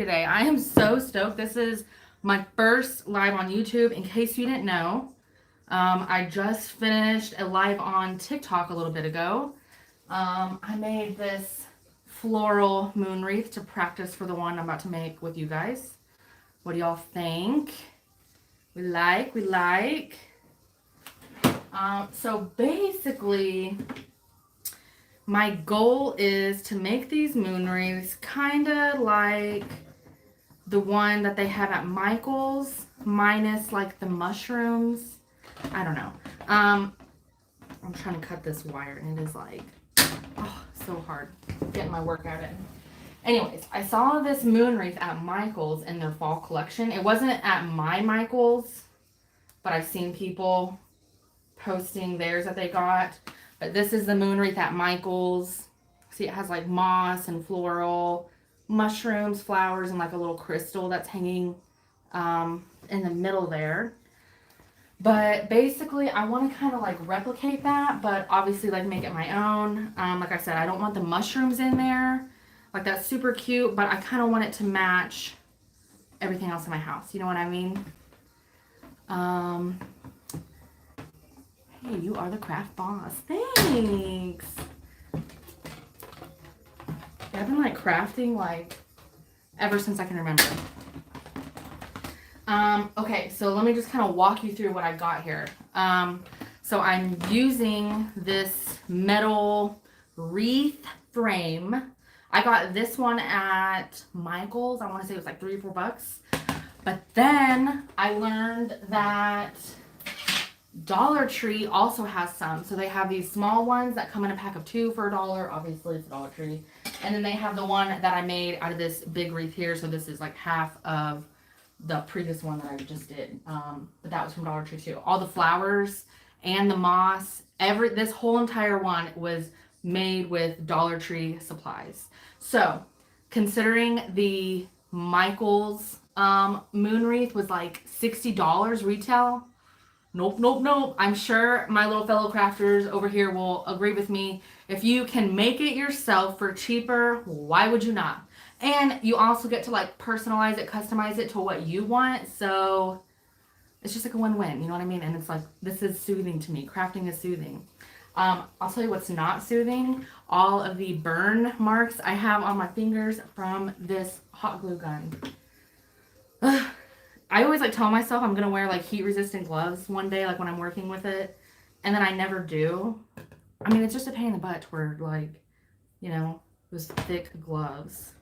Today. I am so stoked. This is my first live on YouTube. In case you didn't know, I just finished a live on TikTok a little bit ago. I made this floral moon wreath to practice for the one I'm about to make with you guys. What do y'all think? We like. So basically, my goal is to make these moon wreaths kind of like the one that they have at Michael's, minus like the mushrooms. I don't know. I'm trying to cut this wire and it is like, oh, so hard getting my workout in. Anyways, I saw this moon wreath at Michael's in their fall collection. It wasn't at my Michael's, but I've seen people posting theirs that they got. But this is the moon wreath at Michael's. See, it has like moss and floral, mushrooms, flowers, and like a little crystal that's hanging in the middle there. But basically, I want to kind of like replicate that, but obviously like make it my own. Like I said, I don't want the mushrooms in there. Like that's super cute, but I kind of want it to match everything else in my house. You know what I mean? Hey, you are the craft boss. Thanks. I've been like crafting like ever since I can remember. Okay, so let me just kind of walk you through what I got here. So I'm using this metal wreath frame. I got this one at Michael's. I want to say it was like $3 or $4. But then I learned that Dollar Tree also has some. So they have these small ones that come in a pack of 2 for $1. Obviously, it's Dollar Tree. And then they have the one that I made out of this big wreath here. So this is like half of the previous one that I just did. But that was from Dollar Tree too. All the flowers and the moss, this whole entire one was made with Dollar Tree supplies. So considering the Michael's moon wreath was like $60 retail. Nope. I'm sure my little fellow crafters over here will agree with me. If you can make it yourself for cheaper, why would you not? And you also get to like personalize it, customize it to what you want. So it's just like a win-win, you know what I mean? And it's like, this is soothing to me. Crafting is soothing. I'll tell you what's not soothing. All of the burn marks I have on my fingers from this hot glue gun. I always like tell myself I'm going to wear like heat resistant gloves one day, like when I'm working with it. And then I never do. I mean, it's just a pain in the butt to wear like, you know, those thick gloves.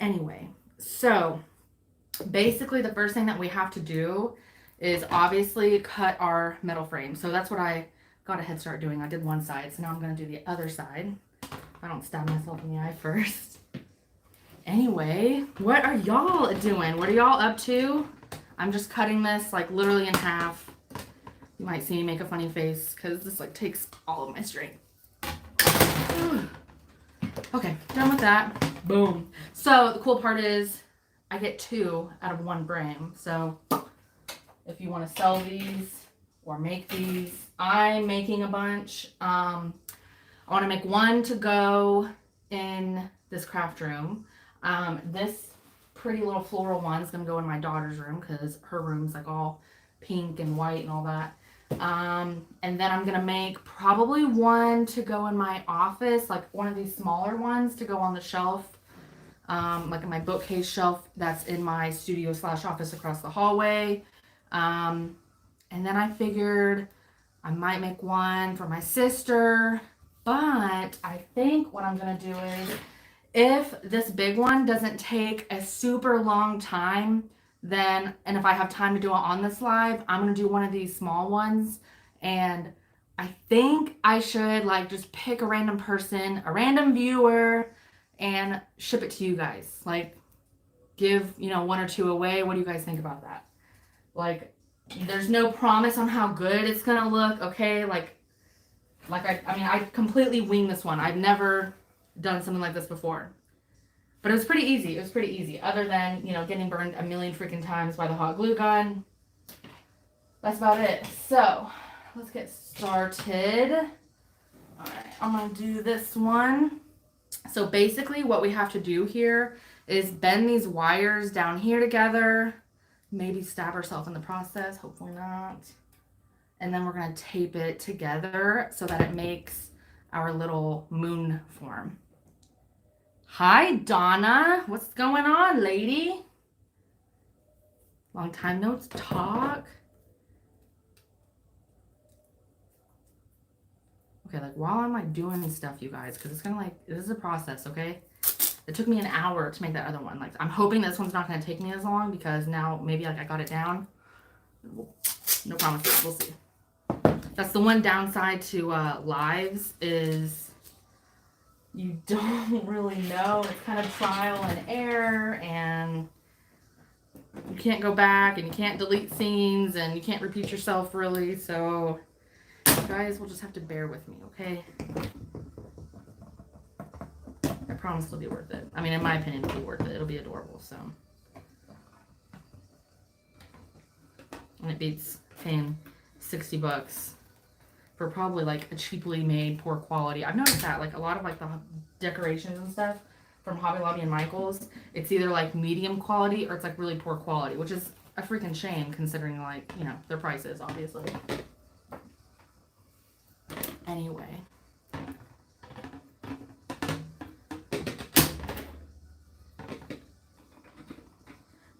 Anyway, so basically the first thing that we have to do is obviously cut our metal frame. So that's what I got a head start doing. I did one side, so now I'm going to do the other side. If I don't stab myself in the eye first. Anyway, what are y'all doing? What are y'all up to? I'm just cutting this like literally in half. You might see me make a funny face because this like takes all of my strength. Okay, done with that. Boom. So the cool part is I get 2 out of 1 frame. So if you want to sell these or make these, I'm making a bunch. I want to make one to go in this craft room. This pretty little floral one is going to go in my daughter's room because her room's like all pink and white and all that. And then I'm going to make probably one to go in my office, like one of these smaller ones to go on the shelf, like in my bookcase shelf that's in my studio / office across the hallway. And then I figured I might make one for my sister, but I think what I'm going to do is if this big one doesn't take a super long time, then, and if I have time to do it on this live, I'm going to do one of these small ones. And I think I should like just pick a random person, a random viewer, and ship it to you guys. Like give, 1 or 2 away. What do you guys think about that? Like there's no promise on how good it's going to look. Okay. I completely winged this one. I've never done something like this before. But it was pretty easy. Other than, getting burned a million freaking times by the hot glue gun. That's about it. So, let's get started. Alright, I'm going to do this one. So basically what we have to do here is bend these wires down here together. Maybe stab herself in the process. Hopefully not. And then we're going to tape it together so that it makes our little moon form. Hi, Donna. What's going on, lady? Long time no talk. Okay, like while I'm like doing stuff, you guys, because it's gonna like, this is a process, okay? It took me an hour to make that other one. Like, I'm hoping this one's not gonna take me as long because now maybe like I got it down. No promises, we'll see. That's the one downside to lives is you don't really know. It's kind of trial and error, and you can't go back and you can't delete scenes and you can't repeat yourself really. So you guys will just have to bear with me, okay? I promise it'll be worth it. I mean, in my opinion, it'll be worth it. It'll be adorable, so. And it beats paying $60 for probably like a cheaply made, poor quality. I've noticed that, like a lot of like the decorations and stuff from Hobby Lobby and Michaels, it's either like medium quality or it's like really poor quality, which is a freaking shame considering like, you know, their prices, obviously. Anyway.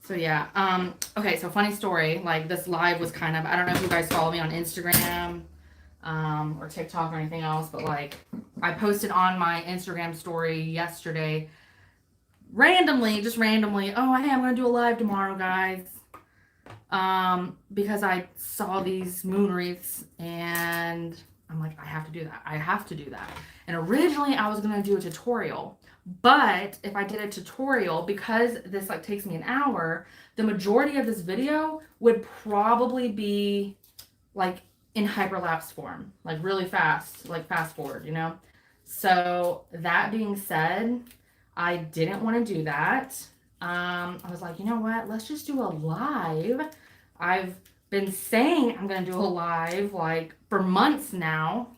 So yeah, okay, so funny story, like this live was kind of, I don't know if you guys follow me on Instagram, or TikTok or anything else, but like I posted on my Instagram story yesterday, just randomly, oh, hey, I'm going to do a live tomorrow, guys, because I saw these moon wreaths and I'm like, I have to do that. And originally I was going to do a tutorial, but if I did a tutorial, because this like takes me an hour, the majority of this video would probably be like in hyperlapse form, like really fast, like fast forward, you know? So that being said, I didn't want to do that. I was like, you know what? Let's just do a live. I've been saying I'm going to do a live like for months now,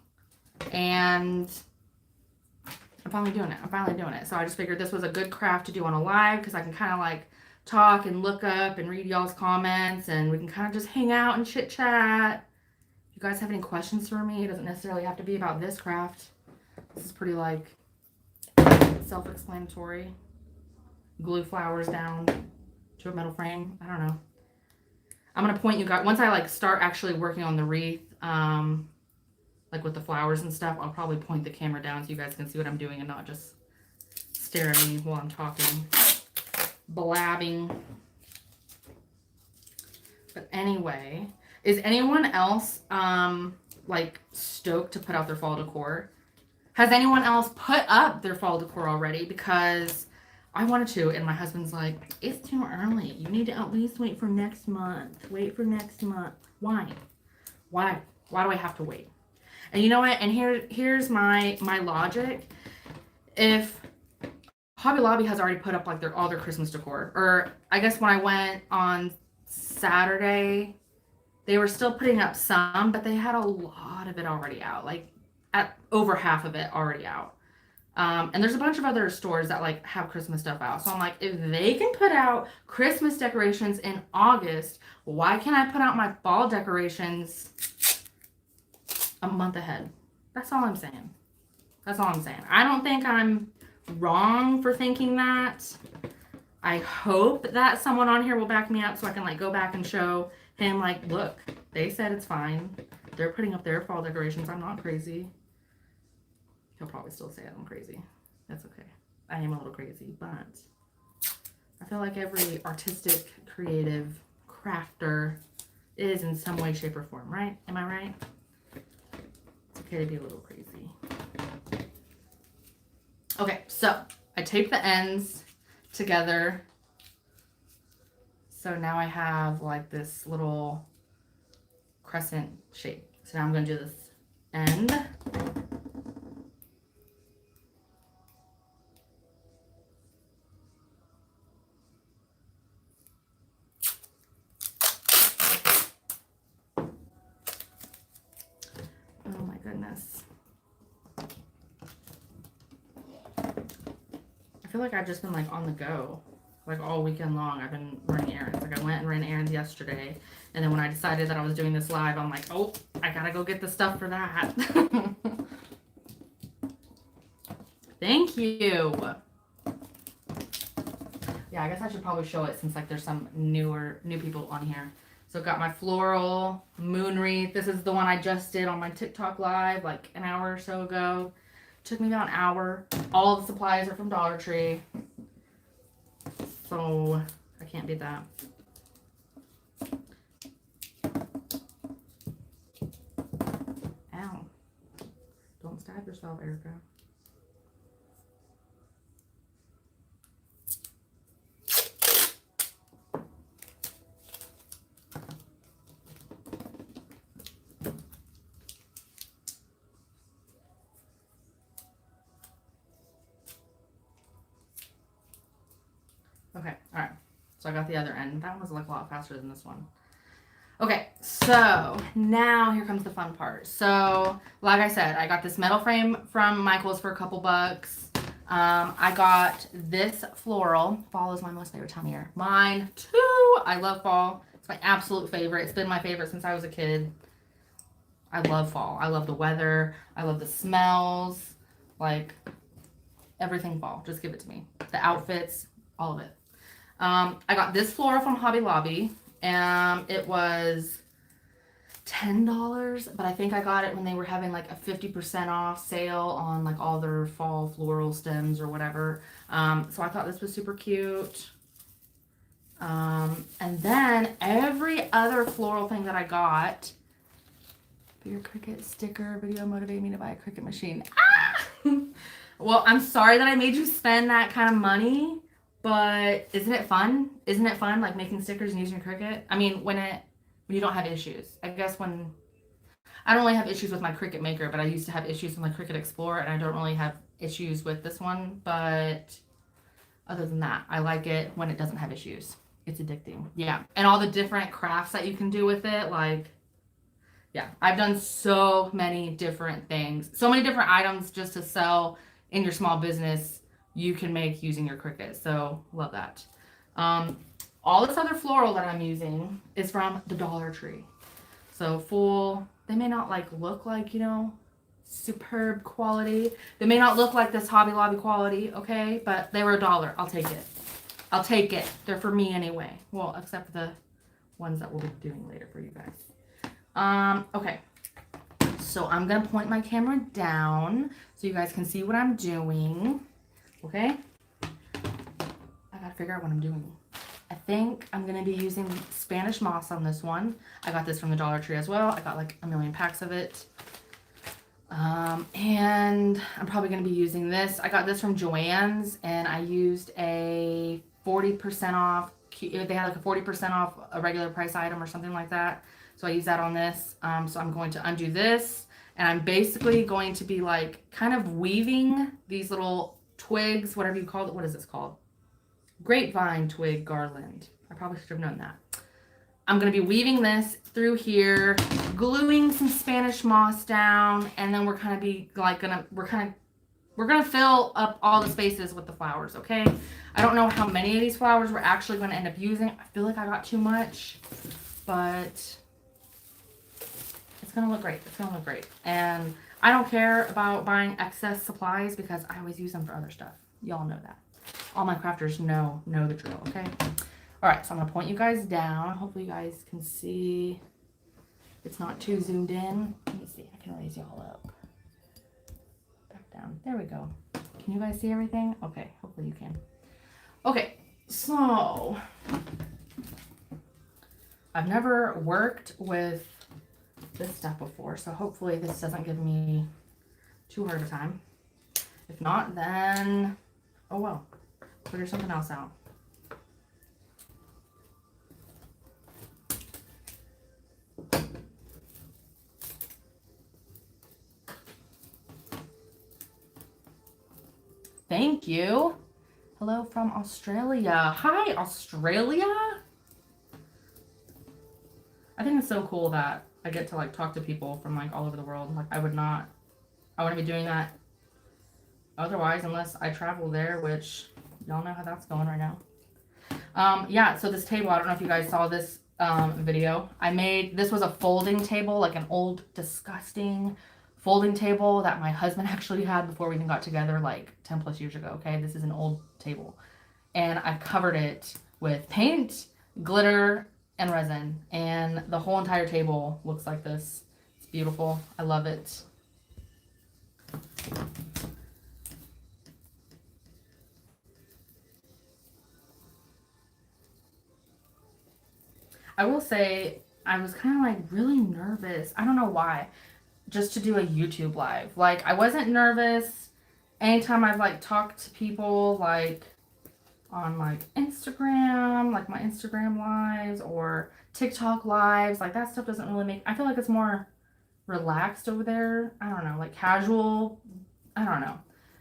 and I'm finally doing it. So I just figured this was a good craft to do on a live because I can kind of like talk and look up and read y'all's comments, and we can kind of just hang out and chit chat. If you guys have any questions for me, it doesn't necessarily have to be about this craft. This is pretty like self-explanatory. Glue flowers down to a metal frame. I don't know. I'm going to point you guys, once I like start actually working on the wreath, like with the flowers and stuff, I'll probably point the camera down so you guys can see what I'm doing and not just stare at me while I'm talking, blabbing. But anyway, is anyone else like stoked to put out their fall decor? Has anyone else put up their fall decor already? Because I wanted to, and my husband's like, it's too early. You need to at least wait for next month. Wait for next month. Why? Why do I have to wait? And you know what? And here's my logic. If Hobby Lobby has already put up like all their Christmas decor, or I guess when I went on Saturday, they were still putting up some, but they had a lot of it already out, like at over half of it already out. And there's a bunch of other stores that like have Christmas stuff out. So I'm like, if they can put out Christmas decorations in August, why can't I put out my fall decorations a month ahead? That's all I'm saying. I don't think I'm wrong for thinking that. I hope that someone on here will back me up so I can like go back and show him like, look, they said it's fine. They're putting up their fall decorations. I'm not crazy. He'll probably still say I'm crazy. That's okay. I am a little crazy, but I feel like every artistic, creative crafter is in some way, shape, or form, right? Am I right? It's okay to be a little crazy. Okay, so I taped the ends together. So now I have like this little crescent shape. So now I'm going to do this end. Oh my goodness. I feel like I've just been like on the go. like all weekend long. I've been running errands. Like I went and ran errands yesterday. And then when I decided that I was doing this live, I'm like, oh, I gotta go get the stuff for that. Thank you. Yeah, I guess I should probably show it since like there's some new people on here. So got my floral moon wreath. This is the one I just did on my TikTok live like an hour or so ago. Took me about an hour. All the supplies are from Dollar Tree. So I can't beat that. Ow. Don't stab yourself, Erica. Okay, all right. So I got the other end. That one was like a lot faster than this one. Okay, so now here comes the fun part. So, like I said, I got this metal frame from Michael's for a couple bucks. I got this floral. Fall is my most favorite time of year. Mine too. I love fall. It's my absolute favorite. It's been my favorite since I was a kid. I love fall. I love the weather. I love the smells. Like, everything fall. Just give it to me. The outfits, all of it. I got this floral from Hobby Lobby, and it was $10, but I think I got it when they were having like a 50% off sale on like all their fall floral stems or whatever. So I thought this was super cute. And then every other floral thing that I got, your Cricut sticker video motivated me to buy a Cricut machine. Ah! Well, I'm sorry that I made you spend that kind of money. But isn't it fun? Isn't it fun, like making stickers and using Cricut? I mean, when you don't have issues. I guess when I don't really have issues with my Cricut Maker, but I used to have issues with my Cricut Explorer, and I don't really have issues with this one. But other than that, I like it when it doesn't have issues. It's addicting. Yeah, and all the different crafts that you can do with it, like, yeah, I've done so many different things, so many different items just to sell in your small business. You can make using your Cricut. So love that. All this other floral that I'm using is from the Dollar Tree. So full, they may not like look like, you know, superb quality. They may not look like this Hobby Lobby quality, okay? But they were $1. I'll take it. I'll take it. They're for me anyway. Well, except for the ones that we'll be doing later for you guys. Okay. So I'm going to point my camera down so you guys can see what I'm doing. Okay, I gotta figure out what I'm doing. I think I'm gonna be using Spanish moss on this one. I got this from the Dollar Tree as well. I got like a million packs of it. And I'm probably gonna be using this. I got this from Joann's, and I used a 40% off. They had like a 40% off a regular price item or something like that. So I used that on this. So I'm going to undo this, and I'm basically going to be like kind of weaving these little twigs, whatever you call it. What is this called? Grapevine twig garland. I probably should have known that. I'm going to be weaving this through here, gluing some Spanish moss down, and then we're kind of be like we're gonna fill up all the spaces with the flowers, okay? I don't know how many of these flowers we're actually going to end up using. I feel like I got too much, but it's going to look great. It's going to look great. And I don't care about buying excess supplies because I always use them for other stuff. Y'all know that. All my crafters know the drill, okay? All right, so I'm going to point you guys down. Hopefully you guys can see. It's not too zoomed in. Let me see. I can raise y'all up. Back down. There we go. Can you guys see everything? Okay, hopefully you can. Okay, so I've never worked with this stuff before, so hopefully this doesn't give me too hard of a time. If not, then oh well, figure something else out. Thank you. Hello from Australia. Hi, Australia. I think it's so cool that I get to like talk to people from like all over the world. Like I wouldn't be doing that otherwise unless I travel there, which y'all know how that's going right now. Yeah, so this table, I don't know if you guys saw this video. This was a folding table, like an old, disgusting folding table that my husband actually had before we even got together, like 10 plus years ago, okay? This is an old table. And I covered it with paint, glitter, and resin. And the whole entire table looks like this. It's beautiful. I love it. I will say I was kind of like really nervous. I don't know why. Just to do a YouTube live. Like, I wasn't nervous anytime I've like talked to people like on like Instagram, like my Instagram lives or TikTok lives. Like, that stuff doesn't really I feel like it's more relaxed over there. I don't know, like casual. I don't know.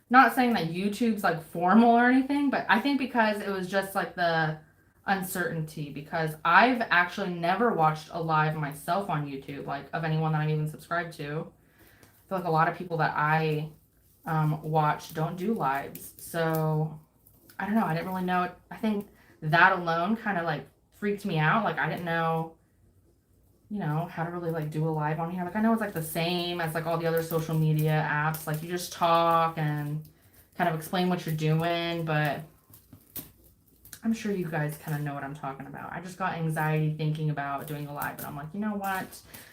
Not saying that YouTube's like formal or anything, but I think because it was just like the uncertainty, because I've actually never watched a live myself on YouTube, like of anyone that I'm even subscribed to. I feel like a lot of people that I watch don't do lives. So I don't know. I didn't really know it. I think that alone kind of like freaked me out. Like, I didn't know, you know, how to really like do a live on here. Like, I know it's like the same as like all the other social media apps. Like, you just talk and kind of explain what you're doing, but I'm sure you guys kind of know what I'm talking about. I just got anxiety thinking about doing a live, but I'm like, you know what?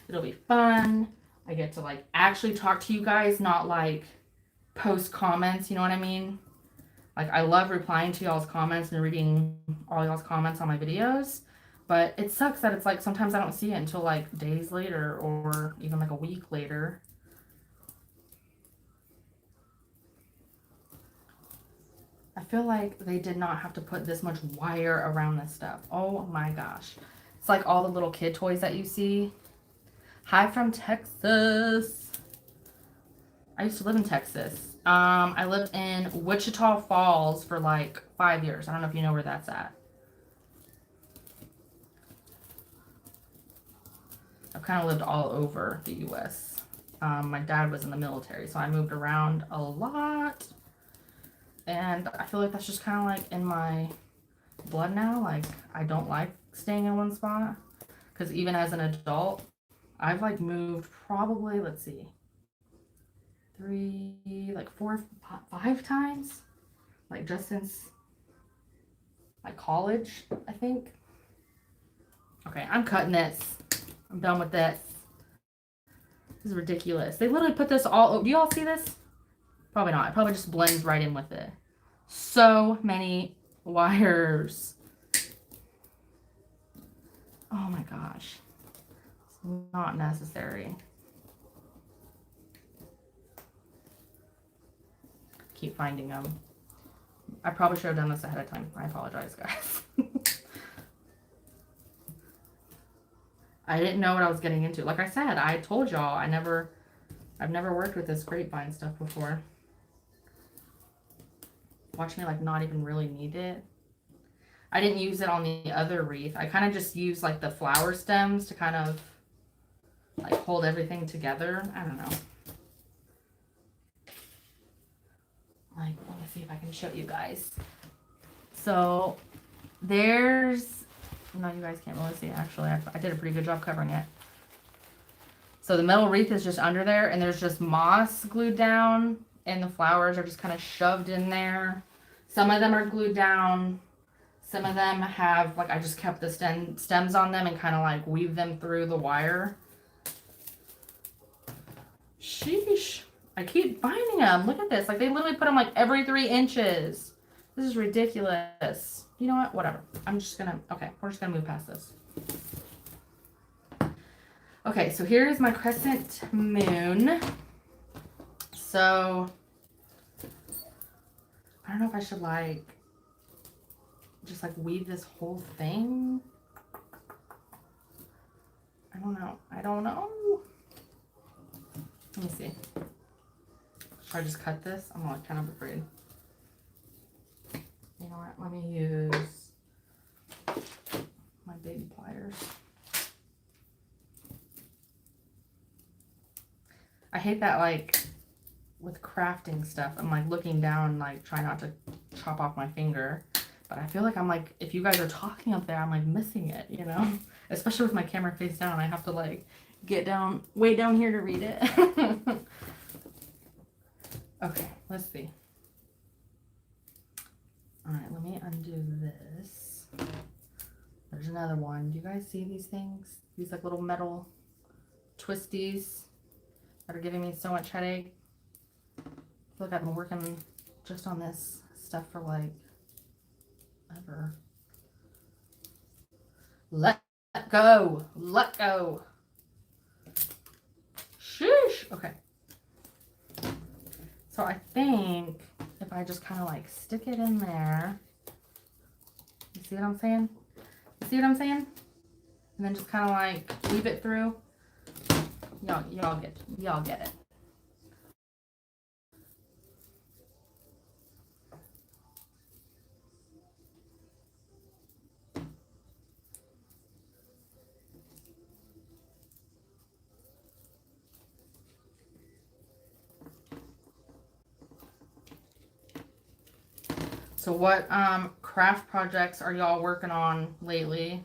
It'll be fun. I get to like actually talk to you guys, not like post comments, you know what I mean? Like, I love replying to y'all's comments and reading all y'all's comments on my videos, but it sucks that it's like sometimes I don't see it until like days later or even like a week later. I feel like they did not have to put this much wire around this stuff. Oh my gosh. It's like all the little kid toys that you see. Hi from Texas. I used to live in Texas. I lived in Wichita Falls for like 5 years. I don't know if you know where that's at. I've kind of lived all over the U.S. My dad was in the military, so I moved around a lot. And I feel like that's just kind of like in my blood now. Like, I don't like staying in one spot. Because even as an adult, I've like moved probably, let's see, 4, 5 times. Like, just since like college, I think. Okay, I'm cutting this. I'm done with this. This is ridiculous. They literally put this all... Do you all see this? Probably not. It probably just blends right in with it. So many wires. Oh my gosh. It's not necessary. Keep finding them. I probably should have done this ahead of time. I apologize, guys. I didn't know what I was getting into. Like I said, I told y'all I've never worked with this grapevine stuff before. Watch me like not even really need it. I didn't use it on the other wreath. I kind of just used like the flower stems to kind of like hold everything together. I don't know. Like, let me see if I can show you guys. So there's, no, you guys can't really see it actually. I did a pretty good job covering it. So the metal wreath is just under there, and there's just moss glued down, and the flowers are just kind of shoved in there. Some of them are glued down. Some of them have, like, I just kept the stems on them and kind of like weave them through the wire. Sheesh. I keep finding them. Look at this. Like, they literally put them like every 3 inches. This is ridiculous. You know what? Whatever. I'm just gonna, okay, we're just gonna move past this. Okay, so here's my crescent moon. So, I don't know if I should like, just like weave this whole thing. I don't know. I don't know. Let me see. Should I just cut this? I'm like kind of afraid. You know what? Let me use my big pliers. I hate that, like, with crafting stuff, I'm like looking down, like try not to chop off my finger, But I feel like I'm like, if you guys are talking up there, I'm like missing it, you know? Especially with my camera face down, I have to like get down, way down here to read it. Okay, let's see. All right, let me undo this. There's another one. Do you guys see these things? These like little metal twisties that are giving me so much headache. I feel like I've been working just on this stuff for like ever. Let go. Let go. Sheesh. Okay. So I think if I just kind of like stick it in there. You see what I'm saying? You see what I'm saying? And then just kind of like weave it through. Y'all get it. So what craft projects are y'all working on lately?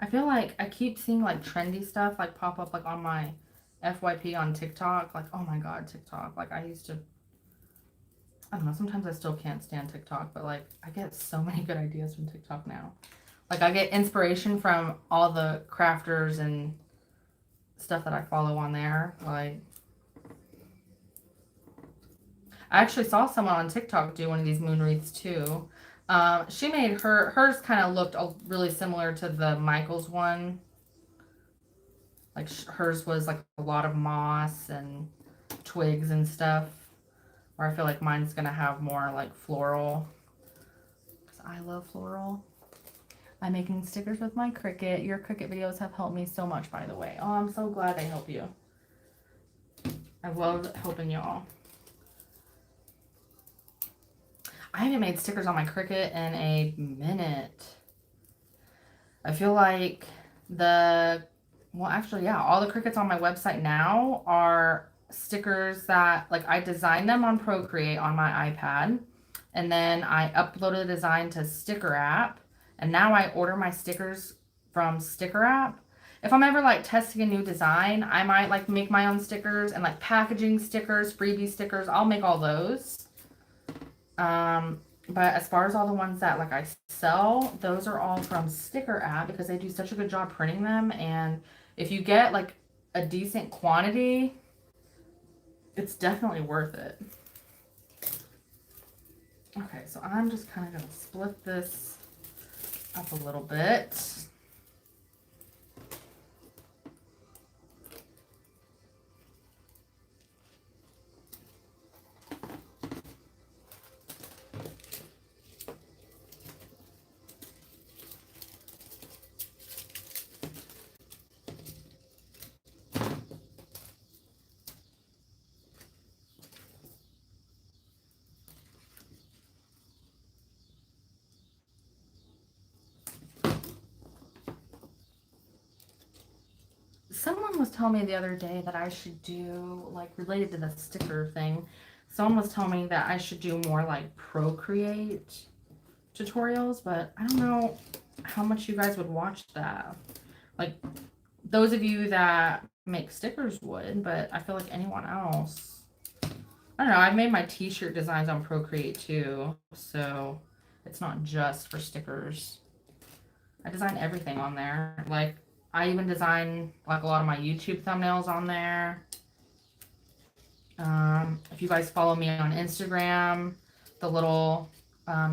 I feel like I keep seeing like trendy stuff like pop up like on my FYP on TikTok. Like, oh my god, TikTok. Like I used to, I don't know, sometimes I still can't stand TikTok, but like I get so many good ideas from TikTok now. Like I get inspiration from all the crafters and stuff that I follow on there. Like I actually saw someone on TikTok do one of these moon wreaths too. She made hers kind of looked really similar to the Michaels one. Like hers was like a lot of moss and twigs and stuff. Where I feel like mine's gonna have more like floral. Because I love floral. I'm making stickers with my Cricut. Your Cricut videos have helped me so much, by the way. Oh, I'm so glad they help you. I love helping y'all. I haven't made stickers on my Cricut in a minute. I feel like well, actually, yeah, all the Cricuts on my website now are stickers that, like, I designed them on Procreate on my iPad, and then I uploaded the design to Sticker App, and now I order my stickers from Sticker App. If I'm ever, like, testing a new design, I might, like, make my own stickers and, like, packaging stickers, freebie stickers. I'll make all those. But as far as all the ones that like I sell, those are all from Sticker App because they do such a good job printing them. And if you get like a decent quantity, it's definitely worth it. Okay, so I'm just kind of going to split this up a little bit. Someone was telling me the other day that I should do, like, related to the sticker thing, someone was telling me that I should do more, like, Procreate tutorials, but I don't know how much you guys would watch that. Like, those of you that make stickers would, but I feel like anyone else, I don't know, I've made my t-shirt designs on Procreate too, so it's not just for stickers. I design everything on there. Like, I even design like a lot of my YouTube thumbnails on there. If you guys follow me on Instagram, the little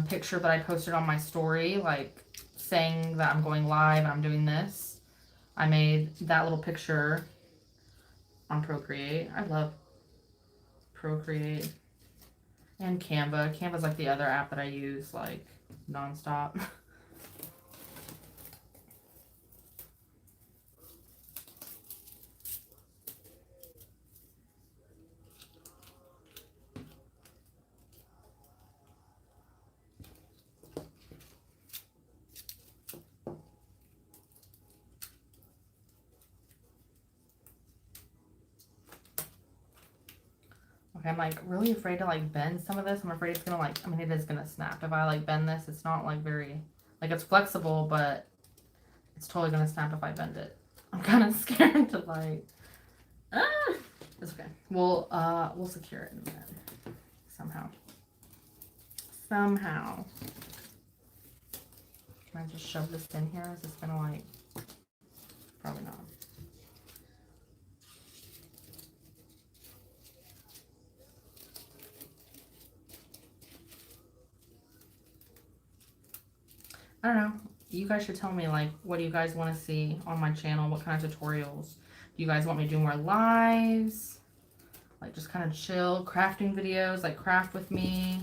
picture that I posted on my story, like saying that I'm going live and I'm doing this, I made that little picture on Procreate. I love Procreate and Canva. Canva's like the other app that I use like nonstop. Okay, I'm like really afraid to like bend some of this. I'm afraid it's gonna like, I mean, it is gonna snap. If I like bend this, it's not like very, like it's flexible, but it's totally gonna snap if I bend it. I'm kind of scared to like, it's okay. We'll secure it in a minute. Somehow. Somehow. Can I just shove this in here? Is this gonna like, probably not. I don't know. You guys should tell me, like, what do you guys want to see on my channel? What kind of tutorials? Do you guys want me to do more lives? Like, just kind of chill crafting videos, like craft with me.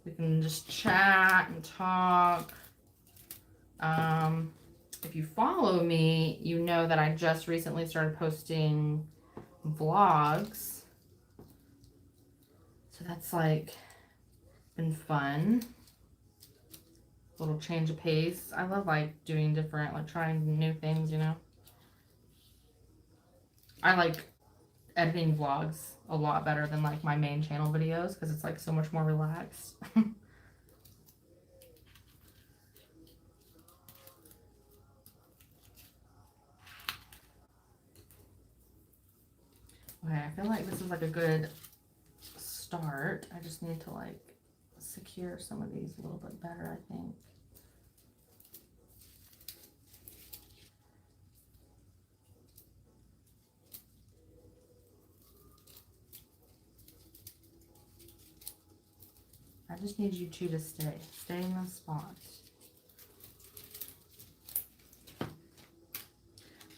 We can just chat and talk. If you follow me, you know that I just recently started posting vlogs. So that's, like, been fun. Little change of pace. I love like doing different, like trying new things, you know. I like editing vlogs a lot better than like my main channel videos because it's like so much more relaxed. Okay, I feel like this is like a good start. I just need to like secure some of these a little bit better, I think. I just need you two to stay in the spot.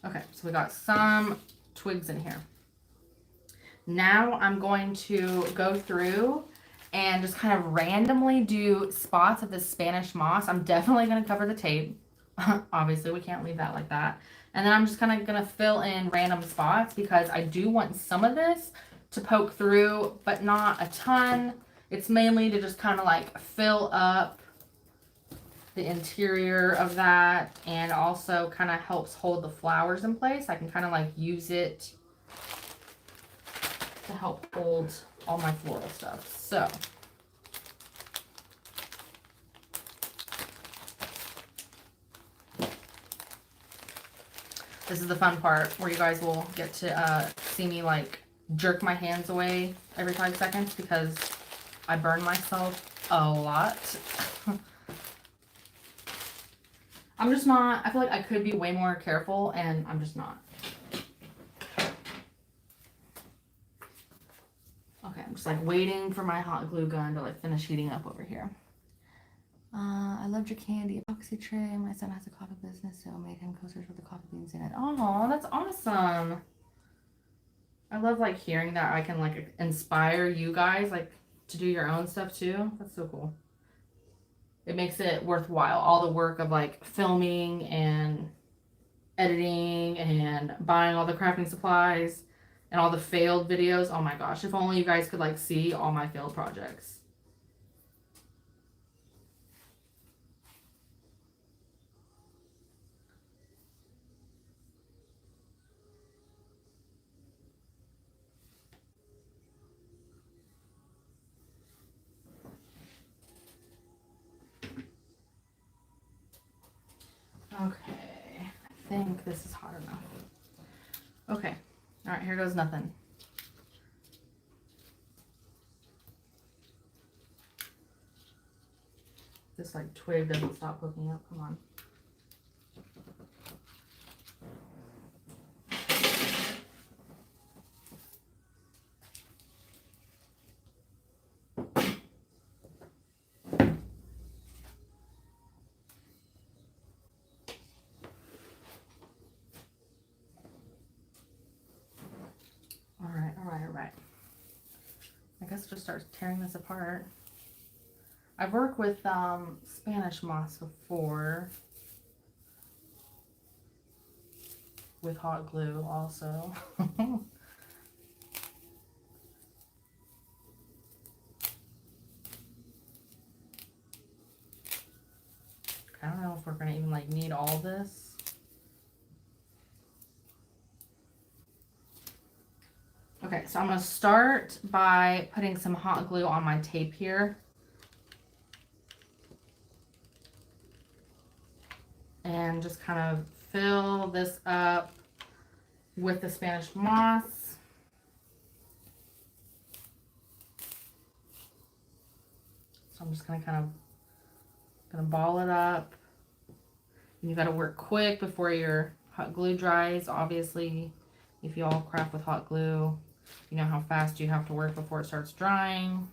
Okay, so we got some twigs in here. Now I'm going to go through and just kind of randomly do spots of this Spanish moss. I'm definitely going to cover the tape. Obviously, we can't leave that like that. And then I'm just kind of going to fill in random spots because I do want some of this to poke through, but not a ton. It's mainly to just kind of like fill up the interior of that, and also kind of helps hold the flowers in place. I can kind of like use it to help hold all my floral stuff. So this is the fun part where you guys will get to see me like jerk my hands away every 5 seconds because I burn myself a lot. I'm just not, I feel like I could be way more careful and I'm just not. Okay, I'm just like waiting for my hot glue gun to like finish heating up over here. I loved your candy epoxy tray. My son has a coffee business, so I made him coasters with the coffee beans in it. Oh, that's awesome. I love like hearing that I can like inspire you guys like to do your own stuff too. That's so cool. It makes it worthwhile. All the work of like filming and editing and buying all the crafting supplies and all the failed videos. Oh my gosh, if only you guys could like see all my failed projects. Okay, I think this is hot enough. Okay, all right, here goes nothing. This like twig doesn't stop hooking up, come on. All right. I guess just start tearing this apart. I've worked with Spanish moss before. With hot glue also. I don't know if we're gonna even like need all this. Okay, So I'm going to start by putting some hot glue on my tape here. And just kind of fill this up with the Spanish moss. So I'm just going to kind of ball it up. And you got to work quick before your hot glue dries. Obviously, if you all craft with hot glue, you know how fast you have to work before it starts drying.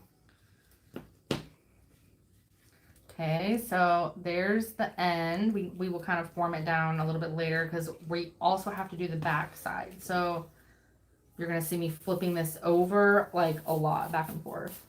Okay, so there's the end. We will kind of form it down a little bit later because we also have to do the back side. So you're going to see me flipping this over like a lot, back and forth.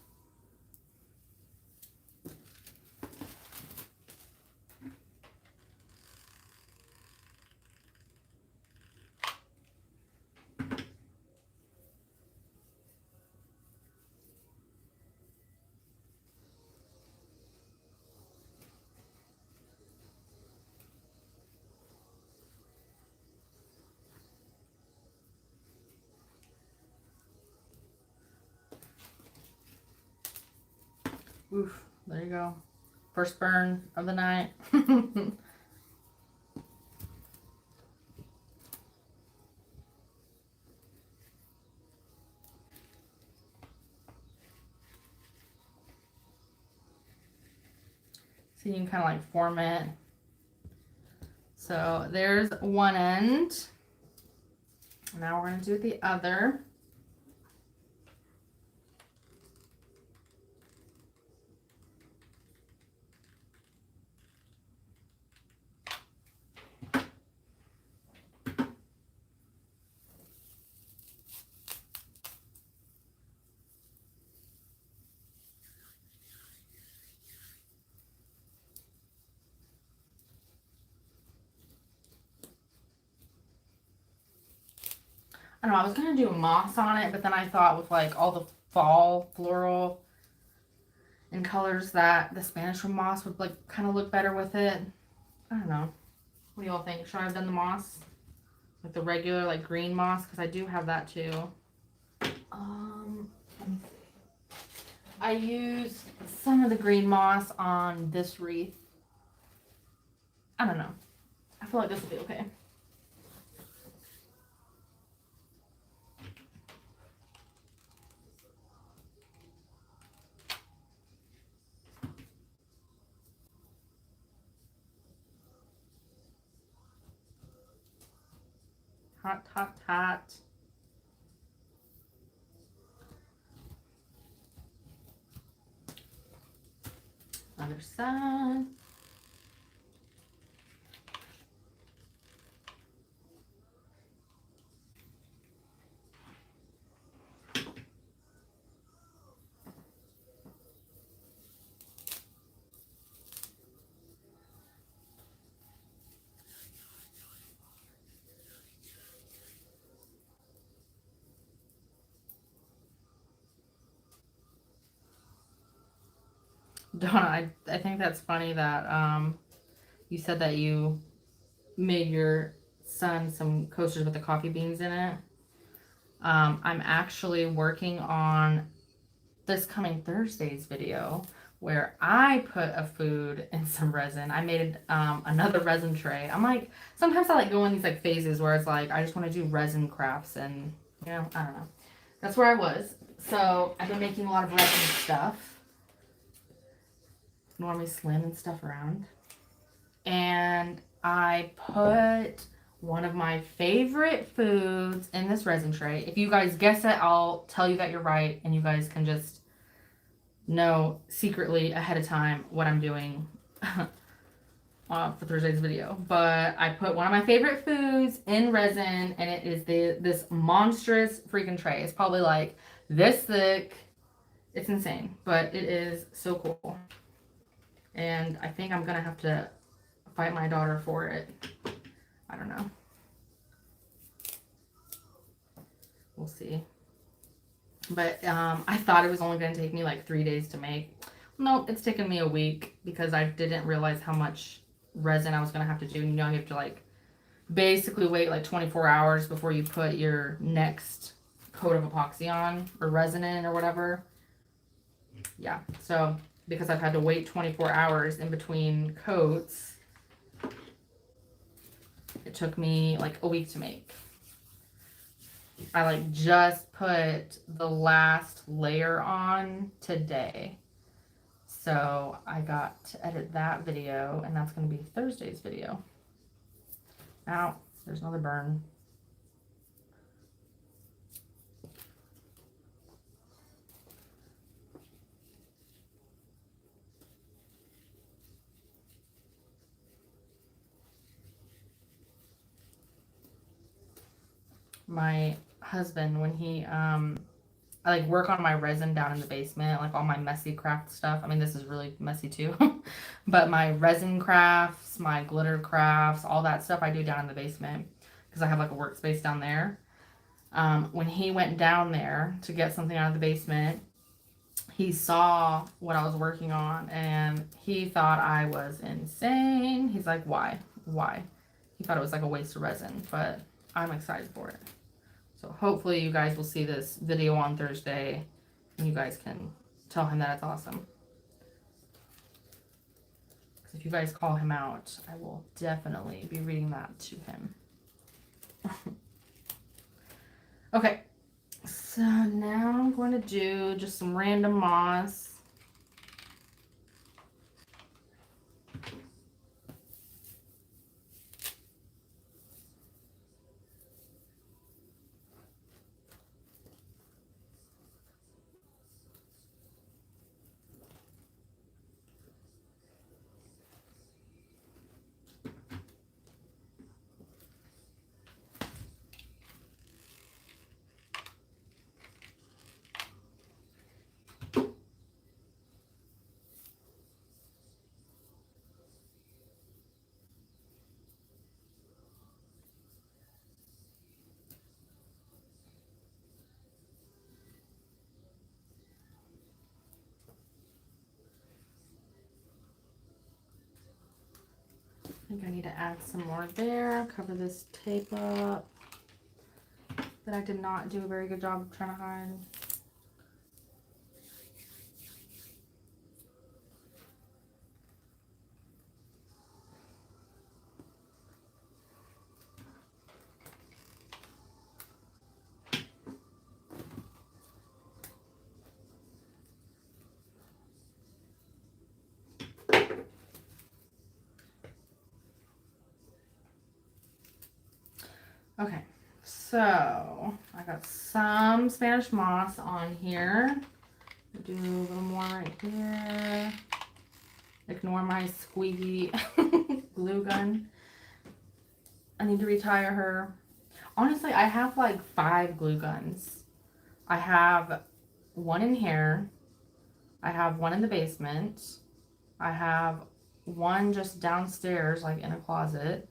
Oof, there you go. First burn of the night. So you can kind of like form it. So there's one end. Now we're going to do the other. I don't know, I was going to do moss on it, but then I thought with like all the fall floral and colors that the Spanish moss would like kind of look better with it. I don't know. What do y'all think? Should I have done the moss? Like the regular like green moss? Because I do have that too. Let me see. I used some of the green moss on this wreath. I don't know. I feel like this will be okay. Hot, hot, hot. Other side. Donna, I think that's funny that you said that you made your son some coasters with the coffee beans in it. I'm actually working on this coming Thursday's video where I put a food in some resin. I made another resin tray. I'm like, sometimes I like go in these like phases where it's like I just want to do resin crafts, and you know, I don't know. That's where I was. So I've been making a lot of resin stuff. Normally slim and stuff around. And I put one of my favorite foods in this resin tray. If you guys guess it, I'll tell you that you're right, and you guys can just know secretly ahead of time what I'm doing for Thursday's video. But I put one of my favorite foods in resin, and it is this monstrous freaking tray. It's probably like this thick. It's insane, but it is so cool. And I think I'm gonna have to fight my daughter for it. I don't know. We'll see. But I thought it was only gonna take me like 3 days to make. Nope, it's taken me a week because I didn't realize how much resin I was gonna have to do. You know, you have to like basically wait like 24 hours before you put your next coat of epoxy on, or resin in, or whatever. Yeah, so because I've had to wait 24 hours in between coats, it took me like a week to make. I like just put the last layer on today. So I got to edit that video, and that's going to be Thursday's video. Ow, there's another burn. My husband, when he I like work on my resin down in the basement, like all my messy craft stuff. I mean, this is really messy too. But my resin crafts, my glitter crafts, all that stuff I do down in the basement because I have like a workspace down there. When he went down there to get something out of the basement, he saw what I was working on and he thought I was insane. He's like, why? Why? He thought it was like a waste of resin, but I'm excited for it. So hopefully you guys will see this video on Thursday and you guys can tell him that it's awesome. Because if you guys call him out, I will definitely be reading that to him. Okay, so now I'm going to do just some random moss. I think I need to add some more there. Cover this tape up that I did not do a very good job of trying to hide. Okay, so I got some Spanish moss on here. I'll do a little more right here. Ignore my squeaky glue gun. I need to retire her. Honestly, I have like 5 glue guns. I have one in here. I have one in the basement. I have one just downstairs, like in a closet.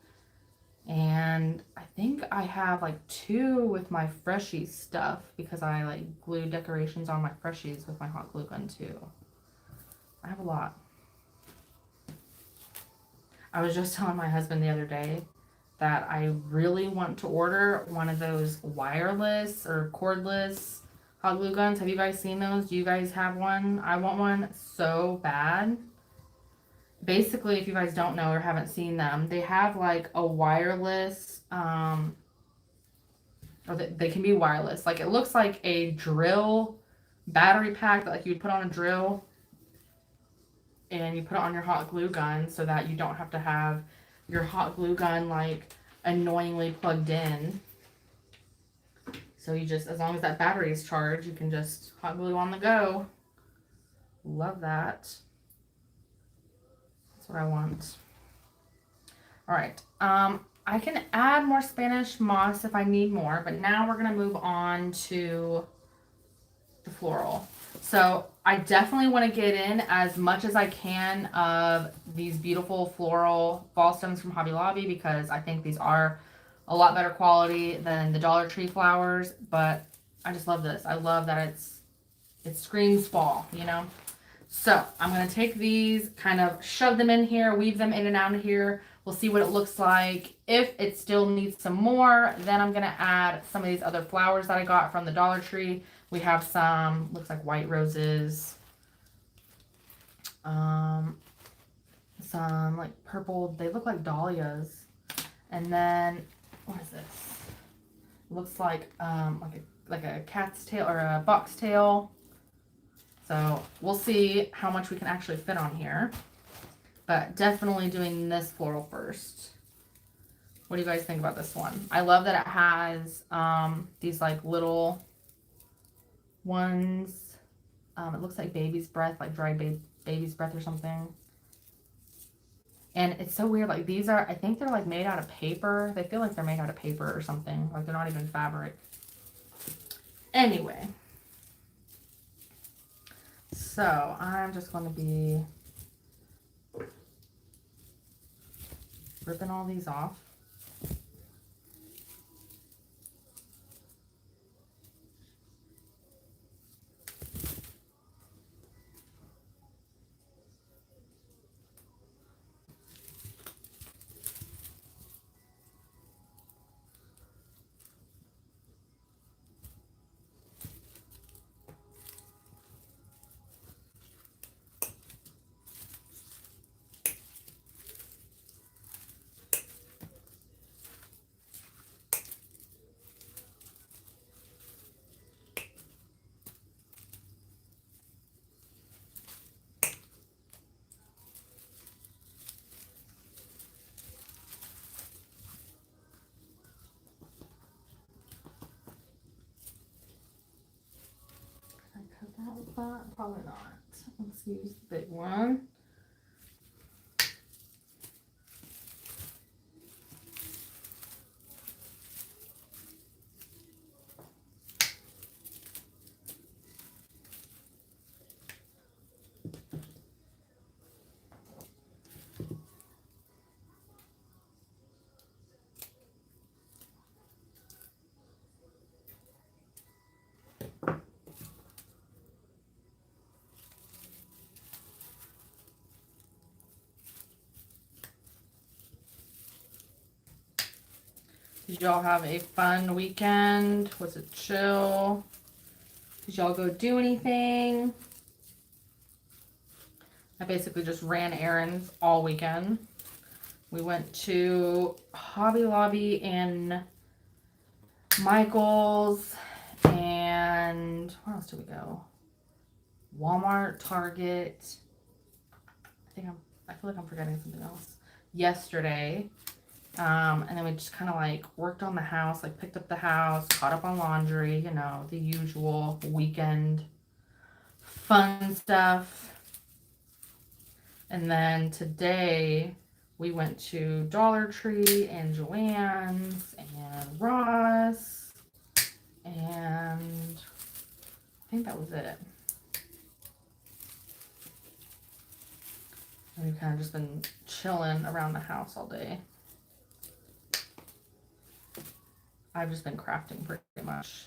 And I think I have like 2 with my Freshies stuff because I like glue decorations on my Freshies with my hot glue gun too. I have a lot. I was just telling my husband the other day that I really want to order one of those wireless or cordless hot glue guns. Have you guys seen those? Do you guys have one? I want one so bad. Basically, if you guys don't know or haven't seen them, they have like a wireless, or they can be wireless. Like it looks like a drill battery pack that like you'd put on a drill and you put it on your hot glue gun so that you don't have to have your hot glue gun like annoyingly plugged in. So you just, as long as that battery is charged, you can just hot glue on the go. Love that. What I want. All right, I can add more Spanish moss if I need more, but now we're gonna move on to the floral. So I definitely want to get in as much as I can of these beautiful floral fall stems from Hobby Lobby because I think these are a lot better quality than the Dollar Tree flowers, but I just love this. I love that it screams fall, you know? So I'm going to take these, kind of shove them in here, weave them in and out of here. We'll see what it looks like. If it still needs some more, then I'm going to add some of these other flowers that I got from the Dollar Tree. We have some, looks like white roses. Some like purple, they look like dahlias. And then, what is this? Looks like a cat's tail or a box tail. So we'll see how much we can actually fit on here. But definitely doing this floral first. What do you guys think about this one? I love that it has these like little ones. It looks like baby's breath, like dry baby's breath or something. And it's so weird. Like these are, I think they're like made out of paper. They feel like they're made out of paper or something. Like they're not even fabric. Anyway. So I'm just going to be ripping all these off. That with that? Probably not. Let's use the big one. Did y'all have a fun weekend? Was it chill? Did y'all go do anything? I basically just ran errands all weekend. We went to Hobby Lobby and Michael's, and where else did we go? Walmart, Target. I feel like I'm forgetting something else. Yesterday. And then we just kind of like worked on the house, like picked up the house, caught up on laundry, you know, the usual weekend fun stuff. And then today we went to Dollar Tree and Joann's and Ross, and I think that was it. And we've kind of just been chilling around the house all day. I've just been crafting pretty much.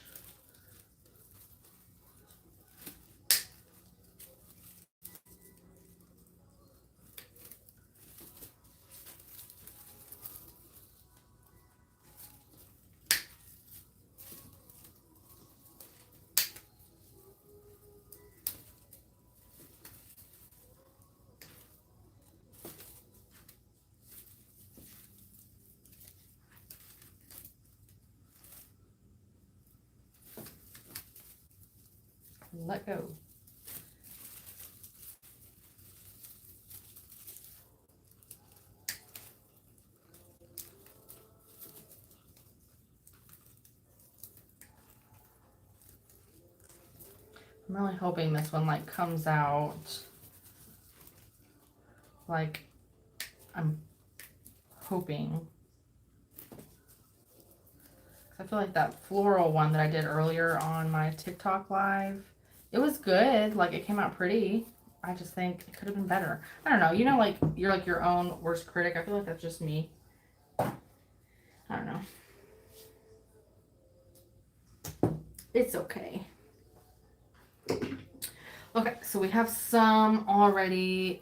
Let go. I'm really hoping this one like comes out like I'm hoping. I feel like that floral one that I did earlier on my TikTok live, it was good. Like it came out pretty. I just think it could have been better. I don't know. You know, like you're like your own worst critic. I feel like that's just me. I don't know. It's okay. Okay, so we have some already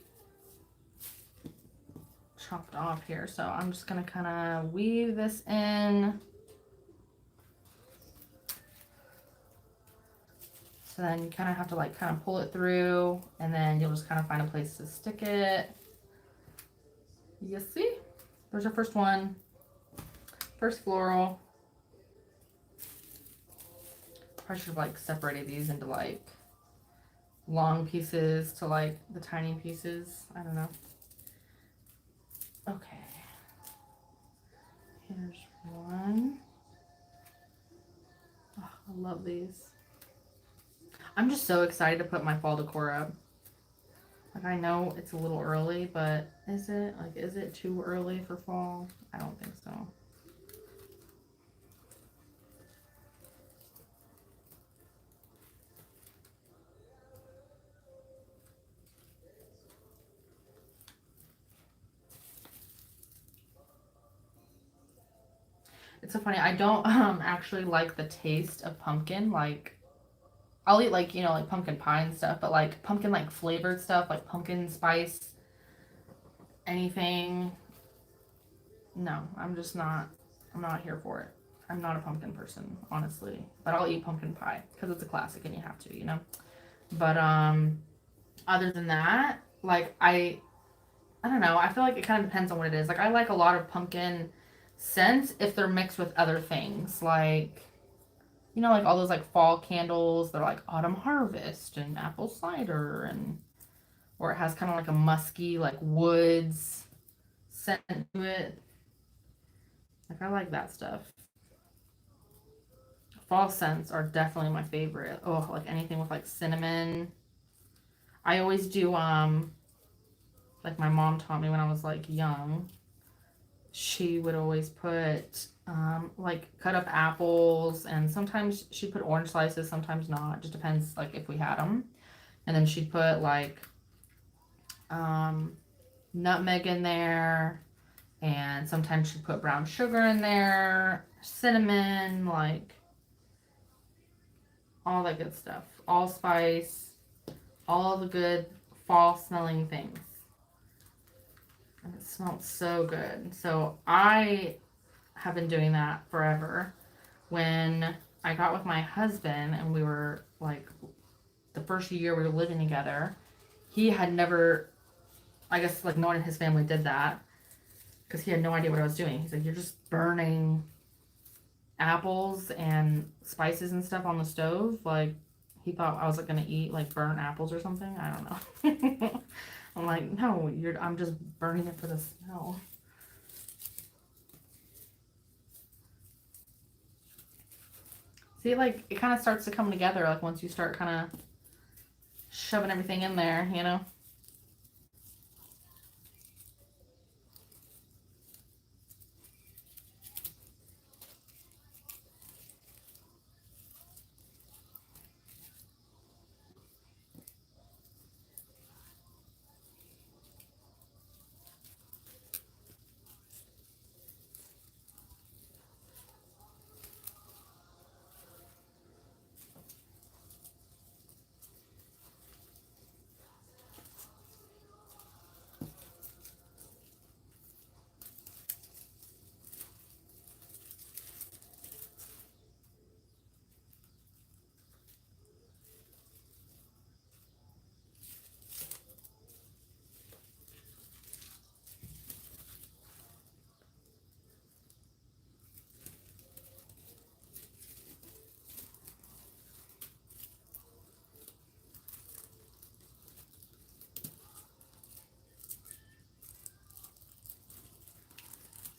chopped off here. So I'm just going to kind of weave this in. So then you kind of have to like kind of pull it through, and then you'll just kind of find a place to stick it. You see? There's our first one. First floral. I should have like separated these into like long pieces to like the tiny pieces. I don't know. Okay. Here's one. Oh, I love these. I'm just so excited to put my fall decor up. Like, I know it's a little early, but is it? Like, is it too early for fall? I don't think so. It's so funny. I don't actually like the taste of pumpkin. Like, I'll eat like, you know, like pumpkin pie and stuff, but like pumpkin like flavored stuff, like pumpkin spice, anything. No, I'm not here for it. I'm not a pumpkin person, honestly. But I'll eat pumpkin pie because it's a classic and you have to, you know. But other than that, like I don't know. I feel like it kind of depends on what it is. Like, I like a lot of pumpkin scents if they're mixed with other things. Like, you know, like all those like fall candles. They're like autumn harvest and apple cider, and or it has kind of like a musky like woods scent to it. Like, I like that stuff. Fall scents are definitely my favorite. Oh, like anything with like cinnamon. I always do like my mom taught me when I was like young. She would always put like cut up apples, and sometimes she'd put orange slices, sometimes not. Just depends like if we had them. And then she'd put like nutmeg in there, and sometimes she'd put brown sugar in there, cinnamon, like all that good stuff. Allspice, all the good fall smelling things. And it smelled so good. So I have been doing that forever. When I got with my husband and we were like the first year we were living together, he had never, I guess like no one in his family did that because he had no idea what I was doing. He's like, you're just burning apples and spices and stuff on the stove. Like, he thought I was like gonna eat like burnt apples or something. I don't know. I'm like, no, I'm just burning it for the smell. See, like, it kind of starts to come together, like, once you start kind of shoving everything in there, you know?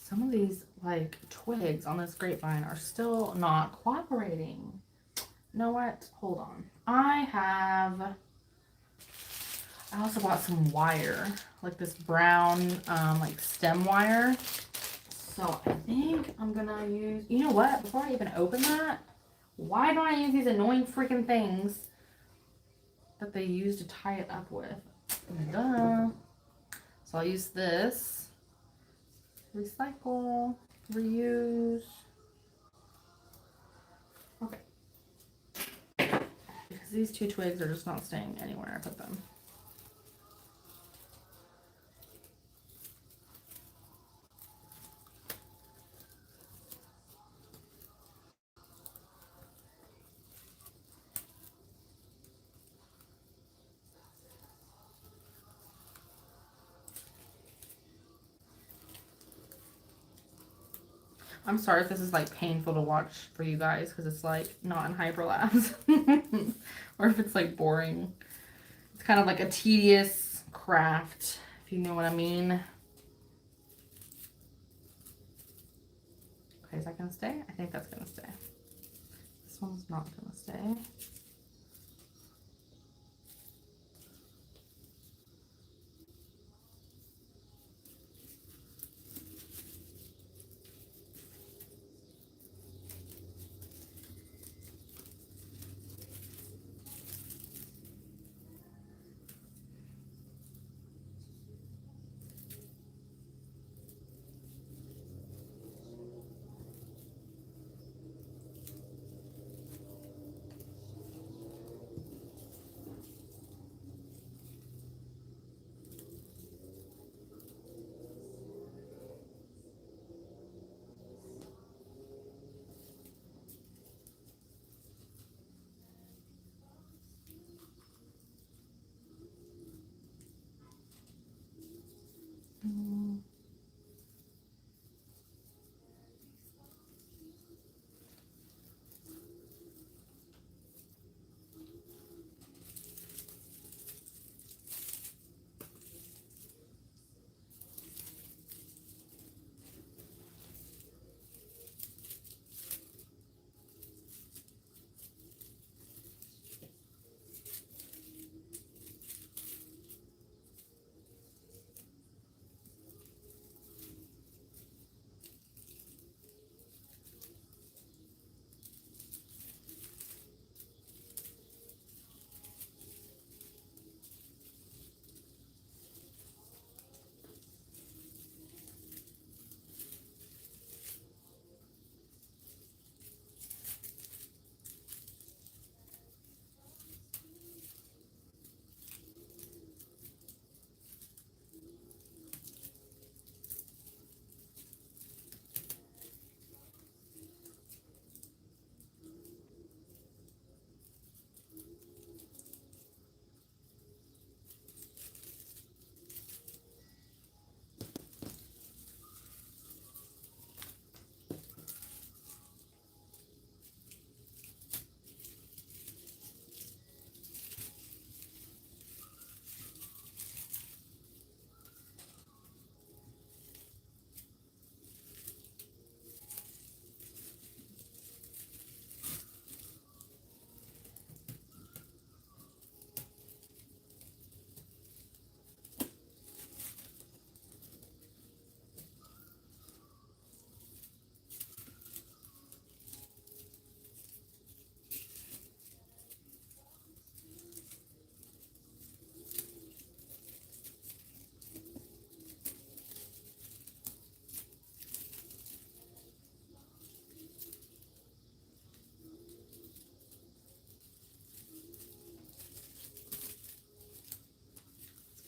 Some of these, like, twigs on this grapevine are still not cooperating. You know what? Hold on. I also bought some wire, like this brown, like stem wire. So I think I'm gonna use, you know what? Before I even open that, why don't I use these annoying freaking things that they use to tie it up with? Duh. So I'll use this. Recycle, reuse. Okay. Because these two twigs are just not staying anywhere I put them. I'm sorry if this is like painful to watch for you guys because it's like not in hyperlapse or if it's like boring. It's kind of like a tedious craft, if you know what I mean. Okay, is that gonna stay? I think that's gonna stay. This one's not gonna stay.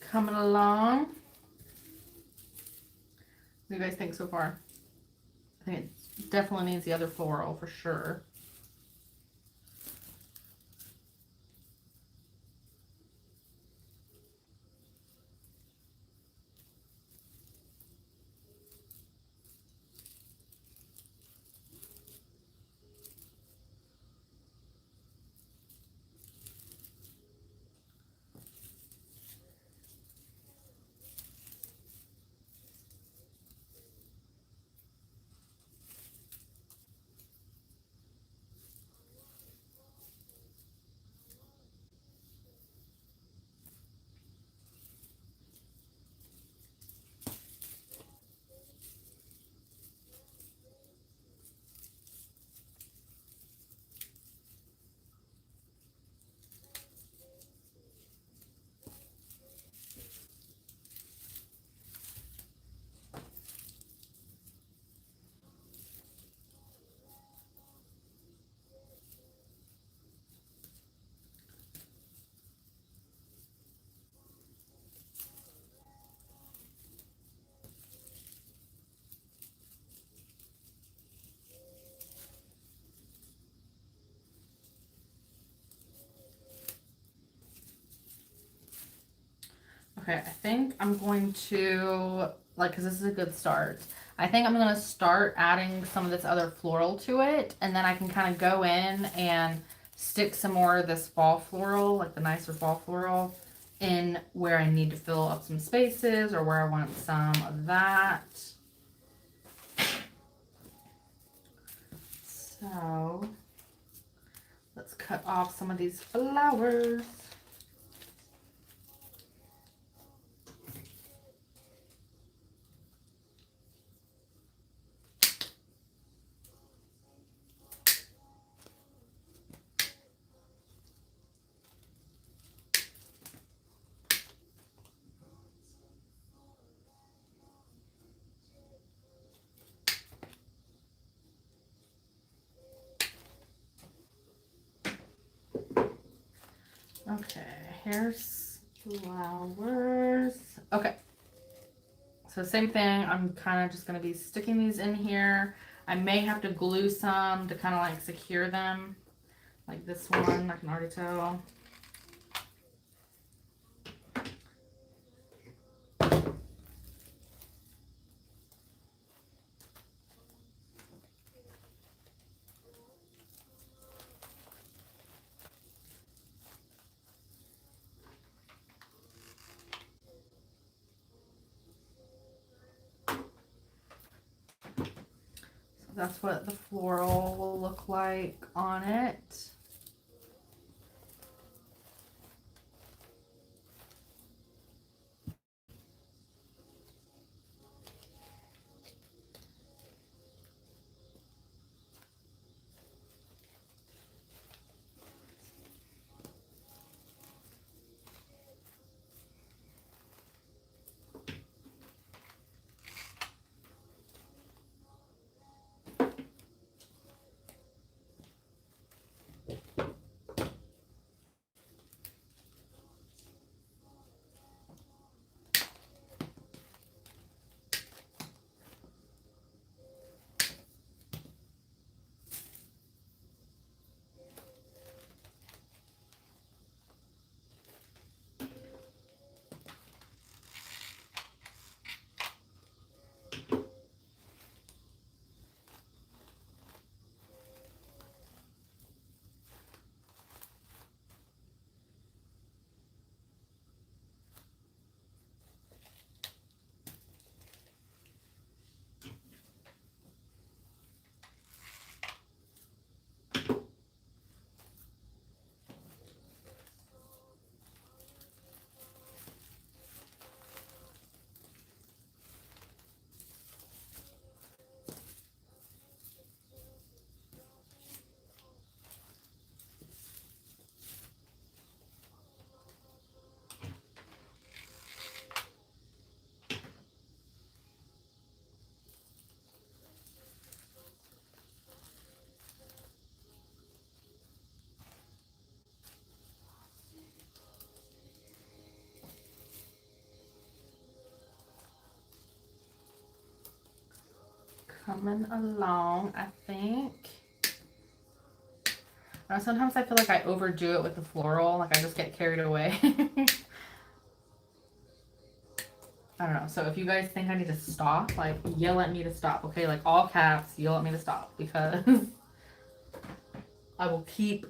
Coming along. What do you guys think so far? I think it definitely needs the other floral for sure. Okay, I think I'm going to, like, because this is a good start, I think I'm going to start adding some of this other floral to it, and then I can kind of go in and stick some more of this fall floral, like the nicer fall floral, in where I need to fill up some spaces or where I want some of that. So let's cut off some of these flowers. Okay, here's flowers. Okay, so same thing. I'm kind of just going to be sticking these in here. I may have to glue some to kind of like secure them. Like this one, I can already tell. That's what the floral will look like on it. Coming along, I think. Sometimes I feel like I overdo it with the floral, like I just get carried away. I don't know. So if you guys think I need to stop, like yell at me to stop, okay? Like all caps, yell at me to stop, because I will keep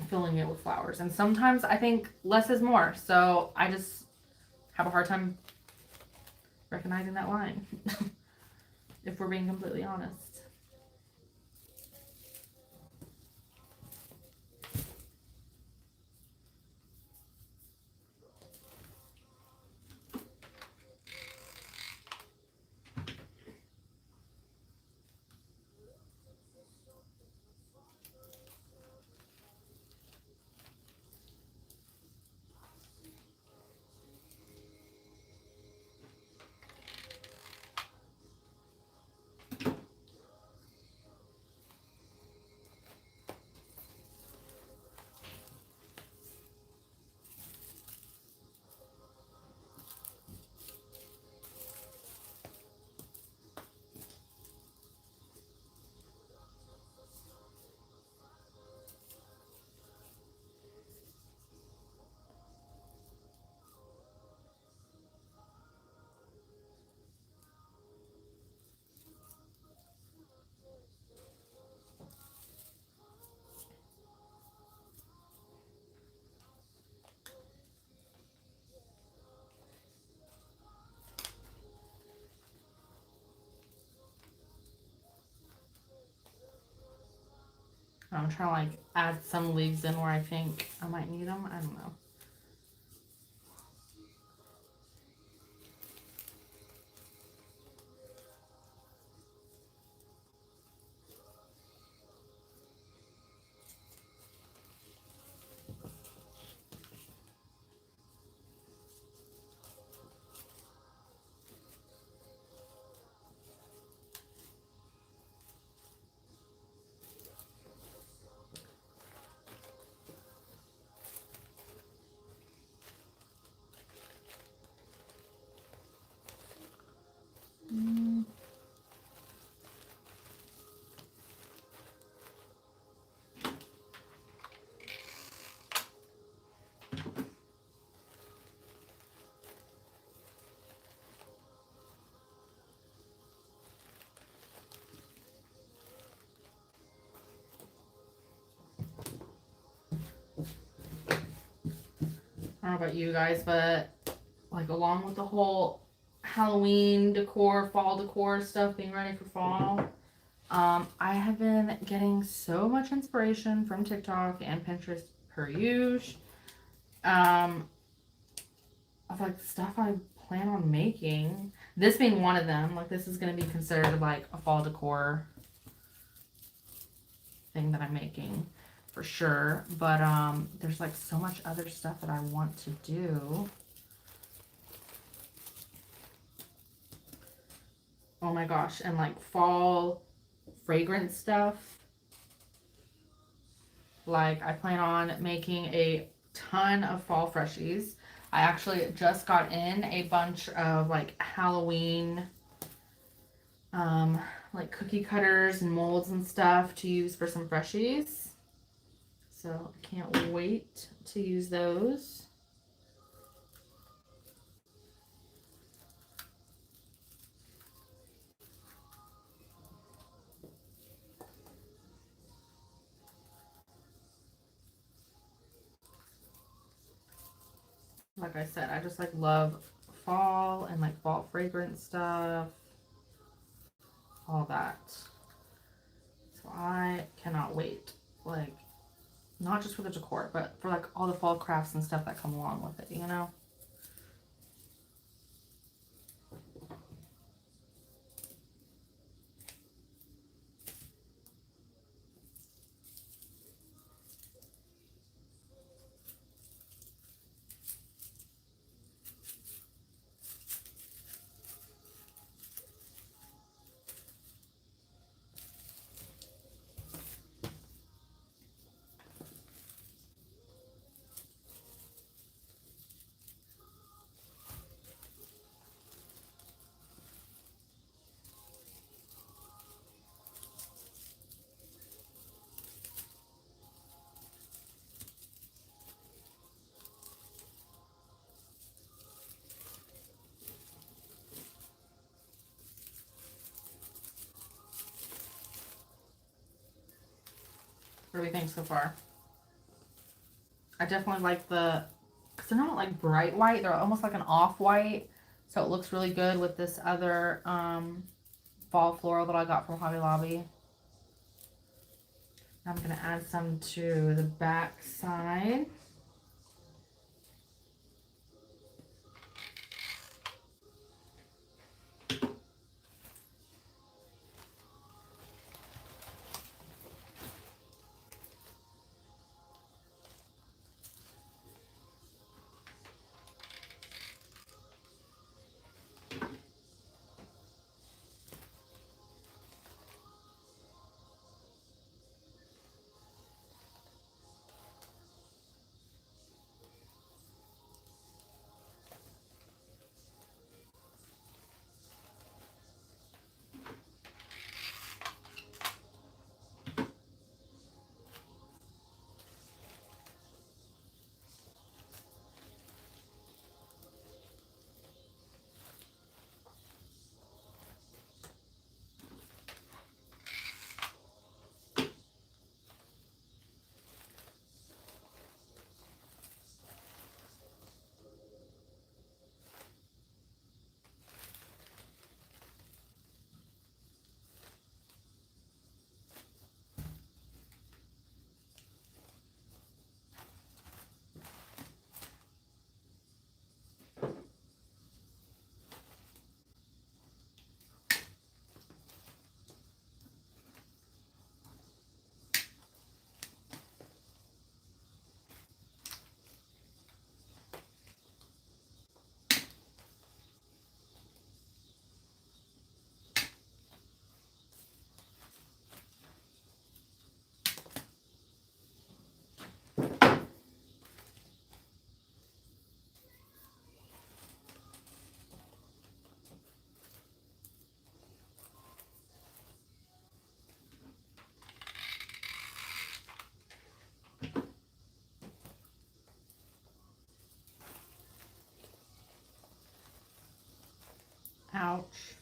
filling it with flowers. And sometimes I think less is more. So I just have a hard time recognizing that line, if we're being completely honest. I'm trying to like add some leaves in where I think I might need them. I don't know. I don't know about you guys, but like along with the whole Halloween decor, fall decor stuff, being ready for fall, I have been getting so much inspiration from TikTok and Pinterest per usual, of like stuff I plan on making. This being one of them, like this is going to be considered like a fall decor thing that I'm making for sure. But there's like so much other stuff that I want to do. Oh my gosh, and like fall fragrance stuff. Like I plan on making a ton of fall freshies. I actually just got in a bunch of like Halloween like cookie cutters and molds and stuff to use for some freshies. So I can't wait to use those. Like I said, I just like love fall and like fall fragrance stuff, all that. So I cannot wait. Like, not just for the decor, but for like all the fall crafts and stuff that come along with it, you know? What do we think so far? I definitely like the, because they're not like bright white, they're almost like an off-white. So it looks really good with this other fall floral that I got from Hobby Lobby. I'm going to add some to the back side. Ouch.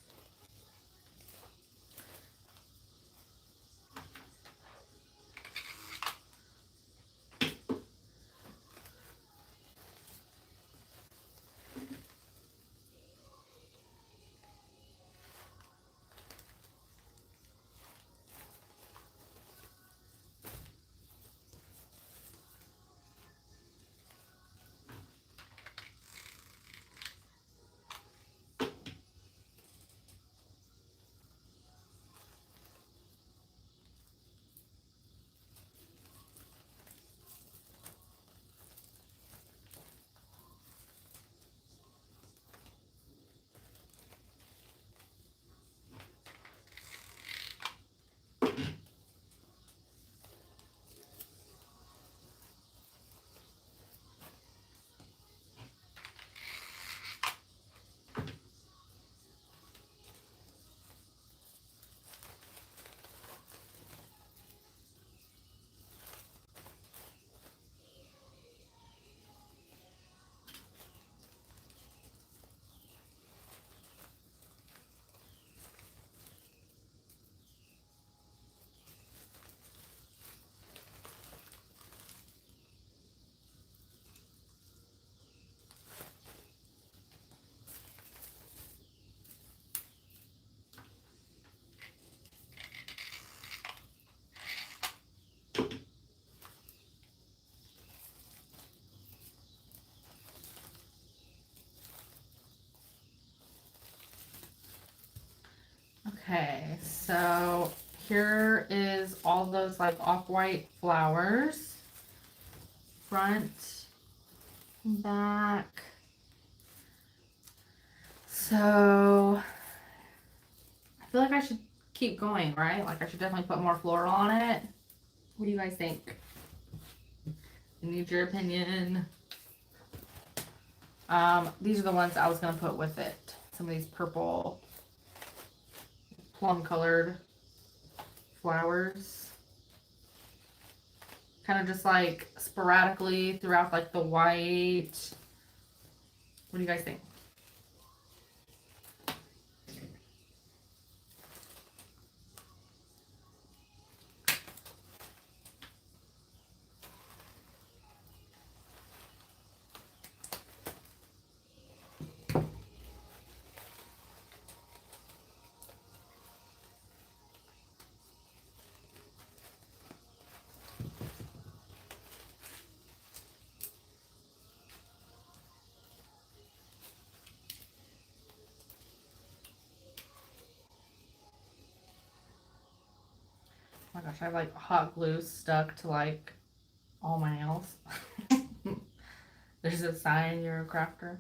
Okay, so here is all those like off-white flowers. Front, back. So I feel like I should keep going, right? Like I should definitely put more floral on it. What do you guys think? I need your opinion. These are the ones I was gonna put with it. Some of these purple plum colored flowers. Kind of just like sporadically throughout like the white. What do you guys think? Oh my gosh, I have like hot glue stuck to like all my nails. There's a sign you're a crafter.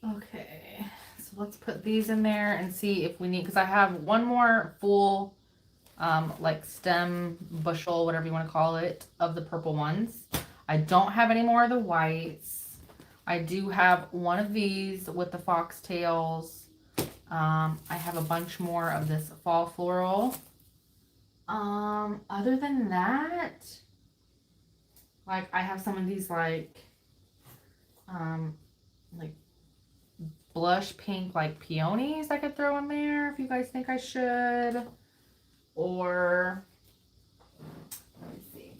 Okay, so let's put these in there and see if we need, because I have one more full like stem, bushel, whatever you want to call it, of the purple ones. I don't have any more of the whites. I do have one of these with the foxtails. I have a bunch more of this fall floral. Other than that, like I have some of these like blush pink like peonies I could throw in there if you guys think I should. Or let me see.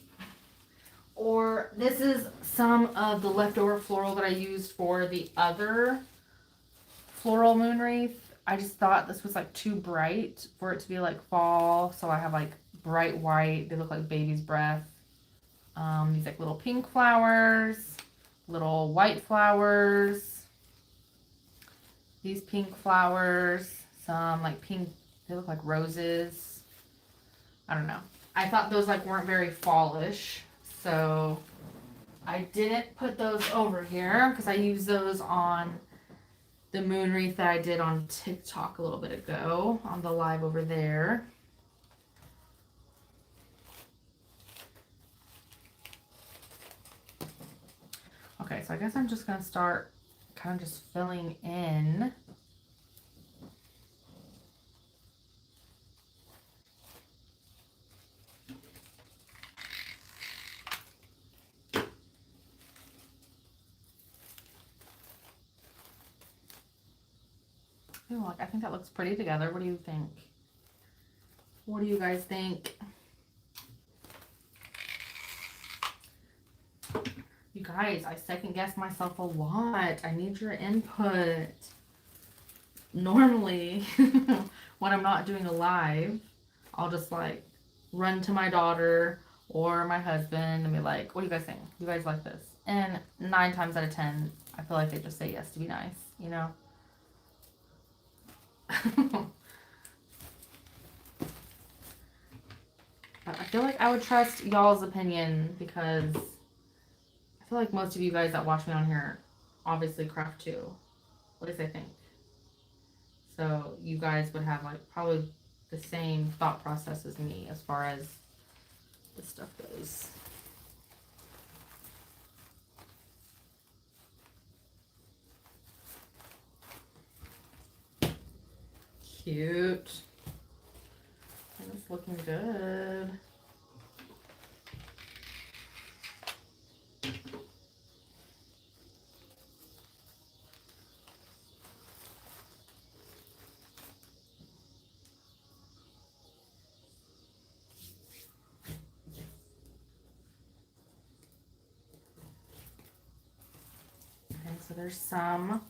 Or this is some of the leftover floral that I used for the other floral moon wreath. I just thought this was like too bright for it to be like fall, so I have like bright white. They look like baby's breath. These like little pink flowers, little white flowers, these pink flowers, some like pink, they look like roses. I don't know. I thought those like weren't very fallish, so I didn't put those over here because I used those on the moon wreath that I did on TikTok a little bit ago on the live over there. Okay, so I guess I'm just going to start kind of just filling in. Ooh, like, I think that looks pretty together. What do you think? What do you guys think? You guys, I second guess myself a lot. I need your input. Normally, when I'm not doing a live, I'll just like run to my daughter or my husband and be like, what do you guys think? You guys like this? And 9 times out of 10, I feel like they just say yes to be nice, you know? But I feel like I would trust y'all's opinion because I feel like most of you guys that watch me on here obviously craft too. At least I think. So you guys would have like probably the same thought process as me as far as this stuff goes. Cute. And it's looking good. Okay, so there's some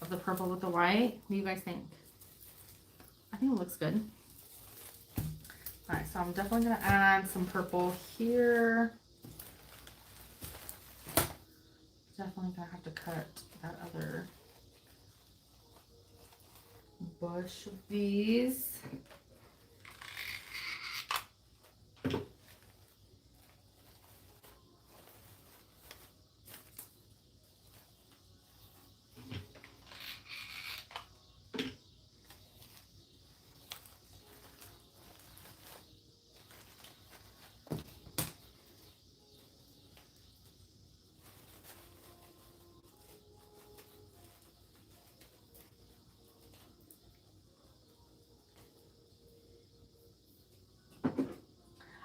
of the purple with the white. What do you guys think? I think it looks good. Alright, so I'm definitely going to add some purple here. Definitely going to have to cut that other bush of these.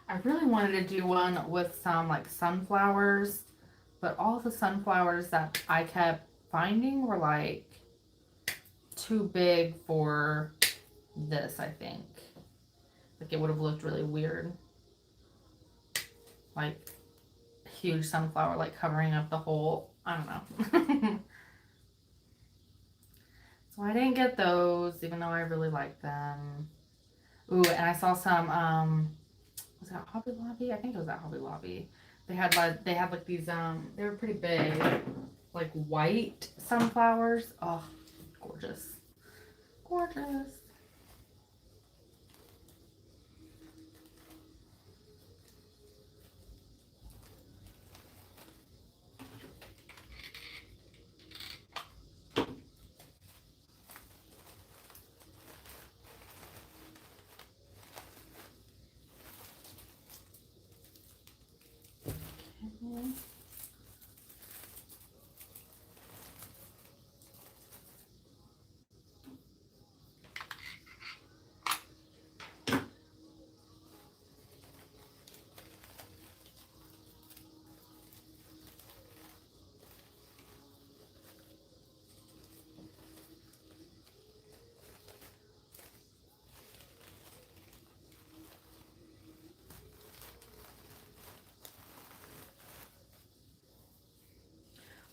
I really wanted to do one with some like sunflowers, but all the sunflowers that I kept finding were like too big for this, I think. Like it would have looked really weird. Like huge sunflower like covering up the whole, I don't know. So I didn't get those, even though I really like them. Ooh, and I saw some, was that Hobby Lobby? I think it was at Hobby Lobby. They had like these, they were pretty big, like white sunflowers. Oh, gorgeous. Gorgeous. Okay.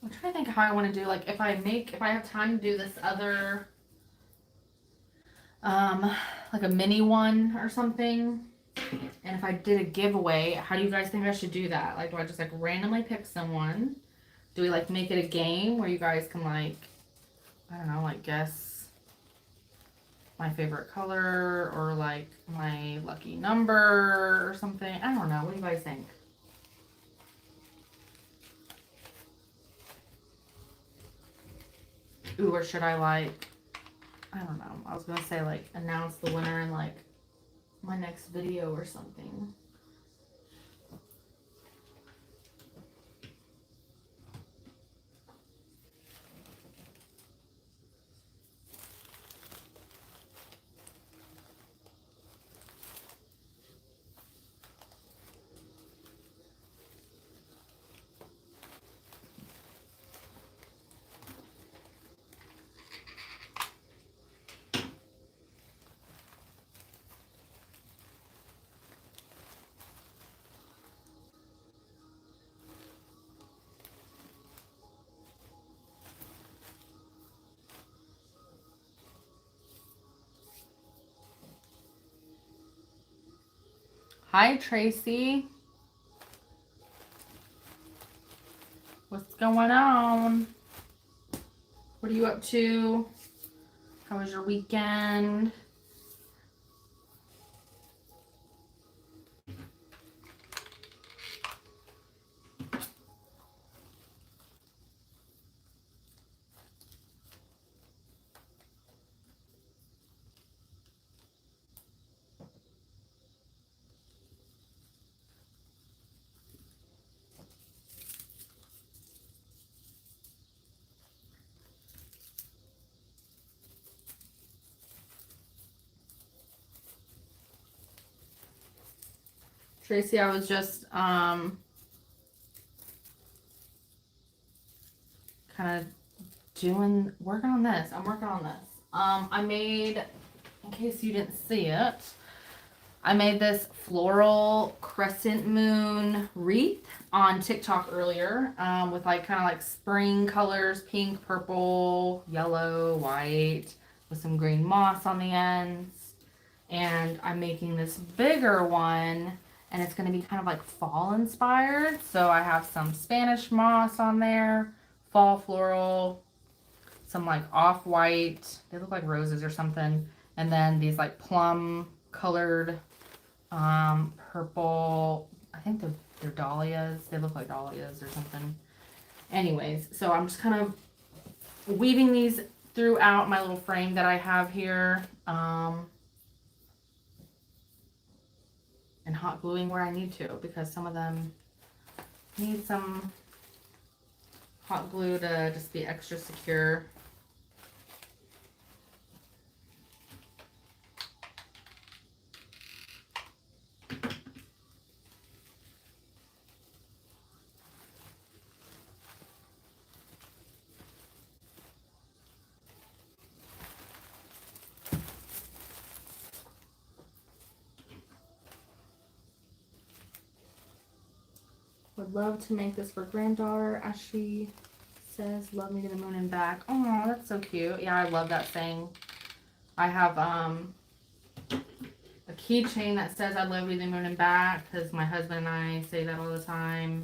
I'm trying to think how I want to do, like, if I have time to do this other, like a mini one or something, and if I did a giveaway, how do you guys think I should do that? Like, do I just, like, randomly pick someone? Do we, like, make it a game where you guys can, like, I don't know, like, guess my favorite color or, like, my lucky number or something? I don't know. What do you guys think? Ooh, or should I, like, I don't know. I was going to say, like, announce the winner in, like, my next video or something. Hi, Tracy. What's going on? What are you up to? How was your weekend? Tracy, I was just kind of working on this. I'm working on this. I made, in case you didn't see it, I made this floral crescent moon wreath on TikTok earlier, with like kind of like spring colors, pink, purple, yellow, white, with some green moss on the ends. And I'm making this bigger one, and it's going to be kind of like fall inspired. So I have some Spanish moss on there, fall floral, some like off-white, they look like roses or something, and then these like plum colored purple, I think they're dahlias, they look like dahlias or something. Anyways, so I'm just kind of weaving these throughout my little frame that I have here, and hot gluing where I need to, because some of them need some hot glue to just be extra secure. Would love to make this for granddaughter, as she says, love me to the moon and back. Oh, that's so cute. Yeah, I love that saying. I have a keychain that says I love you to the moon and back, because my husband and I say that all the time.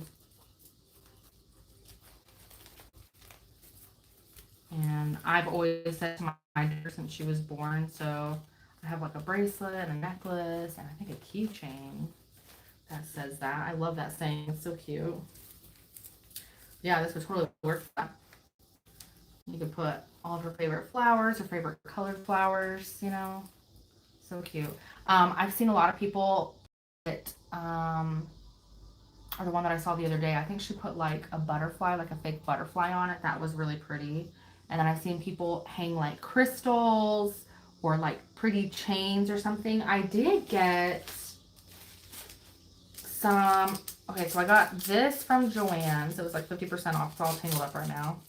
And I've always said to my daughter since she was born. So I have like a bracelet, a necklace, and I think a keychain that says that. I love that saying. It's so cute. Yeah, this would totally work for that. You could put all of her favorite flowers, her favorite colored flowers, you know. So cute. I've seen a lot of people that, or the one that I saw the other day, I think she put like a butterfly, like a fake butterfly on it. That was really pretty. And then I've seen people hang like crystals or like pretty chains or something. I did get some, okay, so I got this from Joann's. It was like 50% off. It's all tangled up right now.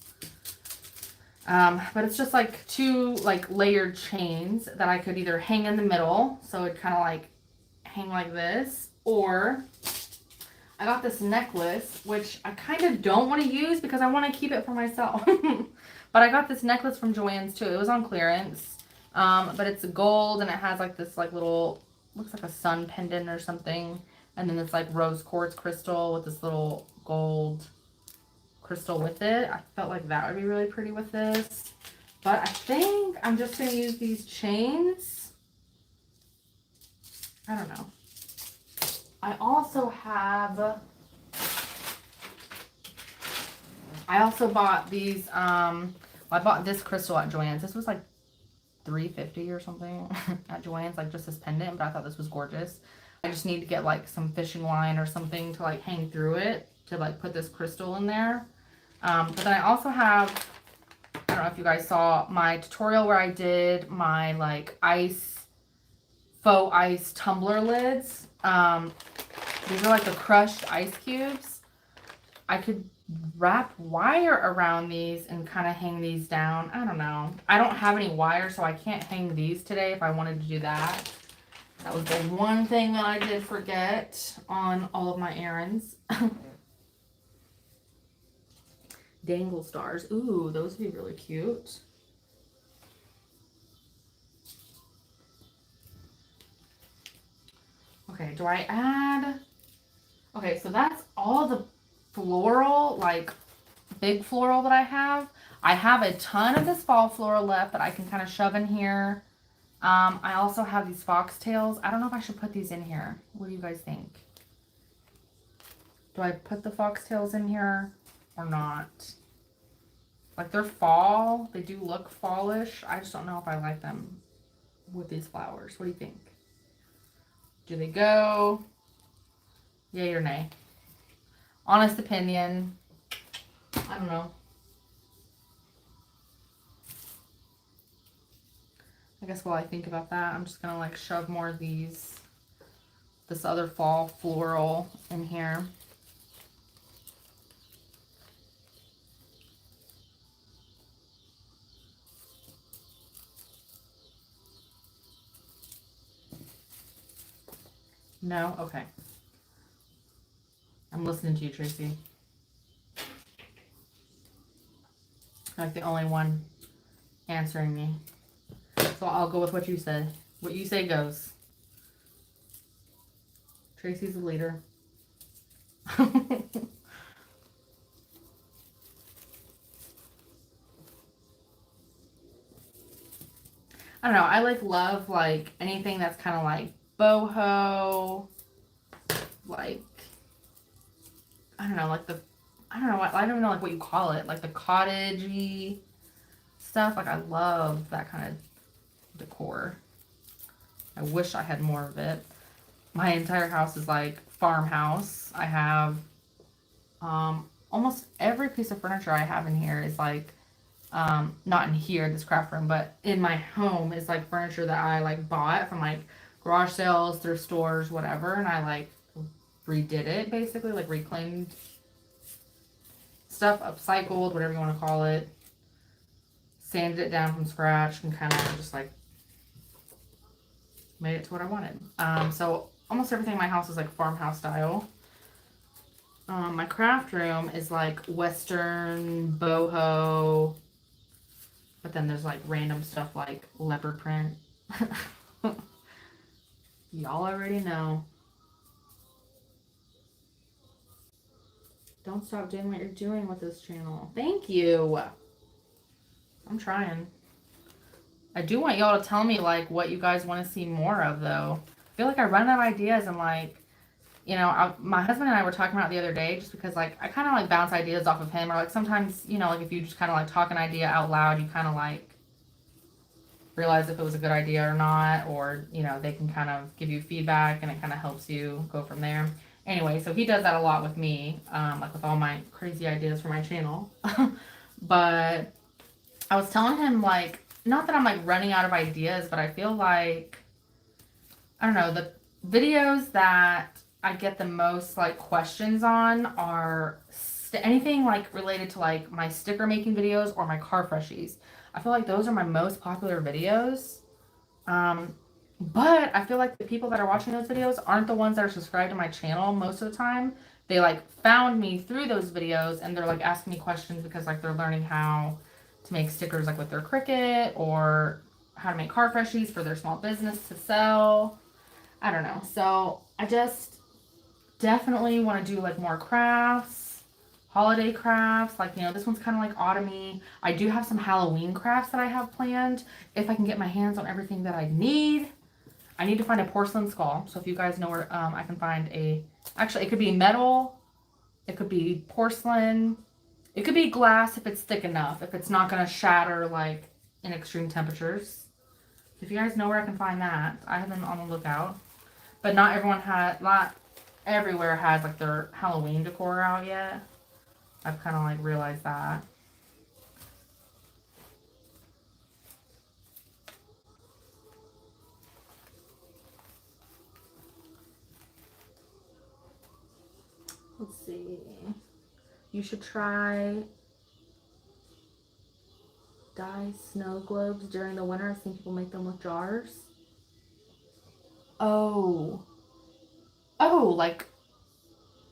But it's just like two like layered chains that I could either hang in the middle, so it kind of like hang like this, or I got this necklace, which I kind of don't want to use because I want to keep it for myself. But I got this necklace from Joann's too. It was on clearance. But it's gold, and it has like this like little, looks like a sun pendant or something. And then it's like rose quartz crystal with this little gold crystal with it. I felt like that would be really pretty with this. But I think I'm just going to use these chains. I don't know. I also bought these, I bought this crystal at Joann's. This was like $3.50 or something at Joann's, like just this pendant, but I thought this was gorgeous. I just need to get like some fishing line or something to like hang through it to like put this crystal in there. But then I also have, I don't know if you guys saw my tutorial where I did my like faux ice tumbler lids. These are like the crushed ice cubes. I could wrap wire around these and kind of hang these down. I don't know. I don't have any wire, so I can't hang these today if I wanted to do that. That was the one thing that I did forget on all of my errands. Dangle stars. Ooh, those would be really cute. Okay, do I add... Okay, so that's all the floral, like big floral that I have. I have a ton of this fall floral left that I can kind of shove in here. I also have these foxtails. I don't know if I should put these in here. What do you guys think? Do I put the foxtails in here or not? Like, they're fall. They do look fallish. I just don't know if I like them with these flowers. What do you think? Do they go? Yay or nay? Honest opinion. I don't know. I guess while I think about that, I'm just gonna like shove more of this other fall floral in here. No? Okay. I'm listening to you, Tracy. I'm like the only one answering me. So I'll go with what you said. What you say goes. Tracy's the leader. I don't know. I love anything that's kind of like boho, like I don't know, like I don't even know like what you call it, like the cottagey stuff. Like I love that kind of decor. I wish I had more of it. My entire house is like farmhouse. I have almost every piece of furniture I have in here is like not in here, this craft room, but in my home is like furniture that I like bought from like garage sales, thrift stores, whatever, and I like redid it basically, like reclaimed stuff, upcycled, whatever you want to call it, sanded it down from scratch and kind of just like made it to what I wanted. So almost everything in my house is like farmhouse style. My craft room is like Western boho, but then there's like random stuff like leopard print. Y'all already know. Don't stop doing what you're doing with this channel. Thank you. I'm trying. I do want y'all to tell me like what you guys want to see more of though. I feel like I run out of ideas and like, you know, my husband and I were talking about it the other day just because like I kind of like bounce ideas off of him, or like sometimes, you know, like if you just kind of like talk an idea out loud, you kind of like realize if it was a good idea or not, or, you know, they can kind of give you feedback and it kind of helps you go from there. Anyway, so he does that a lot with me, like with all my crazy ideas for my channel. But I was telling him like, not that I'm like running out of ideas, but I feel like, I don't know, the videos that I get the most like questions on are anything like related to like my sticker making videos or my car freshies. I feel like those are my most popular videos. But I feel like the people that are watching those videos aren't the ones that are subscribed to my channel most of the time. They like found me through those videos and they're like asking me questions because like they're learning how to make stickers like with their Cricut, or how to make car freshies for their small business to sell. I don't know. So I just definitely want to do like more crafts, holiday crafts. Like, you know, this one's kind of like autumny. I do have some Halloween crafts that I have planned if I can get my hands on everything that I need. I need to find a porcelain skull. So if you guys know where I can find actually it could be metal, it could be porcelain, it could be glass if it's thick enough, if it's not going to shatter like in extreme temperatures. If you guys know where I can find that, I have been on the lookout. But not everywhere has like their Halloween decor out yet. I've kind of like realized that. Let's see. You should try dye snow globes during the winter. I've seen people make them with jars. Oh, like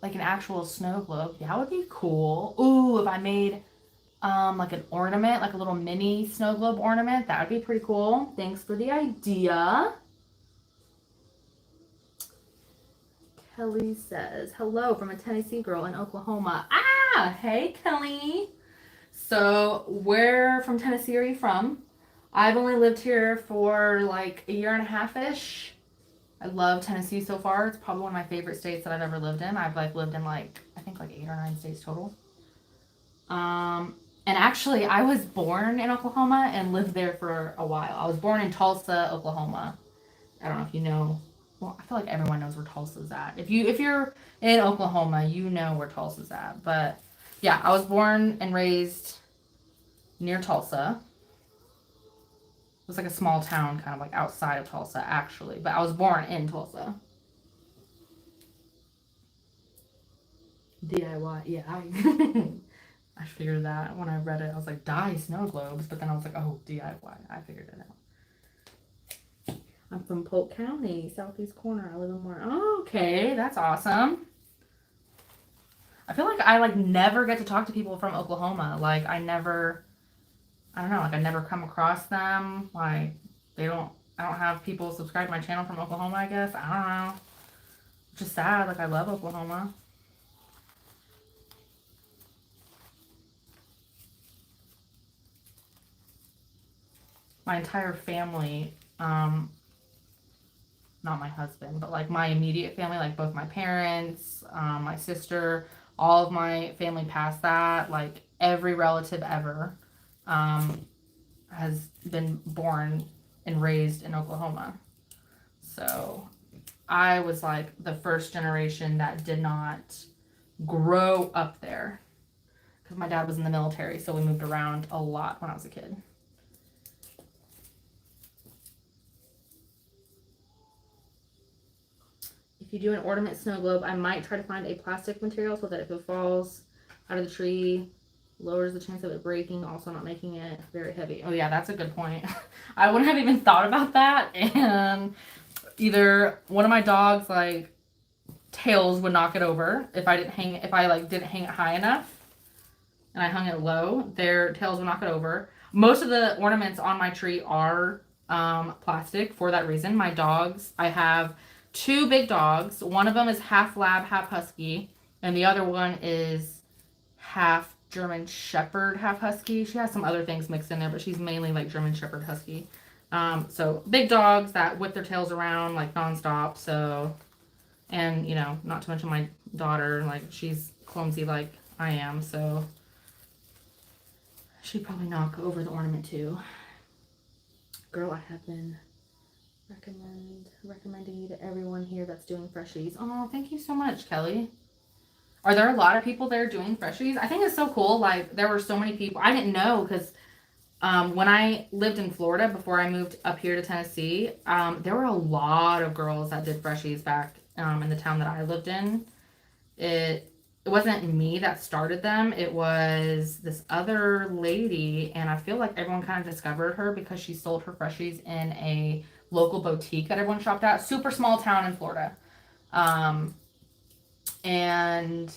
an actual snow globe. That would be cool. Ooh, if I made like an ornament, like a little mini snow globe ornament, that would be pretty cool. Thanks for the idea. Kelly says, hello from a Tennessee girl in Oklahoma. Hey, Kelly. So, where from Tennessee are you from? I've only lived here for like a year and a half-ish. I love Tennessee so far. It's probably one of my favorite states that I've ever lived in. I've like lived in like, I think like 8 or 9 states total. And actually, I was born in Oklahoma and lived there for a while. I was born in Tulsa, Oklahoma. I don't know if you know. Well, I feel like everyone knows where Tulsa's at. If you're in Oklahoma, you know where Tulsa's at. But yeah, I was born and raised near Tulsa. It was like a small town, kind of like outside of Tulsa, actually. But I was born in Tulsa. DIY, yeah. I figured that when I read it. I was like, dye snow globes. But then I was like, oh, DIY. I figured it out. I'm from Polk County, southeast corner. I live in Warren. Oh, okay, that's awesome. I feel like I like never get to talk to people from Oklahoma. Like I don't know, like I never come across them. Like I don't have people subscribe to my channel from Oklahoma, I guess. I don't know. Which is sad. Like I love Oklahoma. My entire family, not my husband, but like my immediate family, like both my parents, my sister, all of my family past that, like every relative ever, has been born and raised in Oklahoma. So I was like the first generation that did not grow up there because my dad was in the military, so we moved around a lot when I was a kid. If you do an ornament snow globe, I might try to find a plastic material so that if it falls out of the tree, lowers the chance of it breaking, also not making it very heavy. Oh yeah, that's a good point. I wouldn't have even thought about that, and either one of my dogs like tails would knock it over if I didn't hang it high enough and I hung it low, their tails would knock it over. Most of the ornaments on my tree are plastic for that reason. My dogs, I have 2 big dogs. One of them is half lab, half husky, and the other one is half German Shepherd, half husky. She has some other things mixed in there, but she's mainly like German Shepherd husky. So big dogs that whip their tails around like nonstop. So, and you know, not to mention my daughter, like she's clumsy like I am, so she'd probably knock over the ornament too. Girl, I have been recommending you to everyone here that's doing freshies. Oh, thank you so much, Kelly. Are there a lot of people there doing freshies? I think it's so cool. Like there were so many people. I didn't know because when I lived in Florida before I moved up here to Tennessee, there were a lot of girls that did freshies back in the town that I lived in. It wasn't me that started them. It was this other lady, and I feel like everyone kind of discovered her because she sold her freshies in a local boutique that everyone shopped at. Super small town in Florida. And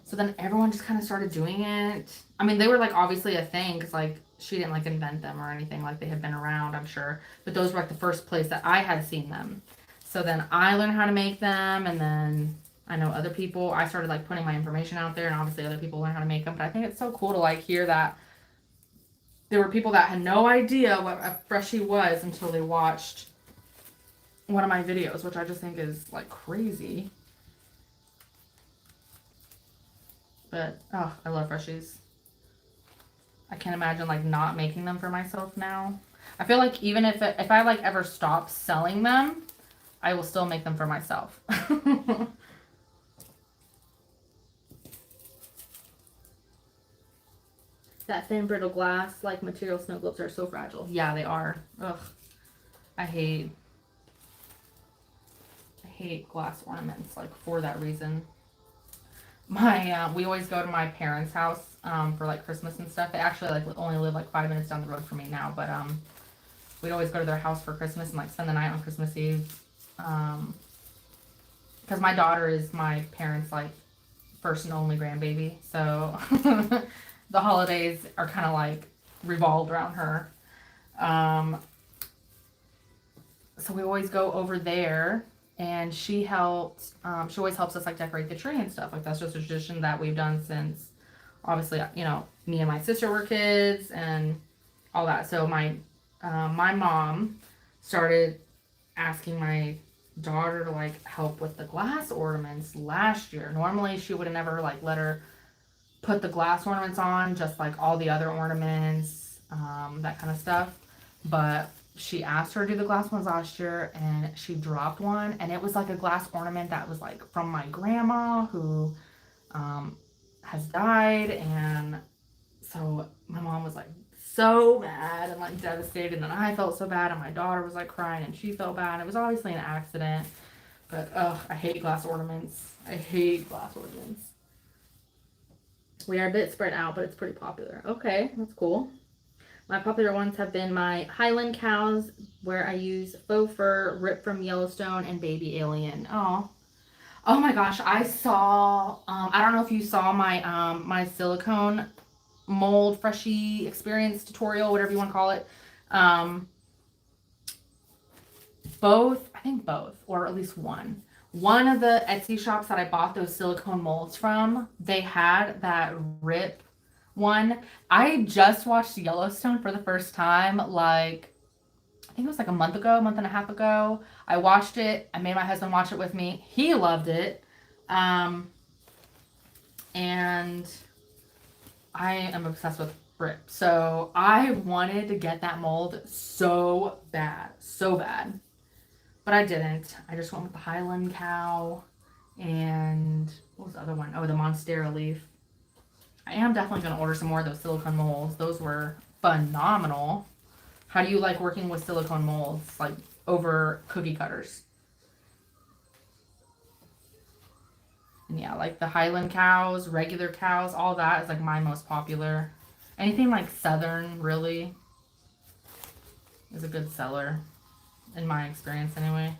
so then everyone just kind of started doing it. I mean, they were like obviously a thing because like she didn't like invent them or anything. Like they had been around, I'm sure. But those were like the first place that I had seen them. So then I learned how to make them, and then I know other people. I started like putting my information out there, and obviously other people learn how to make them. But I think it's so cool to like hear that there were people that had no idea what a freshie was until they watched one of my videos, which I just think is like crazy. But oh, I love freshies. I can't imagine like not making them for myself now. I feel like even if I like ever stop selling them, I will still make them for myself. That thin brittle glass like material snow globes are so fragile. Yeah, they are. Ugh. I hate glass ornaments like for that reason. We always go to my parents' house for like Christmas and stuff. They actually like only live like 5 minutes down the road from me now, but we'd always go to their house for Christmas and like spend the night on Christmas Eve. Because my daughter is my parents' like first and only grandbaby, so the holidays are kind of like revolved around her. So we always go over there, and she helped, she always helps us like decorate the tree and stuff. Like that's just a tradition that we've done since, obviously, you know, me and my sister were kids and all that. So my mom started asking my daughter to like help with the glass ornaments last year. Normally she would have never like let her put the glass ornaments on, just like all the other ornaments, that kind of stuff. But she asked her to do the glass ones last year, and she dropped one, and it was like a glass ornament that was like from my grandma who has died. And so my mom was like so mad and like devastated, and then I felt so bad, and my daughter was like crying and she felt bad. It was obviously an accident, but ugh, I hate glass ornaments. I hate glass ornaments. We are a bit spread out, but it's pretty popular. Okay, that's cool. My popular ones have been my Highland cows, where I use faux fur, ripped from Yellowstone, and baby alien. Oh my gosh! I saw. I don't know if you saw my silicone mold freshie experience tutorial, whatever you want to call it. Um, both, I think both, or at least one. One of the Etsy shops that I bought those silicone molds from, they had that rip one. I just watched Yellowstone for the first time, like, I think it was like a month ago, a month and a half ago. I watched it. I made my husband watch it with me. He loved it. And I am obsessed with rip. So I wanted to get that mold so bad, so bad. But I didn't. I just went with the Highland cow and what was the other one? Oh, the Monstera leaf. I am definitely going to order some more of those silicone molds. Those were phenomenal. How do you like working with silicone molds, like over cookie cutters? And yeah, like the Highland cows, regular cows, all that is like my most popular. Anything like Southern, really, is a good seller, in my experience anyway.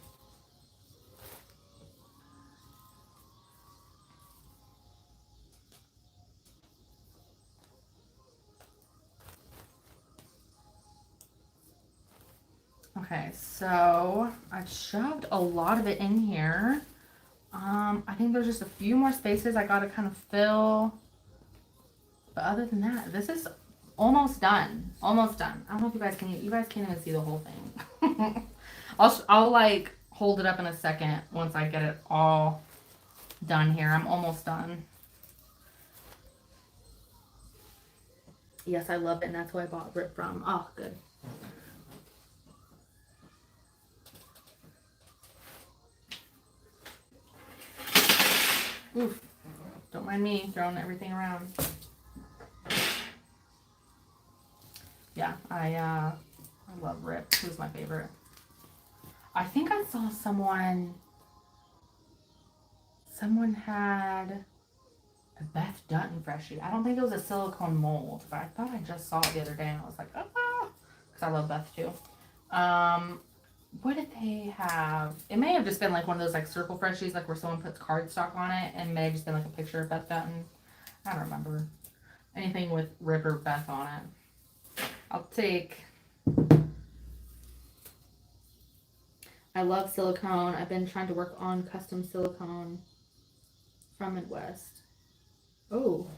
Okay, so I've shoved a lot of it in here. I think there's just a few more spaces I gotta kind of fill. But other than that, this is almost done. Almost done. I don't know if you guys can't even see the whole thing. I'll like hold it up in a second once I get it all done here. I'm almost done. Yes, I love it, and that's who I bought Rip from. Oh, good. Oof. Don't mind me throwing everything around. Yeah, I love Rip. Who's my favorite? I think I saw someone had a Beth Dunton freshie. I don't think it was a silicone mold, but I thought I just saw it the other day, and I was like, oh, because I love Beth too. What did they have? It may have just been like one of those like circle freshies, like where someone puts cardstock on it, and may have just been like a picture of Beth Dunton. I don't remember. Anything with Rip or Beth on it. I'll take. I love silicone. I've been trying to work on custom silicone from Midwest. Oh.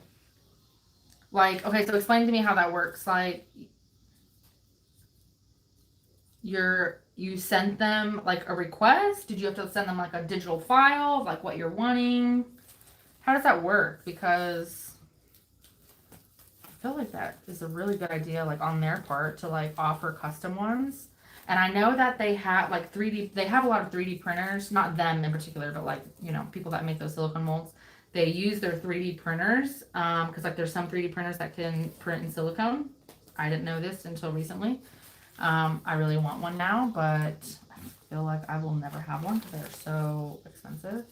Like, okay, so explain to me how that works. Like, you sent them like a request? Did you have to send them like a digital file of like what you're wanting? How does that work? Because I feel like that is a really good idea, like on their part, to like offer custom ones. And I know that they have like 3D, they have a lot of 3D printers, not them in particular, but like, you know, people that make those silicone molds. They use their 3D printers, because like there's some 3D printers that can print in silicone. I didn't know this until recently. I really want one now, but I feel like I will never have one because they're so expensive.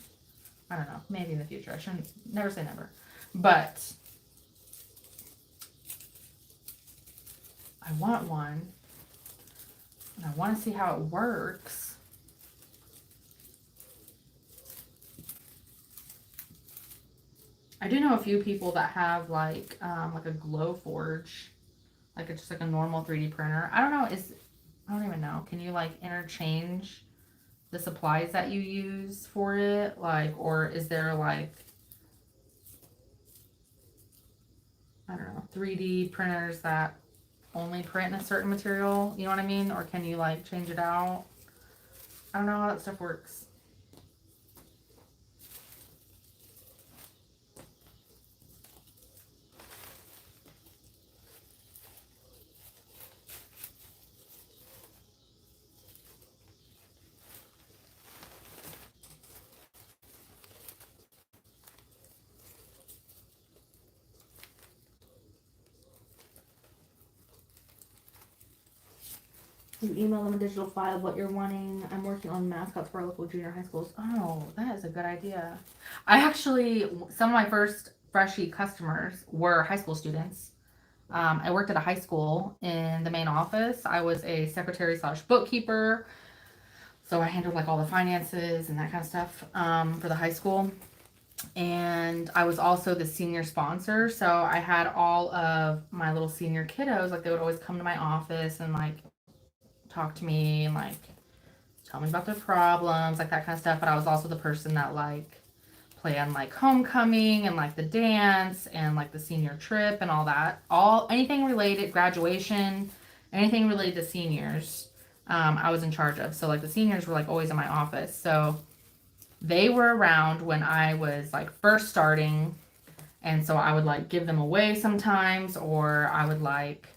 I don't know, maybe in the future. I shouldn't, never say never. But I want one, and I want to see how it works. I do know a few people that have like a glow forge, like it's just like a normal 3D printer. I don't know, I don't even know. Can you like interchange the supplies that you use for it? Like, or is there like, I don't know, 3D printers that only print in a certain material? You know what I mean? Or can you like change it out? I don't know how that stuff works. You email them a digital file of what you're wanting. I'm working on mascots for our local junior high schools. Oh, that is a good idea. I actually, some of my first freshie customers were high school students. I worked at a high school in the main office. I was a secretary slash bookkeeper. So I handled like all the finances and that kind of stuff for the high school. And I was also the senior sponsor. So I had all of my little senior kiddos, like they would always come to my office and like talk to me and like tell me about their problems, like that kind of stuff. But I was also the person that like planned like homecoming and like the dance and like the senior trip and all that. All anything related, graduation, anything related to seniors, I was in charge of. So like the seniors were like always in my office. So they were around when I was like first starting. And so I would like give them away sometimes, or I would like,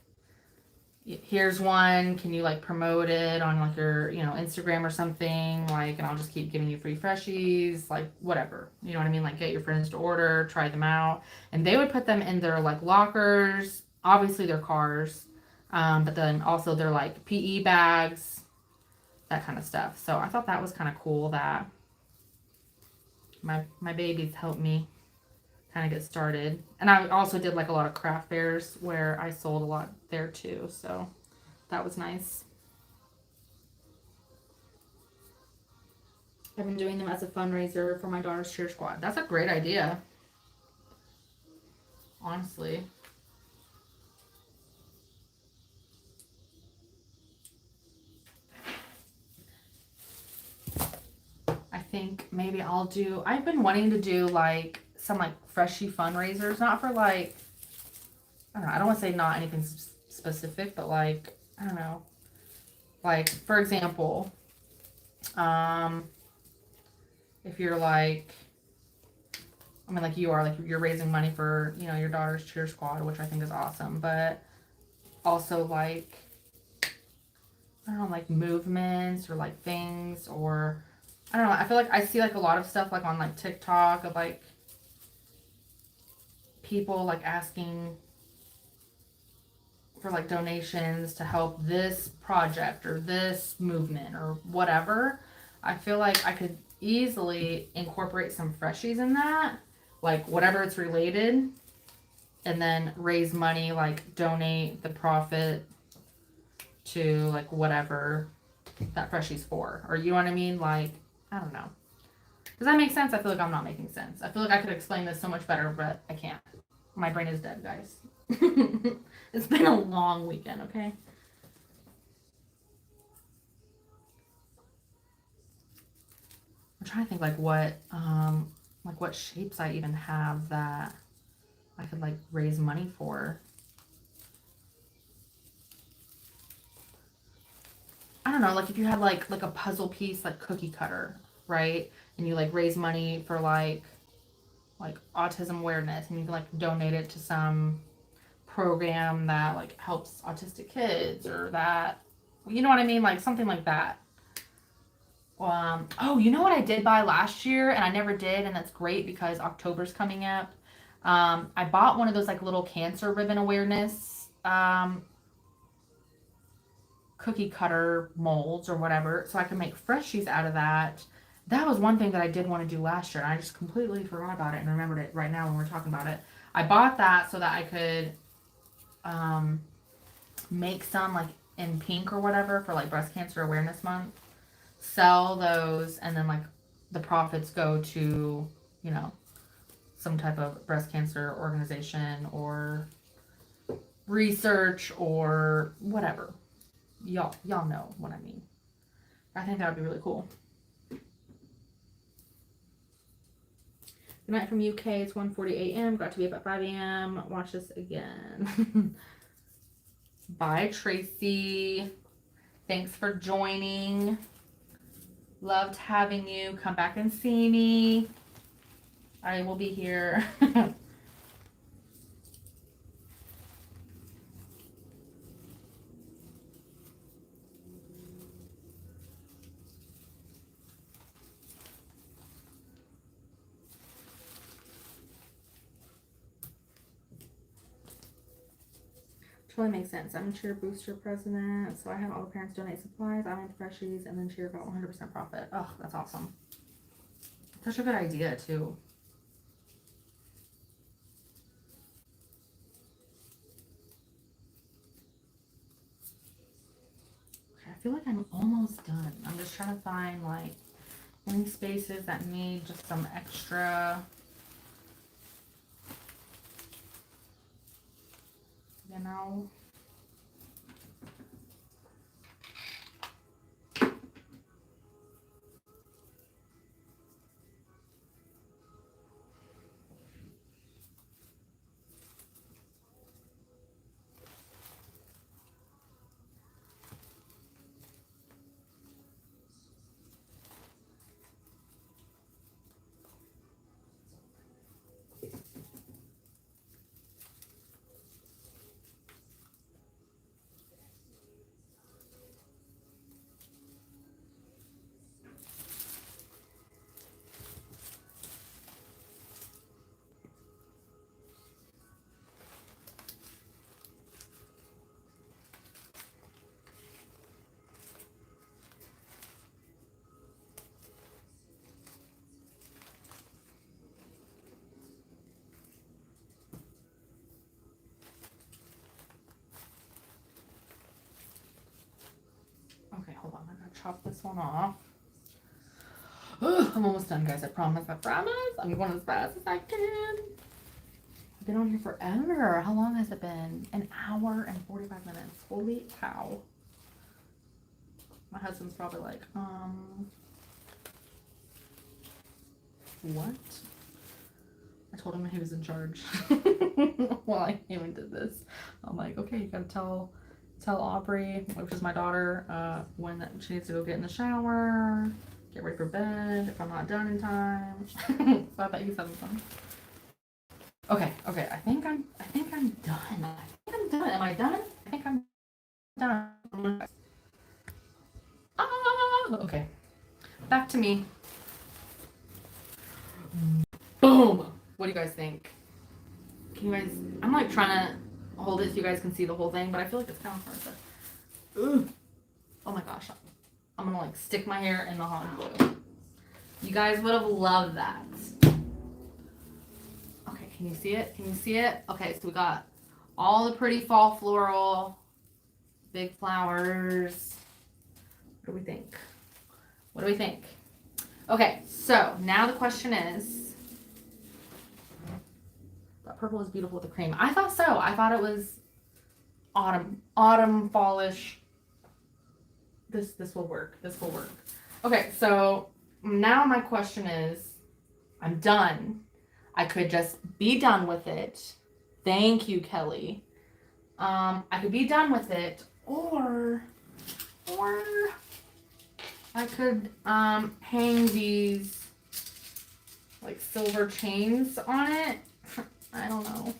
here's one, can you like promote it on like your, you know, Instagram or something, like, and I'll just keep giving you free freshies, like whatever, you know what I mean, like get your friends to order, try them out. And they would put them in their like lockers, obviously their cars, but then also their like PE bags, that kind of stuff. So I thought that was kind of cool that my babies helped me kind of get started. And I also did like a lot of craft fairs where I sold a lot there too. So that was nice. I've been doing them as a fundraiser for my daughter's cheer squad. That's a great idea. Honestly. I think maybe I've been wanting to do like some like freshie fundraisers, not for like, I don't know, I don't want to say not anything specific, but like, I don't know, like for example, um, if you're like, I mean, like you are, like you're raising money for, you know, your daughter's cheer squad, which I think is awesome, but also like, I don't know, like movements or like things, or I don't know, I feel like I see like a lot of stuff like on like TikTok of like people like asking for like donations to help this project or this movement or whatever. I feel like I could easily incorporate some freshies in that, like whatever it's related, and then raise money, like donate the profit to like whatever that freshie's for. Or you know what I mean? Like, I don't know. Does that make sense? I feel like I'm not making sense. I feel like I could explain this so much better, but I can't. My brain is dead, guys. It's been a long weekend, okay? I'm trying to think like what shapes I even have that I could like raise money for. I don't know, like if you had like a puzzle piece like cookie cutter, right? And you like raise money for like autism awareness, and you can like donate it to some program that like helps autistic kids, or that, you know what I mean, like something like that. Oh, you know what I did buy last year and I never did, and that's great because October's coming up. I bought one of those like little cancer ribbon awareness cookie cutter molds or whatever, so I can make freshies out of that. That was one thing that I did want to do last year, and I just completely forgot about it and remembered it right now when we're talking about it. I bought that so that I could um, make some like in pink or whatever for like Breast Cancer Awareness Month, sell those, and then like the profits go to, you know, some type of breast cancer organization or research or whatever. Y'all know what I mean. I think that would be really cool. Good night from UK. It's 1:40 a.m. Got to be up at 5 a.m. Watch this again. Bye, Tracy. Thanks for joining. Loved having you. Come back and see me. I will be here. Totally makes sense. I'm a cheer booster president, so I have all the parents donate supplies. I went to freshies, and then cheer got 100% profit. Oh, that's awesome. Such a good idea, too. Okay, I feel like I'm almost done. I'm just trying to find, like, any spaces that need just some extra, you know. Okay, hold on. I'm gonna chop this one off. Ugh, I'm almost done, guys. I promise. I promise. I'm going as fast as I can. I've been on here forever. How long has it been? An hour and 45 minutes. Holy cow. My husband's probably like, what? I told him he was in charge while I came and did this. I'm like, okay, you gotta tell Aubrey, which is my daughter, when she needs to go get in the shower, get ready for bed, if I'm not done in time. So I bet he's having fun. Okay, I think I'm done. Am I done? I think I'm done. Okay. Back to me. Boom! What do you guys think? Can you guys... I'm like trying to hold it so you guys can see the whole thing, but I feel like it's kind of hard to... Ooh. Oh my gosh. I'm gonna like stick my hair in the hot glue. You guys would have loved that. Okay, can you see it? Can you see it? Okay, so we got all the pretty fall floral, big flowers. What do we think? What do we think? Okay, so now the question is, that purple is beautiful with the cream. I thought so. I thought it was autumn fallish. This will work. This will work. Okay, so now my question is, I'm done. I could just be done with it. Thank you, Kelly. I could be done with it, or I could hang these like silver chains on it. I don't know.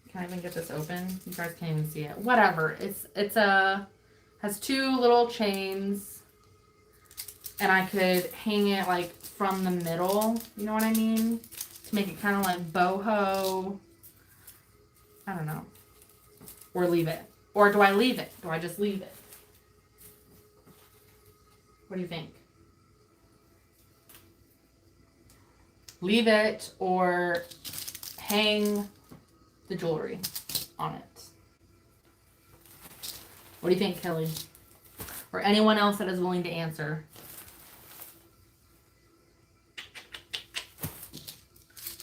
Can I even get this open? You guys can't even see it. Whatever. It's has two little chains, and I could hang it like from the middle. You know what I mean? To make it kind of like boho. I don't know. Or leave it. Or do I leave it? Do I just leave it? What do you think? Leave it or hang the jewelry on it. What do you think, Kelly? Or anyone else that is willing to answer?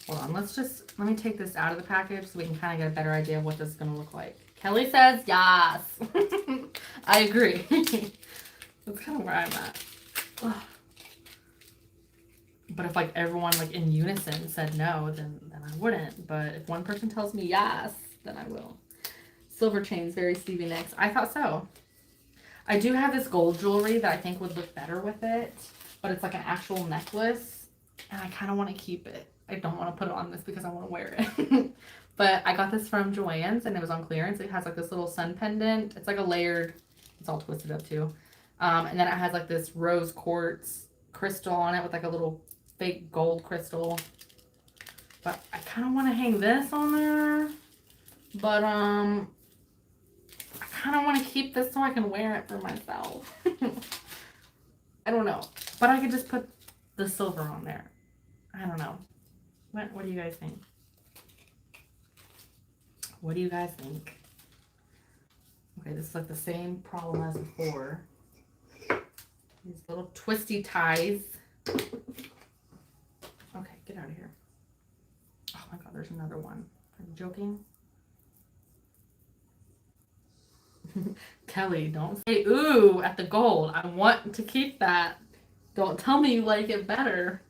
Hold on, let me take this out of the package so we can kind of get a better idea of what this is going to look like. Kelly says yes. I agree. That's kind of where I'm at. Ugh. But if like everyone like in unison said no, then I wouldn't. But if one person tells me yes, then I will. Silver chains, very Stevie Nicks. I thought so. I do have this gold jewelry that I think would look better with it, but it's like an actual necklace, and I kind of want to keep it. I don't want to put it on this because I want to wear it. But I got this from Joann's, and it was on clearance. It has like this little sun pendant. It's like a layered, it's all twisted up too. And then it has like this rose quartz crystal on it with like a little fake gold crystal. But I kind of want to hang this on there. But I kind of want to keep this so I can wear it for myself. I don't know. But I could just put the silver on there. I don't know. What do you guys think? What do you guys think? Okay, this is like the same problem as before. These little twisty ties. Okay, get out of here. Oh my god, there's another one. Are you joking? Kelly, don't say ooh at the gold. I want to keep that. Don't tell me you like it better.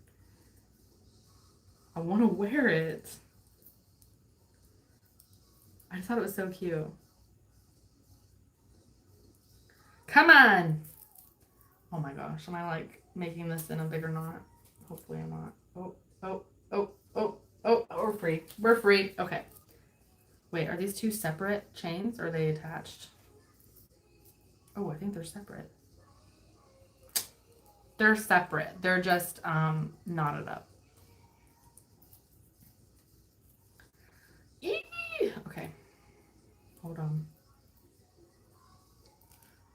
I want to wear it. I just thought it was so cute. Come on. Oh my gosh. Am I like making this in a bigger knot? Hopefully I'm not. Oh, we're free. We're free. Okay. Wait, are these two separate chains or are they attached? Oh, I think they're separate. They're separate. They're just knotted up. Eee! Okay. Hold on.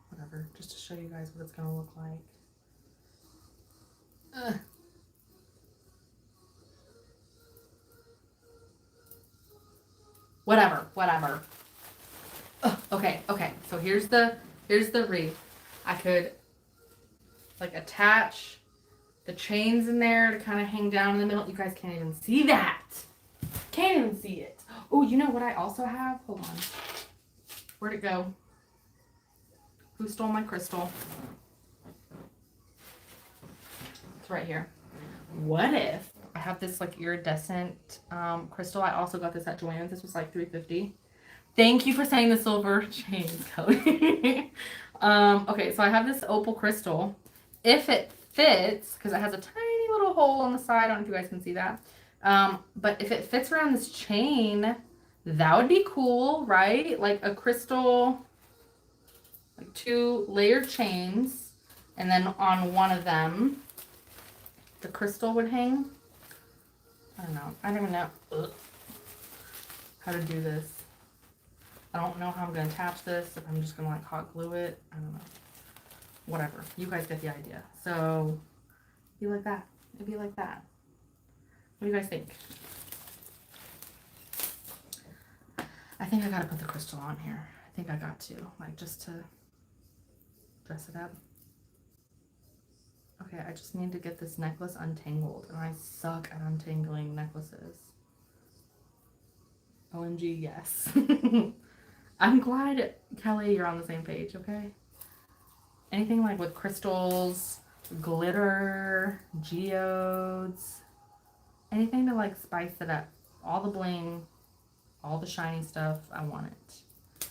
Whatever. Just to show you guys what it's going to look like. Whatever. Okay. So here's the wreath. I could like attach the chains in there to kind of hang down in the middle. You guys can't even see that. Can't even see it. Oh, you know what I also have? Hold on. Where'd it go? Who stole my crystal? It's right here. What if I have this like iridescent crystal? I also got this at Joann's. This was like $3.50. Thank you for saying the silver chains, Kelly. Okay, so I have this opal crystal. If it fits, because it has a tiny little hole on the side. I don't know if you guys can see that. But if it fits around this chain, that would be cool, right? Like a crystal, like 2 layered chains, and then on one of them, the crystal would hang. I don't know. I don't even know how to do this. I don't know how I'm going to attach this, if I'm just going to like hot glue it. I don't know. Whatever. You guys get the idea. So, be like that. It'd be like that. What do you guys think? I think I got to put the crystal on here. I think I got to. Like, just to dress it up. Okay, I just need to get this necklace untangled. And I suck at untangling necklaces. OMG, yes. I'm glad, Kelly, you're on the same page, okay? Anything like with crystals, glitter, geodes, anything to like spice it up. All the bling, all the shiny stuff, I want it.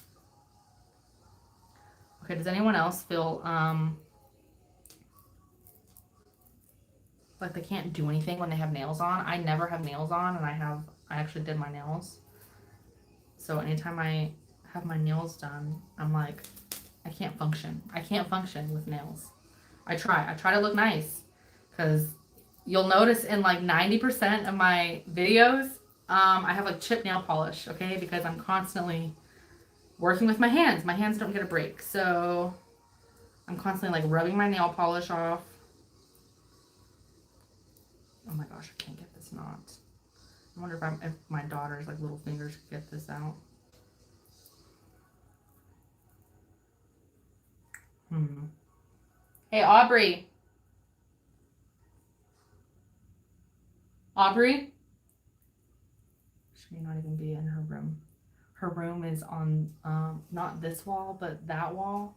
Okay, does anyone else feel like they can't do anything when they have nails on? I never have nails on, and I actually did my nails. So anytime I have my nails done, I'm like, I can't function. I can't function with nails. I try to look nice, because you'll notice in like 90% of my videos, I have like chip nail polish, okay? Because I'm constantly working with my hands. My hands don't get a break. So I'm constantly like rubbing my nail polish off. Oh my gosh, I can't get this knot. I wonder if my daughter's like little fingers could get this out. Hey, Aubrey. Aubrey? She may not even be in her room. Her room is on, not this wall, but that wall.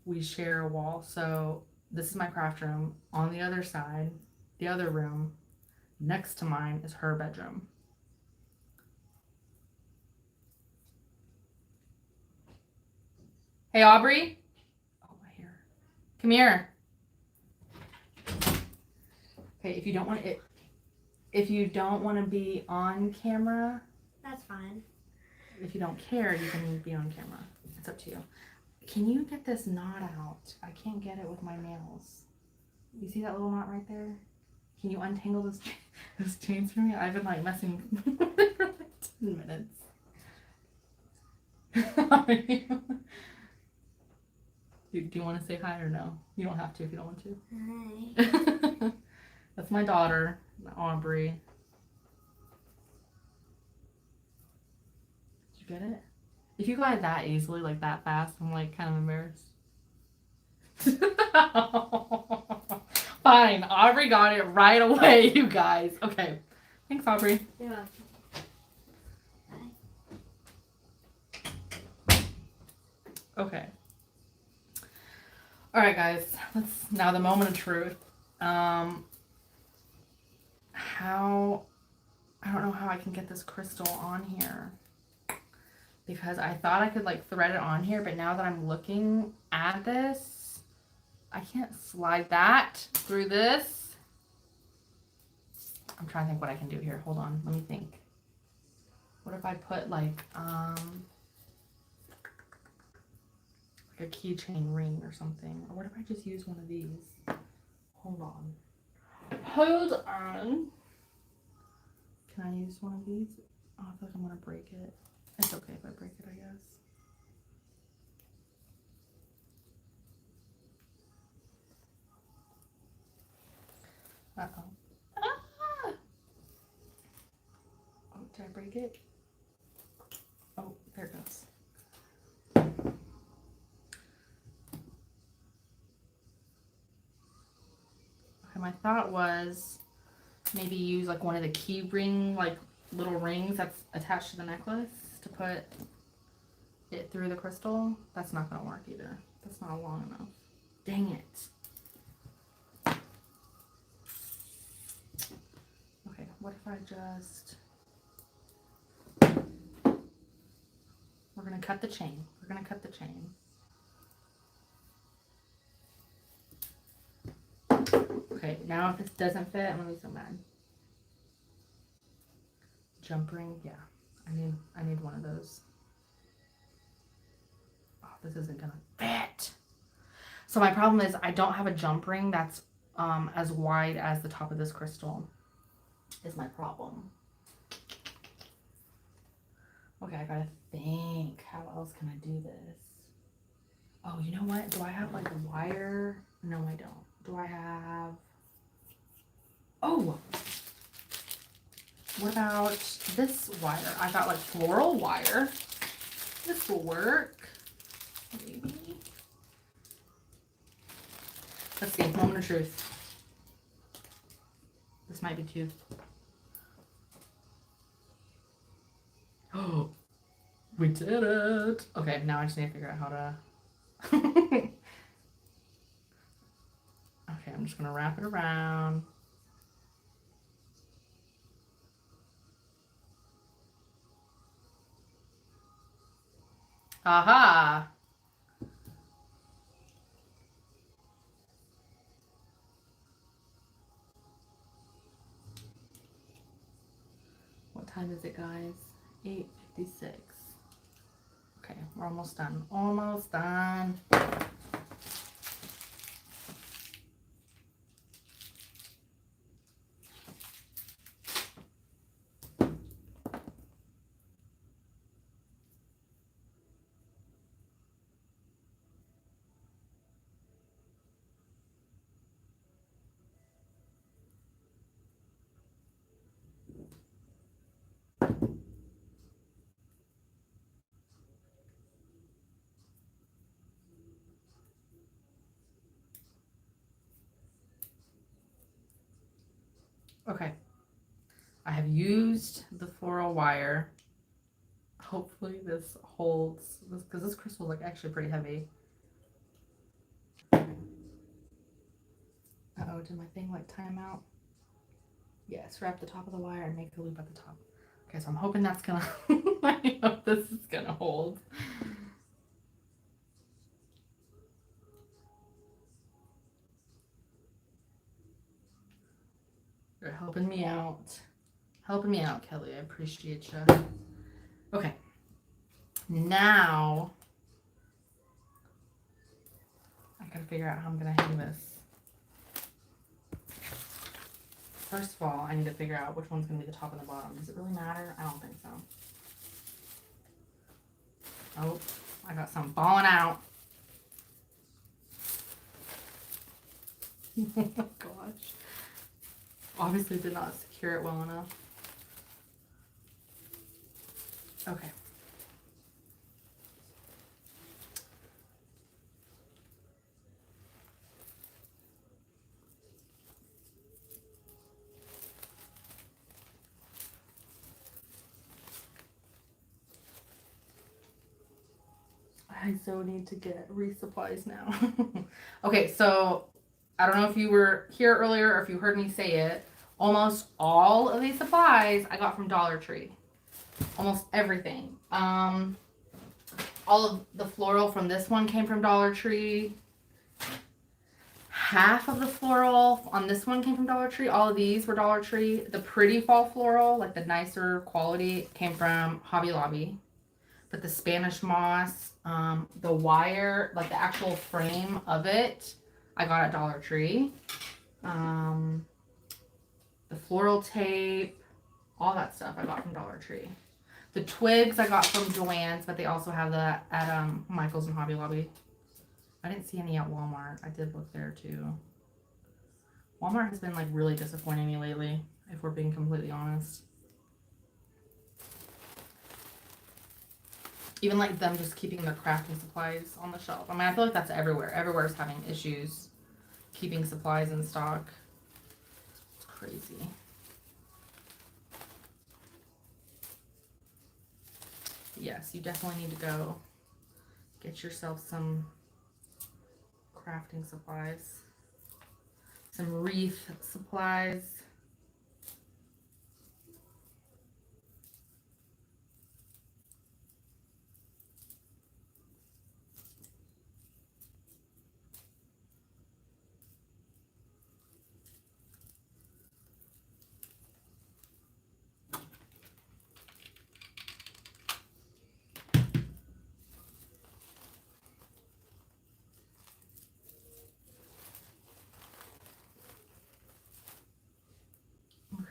We share a wall. So this is my craft room. On the other side The other room next to mine is her bedroom. Hey, Aubrey. Oh, I hear her. Come here. Okay, if you don't want it, if you don't want to be on camera, that's fine. If you don't care, you can be on camera. It's up to you. Can you get this knot out? I can't get it with my nails. You see that little knot right there? Can you untangle this chains for me? I've been like messing with it for like 10 minutes. Do you want to say hi or no? You don't have to if you don't want to. Hi. That's my daughter, Aubrey. Did you get it? If you got it that easily, like that fast, I'm like kind of embarrassed. Fine, Aubrey got it right away, you guys. Okay, thanks, Aubrey. You're welcome. Okay. All right, guys. Let's now the moment of truth. How I don't know how I can get this crystal on here because I thought I could like thread it on here, but now that I'm looking at this, I can't slide that through this. I'm trying to think what I can do here. Hold on, let me think. What if I put like a keychain ring or something? Or what if I just use one of these? Hold on. Hold on. Can I use one of these? Oh, I feel like I'm gonna break it. It's okay if I break it, I guess. Uh-oh. Ah! Oh, did I break it? Oh, there it goes. Okay, my thought was maybe use like one of the key ring, like little rings that's attached to the necklace to put it through the crystal. That's not gonna work either. That's not long enough. Dang it. Okay, what if I just... We're gonna cut the chain. We're gonna cut the chain. Okay, now if this doesn't fit, I'm gonna be so mad. Jump ring, yeah. I need one of those. Oh, this isn't gonna fit. So my problem is I don't have a jump ring that's as wide as the top of this crystal. Is my problem. Okay, I gotta think. How else can I do this? Oh, you know what? Do I have like a wire? No, I don't. Do I have... Oh! What about this wire? I got like floral wire. This will work. Maybe. Let's see. Moment of truth. This might be too... Oh! We did it! Okay, now I just need to figure out how to... Okay, I'm just gonna wrap it around. Aha! What time is it, guys? 8:56. Okay, we're almost done. Almost done. Okay, I have used the floral wire. Hopefully this holds, because this crystal is like actually pretty heavy. Uh-oh, did my thing like time out? Yes, wrap the top of the wire and make a loop at the top. Okay, so I'm hoping that's gonna, I hope this is gonna hold. You're helping me out. Helping me out, Kelly. I appreciate you. Okay. Now, I gotta figure out how I'm gonna hang this. First of all, I need to figure out which one's gonna be the top and the bottom. Does it really matter? I don't think so. Oh, I got some falling out. Oh my gosh. Obviously did not secure it well enough. Okay. I so need to get Wreath supplies now. Okay, so I don't know if you were here earlier or if you heard me say it. Almost all of these supplies I got from Dollar Tree. Almost everything. All of the floral from this one came from Dollar Tree. Half of the floral on this one came from Dollar Tree. All of these were Dollar Tree. The pretty fall floral, like the nicer quality, came from Hobby Lobby. But the Spanish moss, the wire, like the actual frame of it, I got at Dollar Tree. The floral tape, all that stuff I got from Dollar Tree. The twigs I got from Joann's, but they also have that at Michael's and Hobby Lobby. I didn't see any at Walmart. I did look there too. Walmart has been like really disappointing me lately, if we're being completely honest. Even like them just keeping their crafting supplies on the shelf. I mean, I feel like that's everywhere. Everywhere's having issues keeping supplies in stock. It's crazy. Yes, you definitely need to go get yourself some crafting supplies. Some wreath supplies.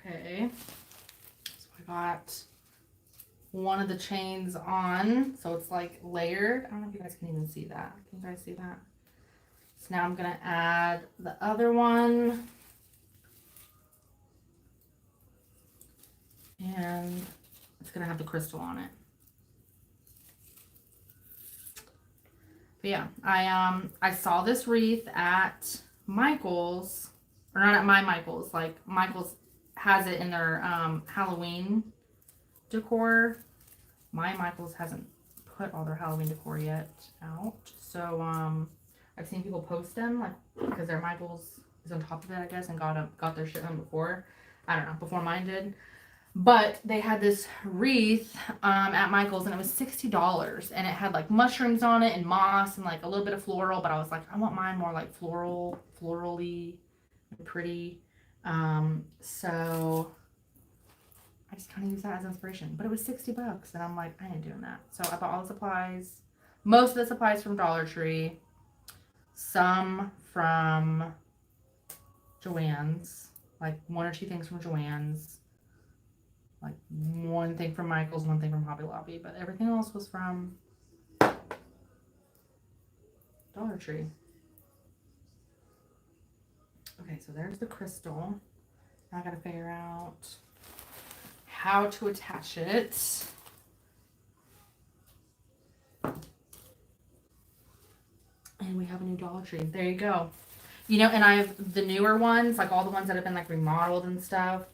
Okay, so I got one of the chains on, so it's like layered. I don't know if you guys can even see that. Can you guys see that? So now I'm gonna add the other one. And it's gonna have the crystal on it. But yeah, I saw this wreath at Michael's, or not at my Michael's, like Michael's has it in their Halloween decor. My Michael's hasn't put all their Halloween decor yet out. So I've seen people post them, like, because their Michael's is on top of it, I guess, and got their shit done before. I don't know, before mine did. But they had this wreath at Michael's, and it was $60, and it had like mushrooms on it and moss and like a little bit of floral. But I was like, I want mine more like florally and pretty. So I just kind of use that as inspiration. But it was $60, and I'm like, I ain't doing that. So I bought all the supplies. Most of the supplies from Dollar Tree. Some from Joann's. Like 1 or 2 things from Joann's. Like 1 thing from Michael's, 1 thing from Hobby Lobby. But everything else was from Dollar Tree. Okay, so there's the crystal. Now I gotta figure out how to attach it. And we have a new Dollar Tree. There you go. You know, and I have the newer ones, like all the ones that have been like remodeled and stuff.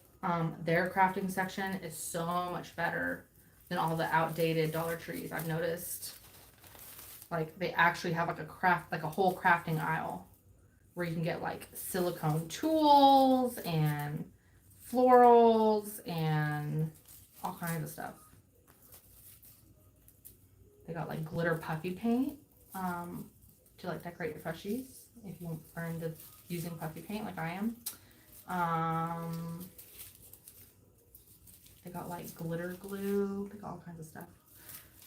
Their crafting section is so much better than all the outdated Dollar Trees I've noticed. Like they actually have like a whole crafting aisle where you can get like silicone tools and florals and all kinds of stuff. They got like glitter puffy paint to like decorate your freshies if you are into using puffy paint like I am. They got like glitter glue. They got all kinds of stuff.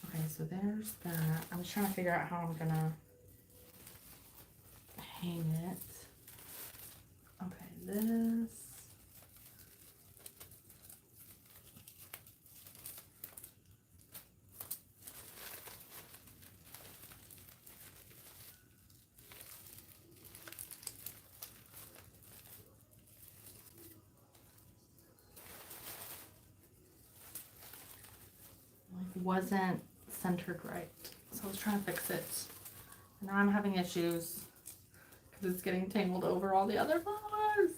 Okay, so there's that. I'm just trying to figure out how I'm gonna hang it. Okay, this. Wasn't centered right, so I was trying to fix it, and now I'm having issues because it's getting tangled over all the other flowers.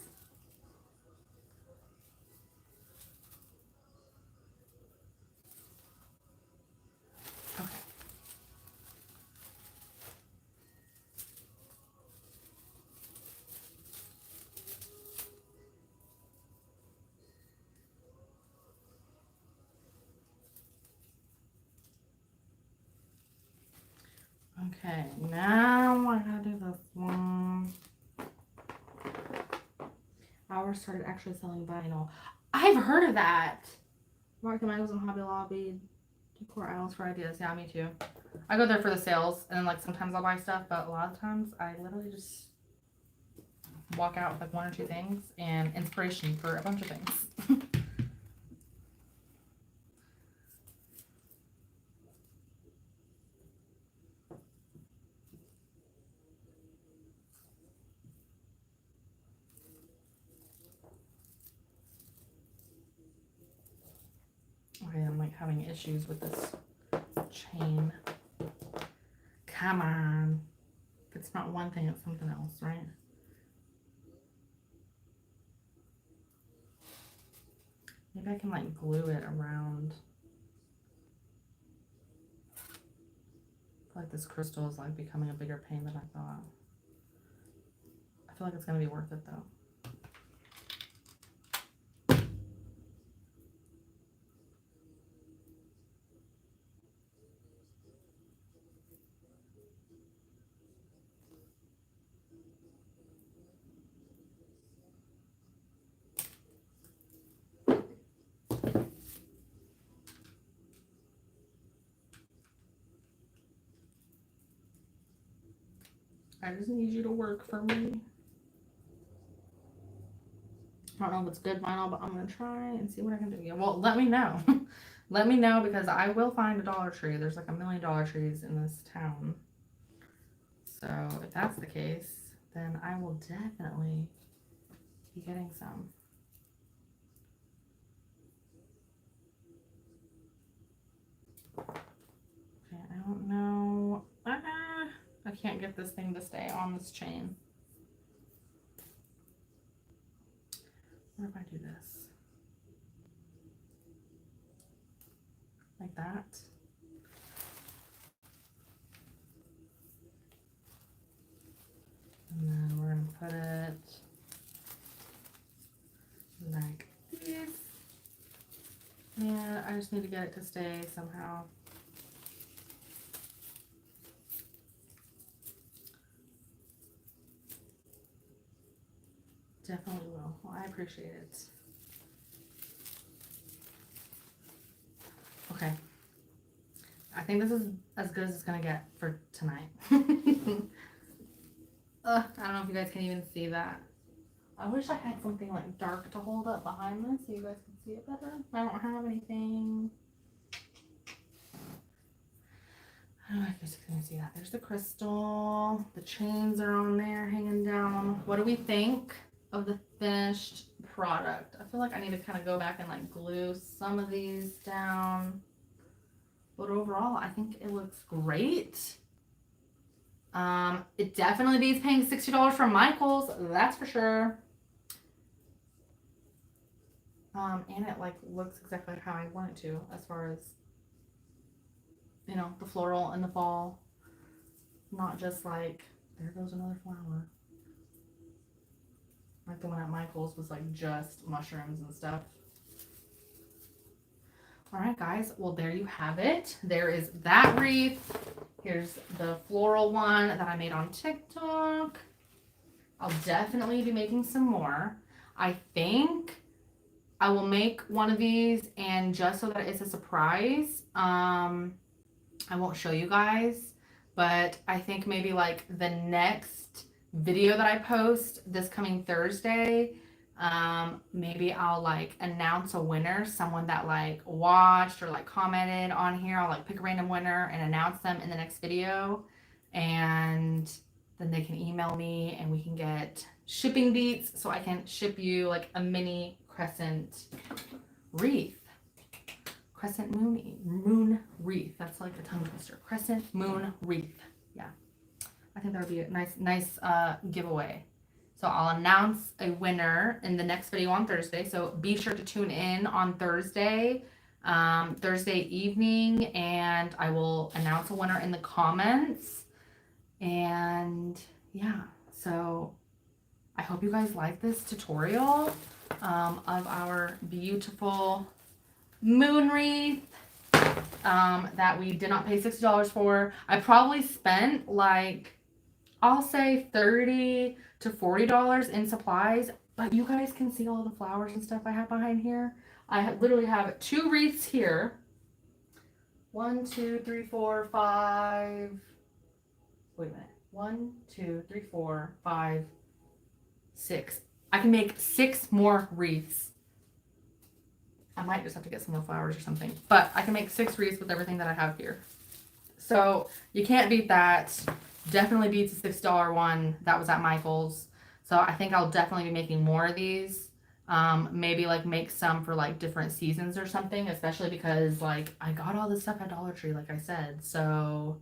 Okay, now I gotta do this one. Ours started actually selling vinyl. I've heard of that. Mark and Michaels and Hobby Lobby, decor aisles for ideas. Yeah, me too. I go there for the sales, and then like sometimes I'll buy stuff, but a lot of times I literally just walk out with like one or two things and inspiration for a bunch of things. Okay, I'm like having issues with this chain. Come on. If it's not one thing, it's something else, right? Maybe I can like glue it around. I feel like this crystal is like becoming a bigger pain than I thought. I feel like it's gonna be worth it though. I just need you to work for me. I don't know if it's good vinyl, but I'm gonna try and see what I can do. Yeah, well, let me know. Let me know because I will find a Dollar Tree. There's like 1,000,000 Dollar Trees in this town. So if that's the case, then I will definitely be getting some. Okay, I don't know. I can't get this thing to stay on this chain. What if I do this? Like that. And then we're gonna put it like this. And I just need to get it to stay somehow. Definitely will. Well, I appreciate it. Okay. I think this is as good as it's gonna get for tonight. I don't know if you guys can even see that. I wish I had something like dark to hold up behind this so you guys can see it better. I don't have anything. I don't know if you guys can see that. There's the crystal. The chains are on there hanging down. What do we think of the finished product? I feel like I need to kind of go back and like glue some of these down. But overall, I think it looks great. It definitely beats paying $60 from Michaels, that's for sure. And it like looks exactly how I want it to, as far as, you know, the floral in the fall. Not just like, there goes another flower. Like the one at Michael's was like just mushrooms and stuff. All right, guys. Well, there you have it. There is that wreath. Here's the floral one that I made on TikTok. I'll definitely be making some more. I think I will make one of these, and just so that it's a surprise, I won't show you guys, but I think maybe like the next video that I post this coming Thursday, maybe I'll like announce a winner, someone that like watched or like commented on here. I'll like pick a random winner and announce them in the next video, and then they can email me and we can get shipping beats so I can ship you like a mini crescent wreath. Crescent moon wreath. That's like a tongue twister. Crescent moon wreath. Yeah. I think that would be a nice giveaway. So I'll announce a winner in the next video on Thursday. So be sure to tune in on Thursday evening, and I will announce a winner in the comments. And yeah, so I hope you guys like this tutorial of our beautiful moon wreath that we did not pay $60 for. I probably spent like, I'll say $30 to $40 in supplies, but you guys can see all the flowers and stuff I have behind here. I literally have 2 wreaths here. 1, 2, 3, 4, 5. Wait a minute. 1, 2, 3, 4, 5, 6. I can make 6 more wreaths. I might just have to get some more flowers or something, but I can make 6 wreaths with everything that I have here. So you can't beat that. Definitely beats the $6 one that was at Michael's. So I think I'll definitely be making more of these. Maybe like make some for like different seasons or something, especially because like I got all this stuff at Dollar Tree, like I said. So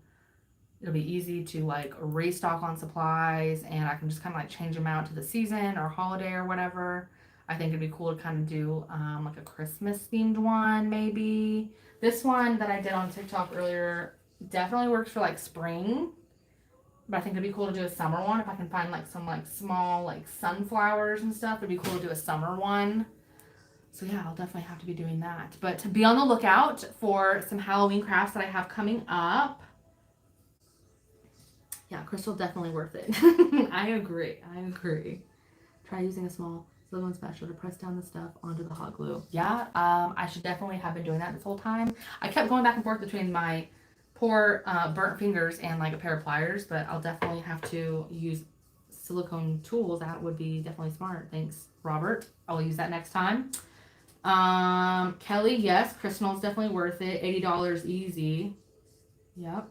it'll be easy to like restock on supplies, and I can just kind of like change them out to the season or holiday or whatever. I think it'd be cool to kind of do like a Christmas themed one maybe. This one that I did on TikTok earlier definitely works for like spring, but I think it'd be cool to do a summer one if I can find like some like small like sunflowers and stuff. It'd be cool to do a summer one. So yeah, I'll definitely have to be doing that. But to be on the lookout for some Halloween crafts that I have coming up. Yeah, crystal definitely worth it. I agree. Try using a small silicone spatula to press down the stuff onto the hot glue. Yeah, I should definitely have been doing that this whole time. I kept going back and forth between my poor burnt fingers and like a pair of pliers, but I'll definitely have to use silicone tools. That would be definitely smart. Thanks, Robert. I'll use that next time. Kelly, yes, crystal is definitely worth it. $80 easy. Yep.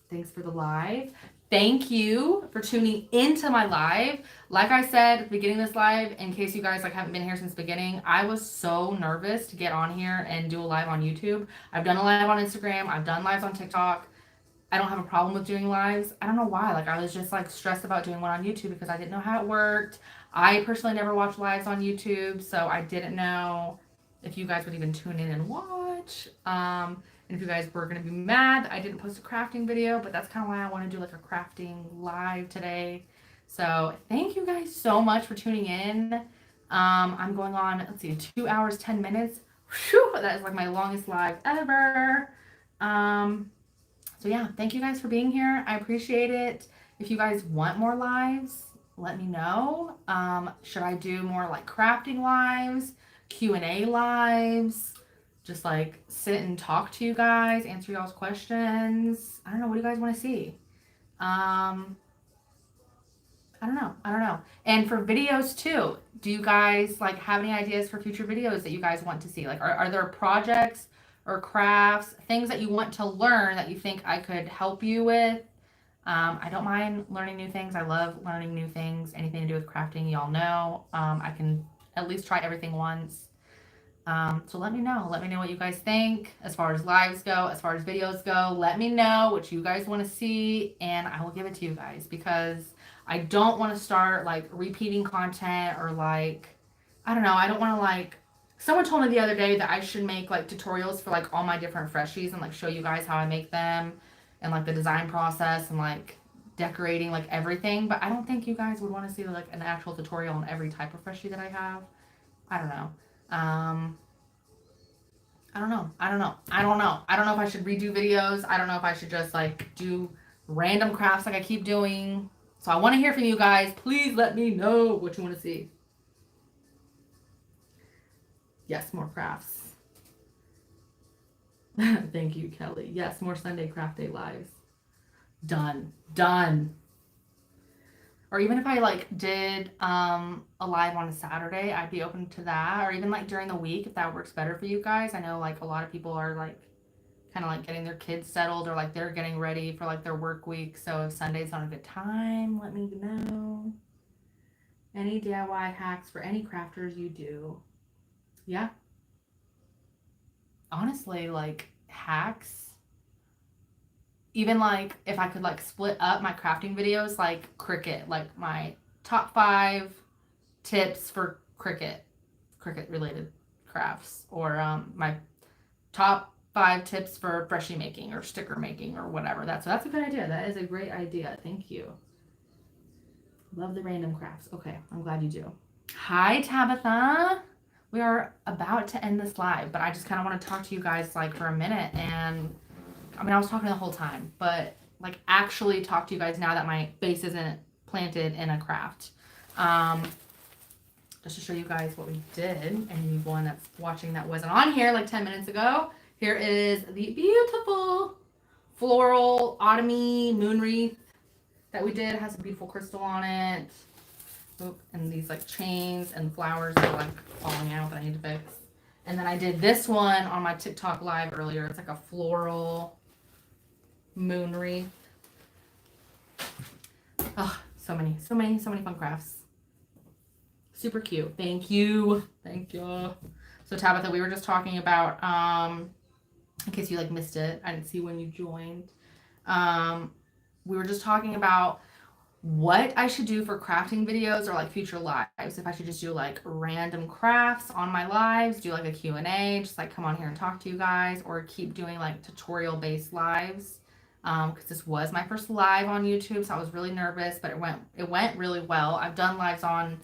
Thanks for the live. Thank you for tuning into my live. Like I said at the beginning of this live, in case you guys like haven't been here since the beginning, I was so nervous to get on here and do a live on YouTube. I've done a live on Instagram. I've done lives on TikTok. I don't have a problem with doing lives. I don't know why. Like I was just like stressed about doing one on YouTube because I didn't know how it worked. I personally never watched lives on YouTube, so I didn't know if you guys would even tune in and watch. And if you guys were going to be mad that I didn't post a crafting video, but that's kind of why I want to do like a crafting live today. So thank you guys so much for tuning in. I'm going on, let's see, 2 hours, 10 minutes. Whew, that is like my longest live ever. So yeah, thank you guys for being here. I appreciate it. If you guys want more lives, let me know. Should I do more like crafting lives, Q&A lives? Just like sit and talk to you guys, answer y'all's questions. I don't know. What do you guys want to see? I don't know. And for videos too, do you guys like have any ideas for future videos that you guys want to see? Like, are there projects or crafts, things that you want to learn that you think I could help you with? I don't mind learning new things. I love learning new things. Anything to do with crafting, y'all know. I can at least try everything once. So let me know what you guys think as far as lives go, as far as videos go. Let me know what you guys want to see, and I will give it to you guys, because I don't want to start like repeating content, or like, I don't know. I don't want to like, someone told me the other day that I should make like tutorials for like all my different freshies and like show you guys how I make them and like the design process and like decorating like everything, but I don't think you guys would want to see like an actual tutorial on every type of freshie that I have. I don't know. I don't know. I don't know. I don't know. I don't know if I should redo videos. I don't know if I should just like do random crafts like I keep doing. So I want to hear from you guys. Please let me know what you want to see. Yes, more crafts. Thank you, Kelly. Yes, more Sunday craft day lives. Done. Done. Or even if I like did a live on a Saturday, I'd be open to that. Or even like during the week if that works better for you guys. I know like a lot of people are like kind of like getting their kids settled, or like they're getting ready for like their work week. So if Sunday's not a good time, let me know. Any DIY hacks for any crafters you do? Yeah. Honestly, like hacks. Even like if I could like split up my crafting videos like Cricut, like my top 5 tips for Cricut related crafts, or my top 5 tips for freshie making or sticker making or whatever. That's a good idea. That is a great idea. Thank you. Love the random crafts. Okay, I'm glad you do. Hi, Tabitha. We are about to end this live, but I just kind of want to talk to you guys like for a minute. And I mean, I was talking the whole time, but like actually talk to you guys now that my face isn't planted in a craft. Just to show you guys what we did. Anyone that's watching that wasn't on here like 10 minutes ago, here is the beautiful floral autumny moon wreath that we did. It has a beautiful crystal on it. Oop, and these like chains and flowers that are like falling out that I need to fix. And then I did this one on my TikTok live earlier. It's like a floral moon wreath. Oh, so many fun crafts. Super cute. Thank you. Thank you. So Tabitha, we were just talking about, in case you like missed it, I didn't see when you joined. We were just talking about what I should do for crafting videos or like future lives. If I should just do like random crafts on my lives, do like a Q&A, just like come on here and talk to you guys, or keep doing like tutorial based lives. Because this was my first live on YouTube, so I was really nervous, but it went really well. I've done lives on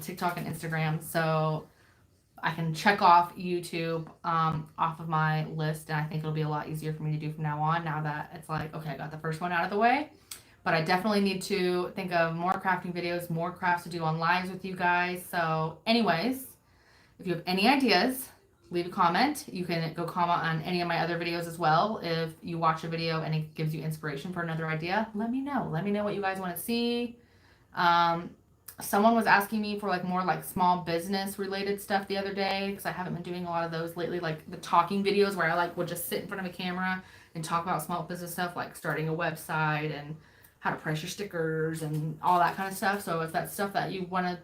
TikTok and Instagram, so I can check off YouTube off of my list, and I think it'll be a lot easier for me to do from now on, now that it's like, okay, I got the first one out of the way. But I definitely need to think of more crafting videos, more crafts to do on lives with you guys. So anyways, if you have any ideas, leave a comment. You can go comment on any of my other videos as well. If you watch a video and it gives you inspiration for another idea, let me know. Let me know what you guys want to see. Someone was asking me for like more like small business related stuff the other day, because I haven't been doing a lot of those lately, like the talking videos where I like would just sit in front of a camera and talk about small business stuff like starting a website and how to price your stickers and all that kind of stuff. So if that's stuff that you want to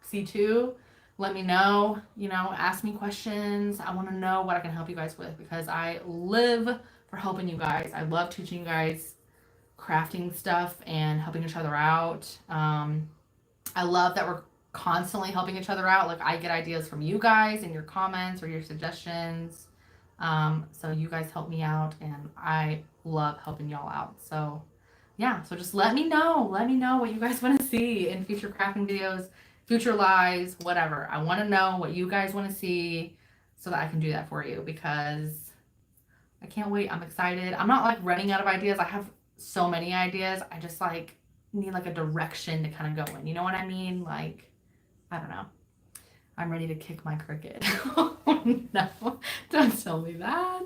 see too, let me know. You know, ask me questions. I want to know what I can help you guys with, because I live for helping you guys. I love teaching you guys crafting stuff and helping each other out. I love that we're constantly helping each other out. Like I get ideas from you guys and your comments or your suggestions. So you guys help me out, and I love helping y'all out. So yeah, so just let me know. Let me know what you guys want to see in future crafting videos, future lives, whatever. I want to know what you guys want to see so that I can do that for you, because I can't wait. I'm excited. I'm not like running out of ideas. I have so many ideas. I just like need like a direction to kind of go in. You know what I mean? Like, I don't know. I'm ready to kick my Cricut. Oh, no, don't tell me that.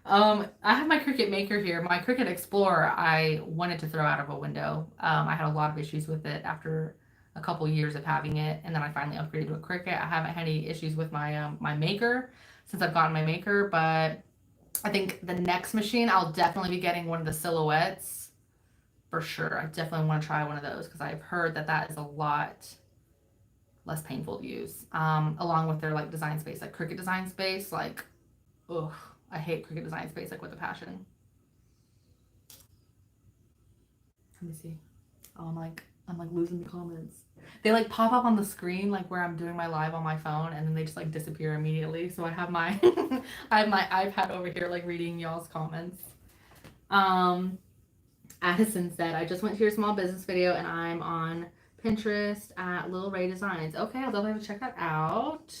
I have my Cricut Maker here. My Cricut Explorer, I wanted to throw out of a window. I had a lot of issues with it after a couple years of having it, and then I finally upgraded to a Cricut. I haven't had any issues with my my Maker since I've gotten my Maker, but I think the next machine I'll definitely be getting one of the silhouettes for sure. I definitely want to try one of those, because I've heard that that is a lot less painful to use, along with their like design space, like Cricut Design Space. Like, ugh, I hate Cricut Design Space like with a passion. Let me see. Oh, I'm like losing the comments. They like pop up on the screen like where I'm doing my live on my phone, and then they just like disappear immediately. So I have my I have my iPad over here like reading y'all's comments. Addison said, I just went to your small business video and I'm on Pinterest at Little Ray Designs. Okay, I'll definitely have to check that out.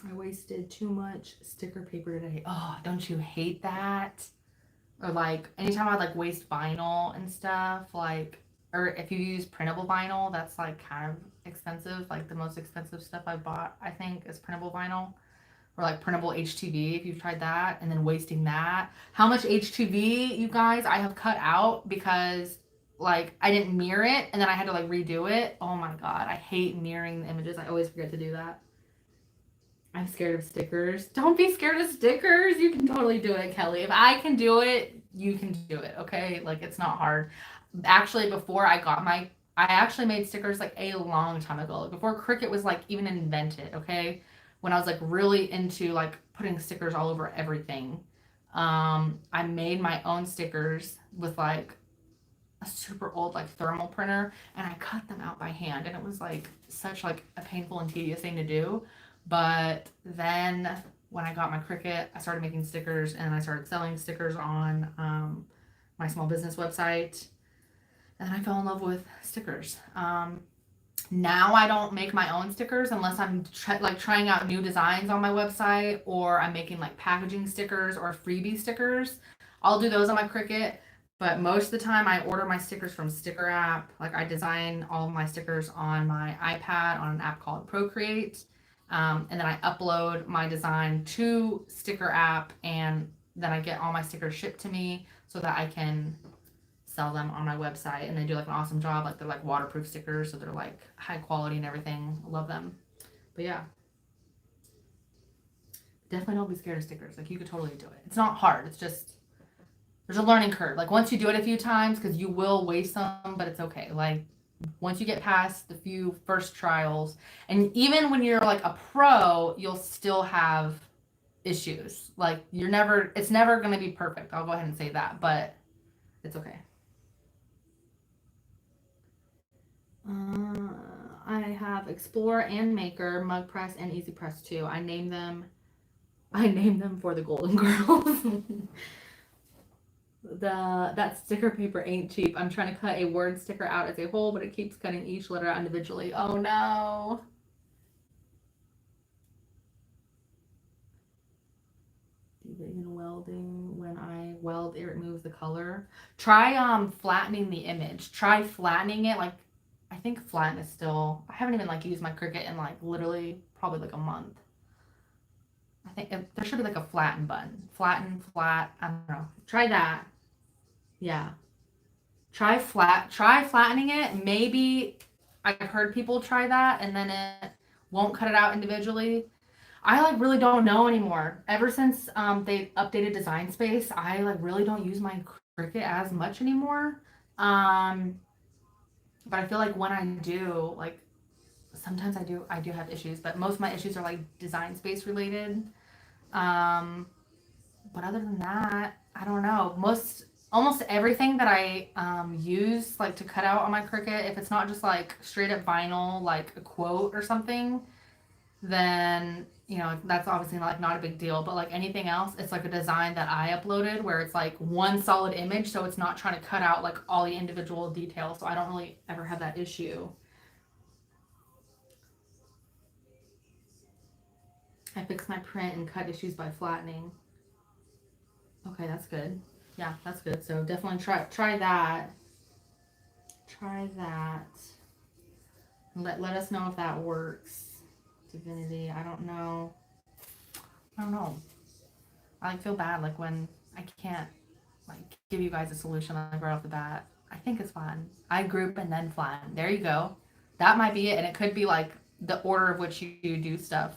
I wasted too much sticker paper today. Oh, don't you hate that? Or like anytime I like waste vinyl and stuff, like, or if you use printable vinyl, that's like kind of expensive. Like the most expensive stuff I bought, I think, is printable vinyl or like printable HTV if you've tried that, and then wasting that. How much HTV, you guys, I have cut out because like I didn't mirror it and then I had to like redo it. Oh my god, I hate mirroring the images. I always forget to do that. I'm scared of stickers. Don't be scared of stickers. You can totally do it, Kelly. If I can do it, you can do it, okay? Like, it's not hard. Actually, before I got I actually made stickers like a long time ago. Like, before Cricut was like even invented, okay? When I was like really into like putting stickers all over everything. I made my own stickers with like a super old like thermal printer, and I cut them out by hand, and it was like such like a painful and tedious thing to do. But then when I got my Cricut, I started making stickers and I started selling stickers on my small business website, and then I fell in love with stickers. Now I don't make my own stickers unless I'm trying out new designs on my website, or I'm making like packaging stickers or freebie stickers. I'll do those on my Cricut, but most of the time I order my stickers from Sticker App. Like I design all of my stickers on my iPad on an app called Procreate. And then I upload my design to Sticker App, and then I get all my stickers shipped to me so that I can sell them on my website, and they do like an awesome job. Like they're like waterproof stickers, so they're like high quality and everything. I love them. But yeah, definitely don't be scared of stickers. Like you could totally do it. It's not hard. It's just there's a learning curve. Like once you do it a few times, because you will waste some, but it's okay. Like once you get past the few first trials, and even when you're like a pro, you'll still have issues. Like it's never going to be perfect. I'll go ahead and say that, but it's okay. I have Explore and Maker, Mug Press, and Easy Press too. I name them. I name them for the Golden Girls. That sticker paper ain't cheap. I'm trying to cut a word sticker out as a whole, but it keeps cutting each letter out individually. Oh no. Even welding, when I weld it removes the color. Try flattening the image. Try flattening it. Like I think flatten is still, I haven't even like used my Cricut in like literally probably like a month. I think there should be like a flatten button. Flatten, flat, I don't know. Try that. Yeah. Try flattening it. Maybe I've heard people try that and then it won't cut it out individually. I like really don't know anymore. Ever since they updated Design Space, I like really don't use my Cricut as much anymore. Um, but I feel like when I do, like sometimes I do have issues, but most of my issues are like Design Space related. Um, but other than that, I don't know. Almost everything that I use like to cut out on my Cricut, if it's not just like straight up vinyl, like a quote or something, then that's obviously not a big deal. But like anything else, it's like a design that I uploaded where it's like one solid image, so it's not trying to cut out like all the individual details. So I don't really ever have that issue. I fix my print and cut issues by flattening. Okay, that's good. Yeah, that's good. So definitely try that. Try that. Let us know if that works. Divinity, I don't know. I don't know. I like feel bad like when I can't like give you guys a solution like right off the bat. I think it's fun. I group and then flatten. There you go. That might be it, and it could be like the order of which you do stuff.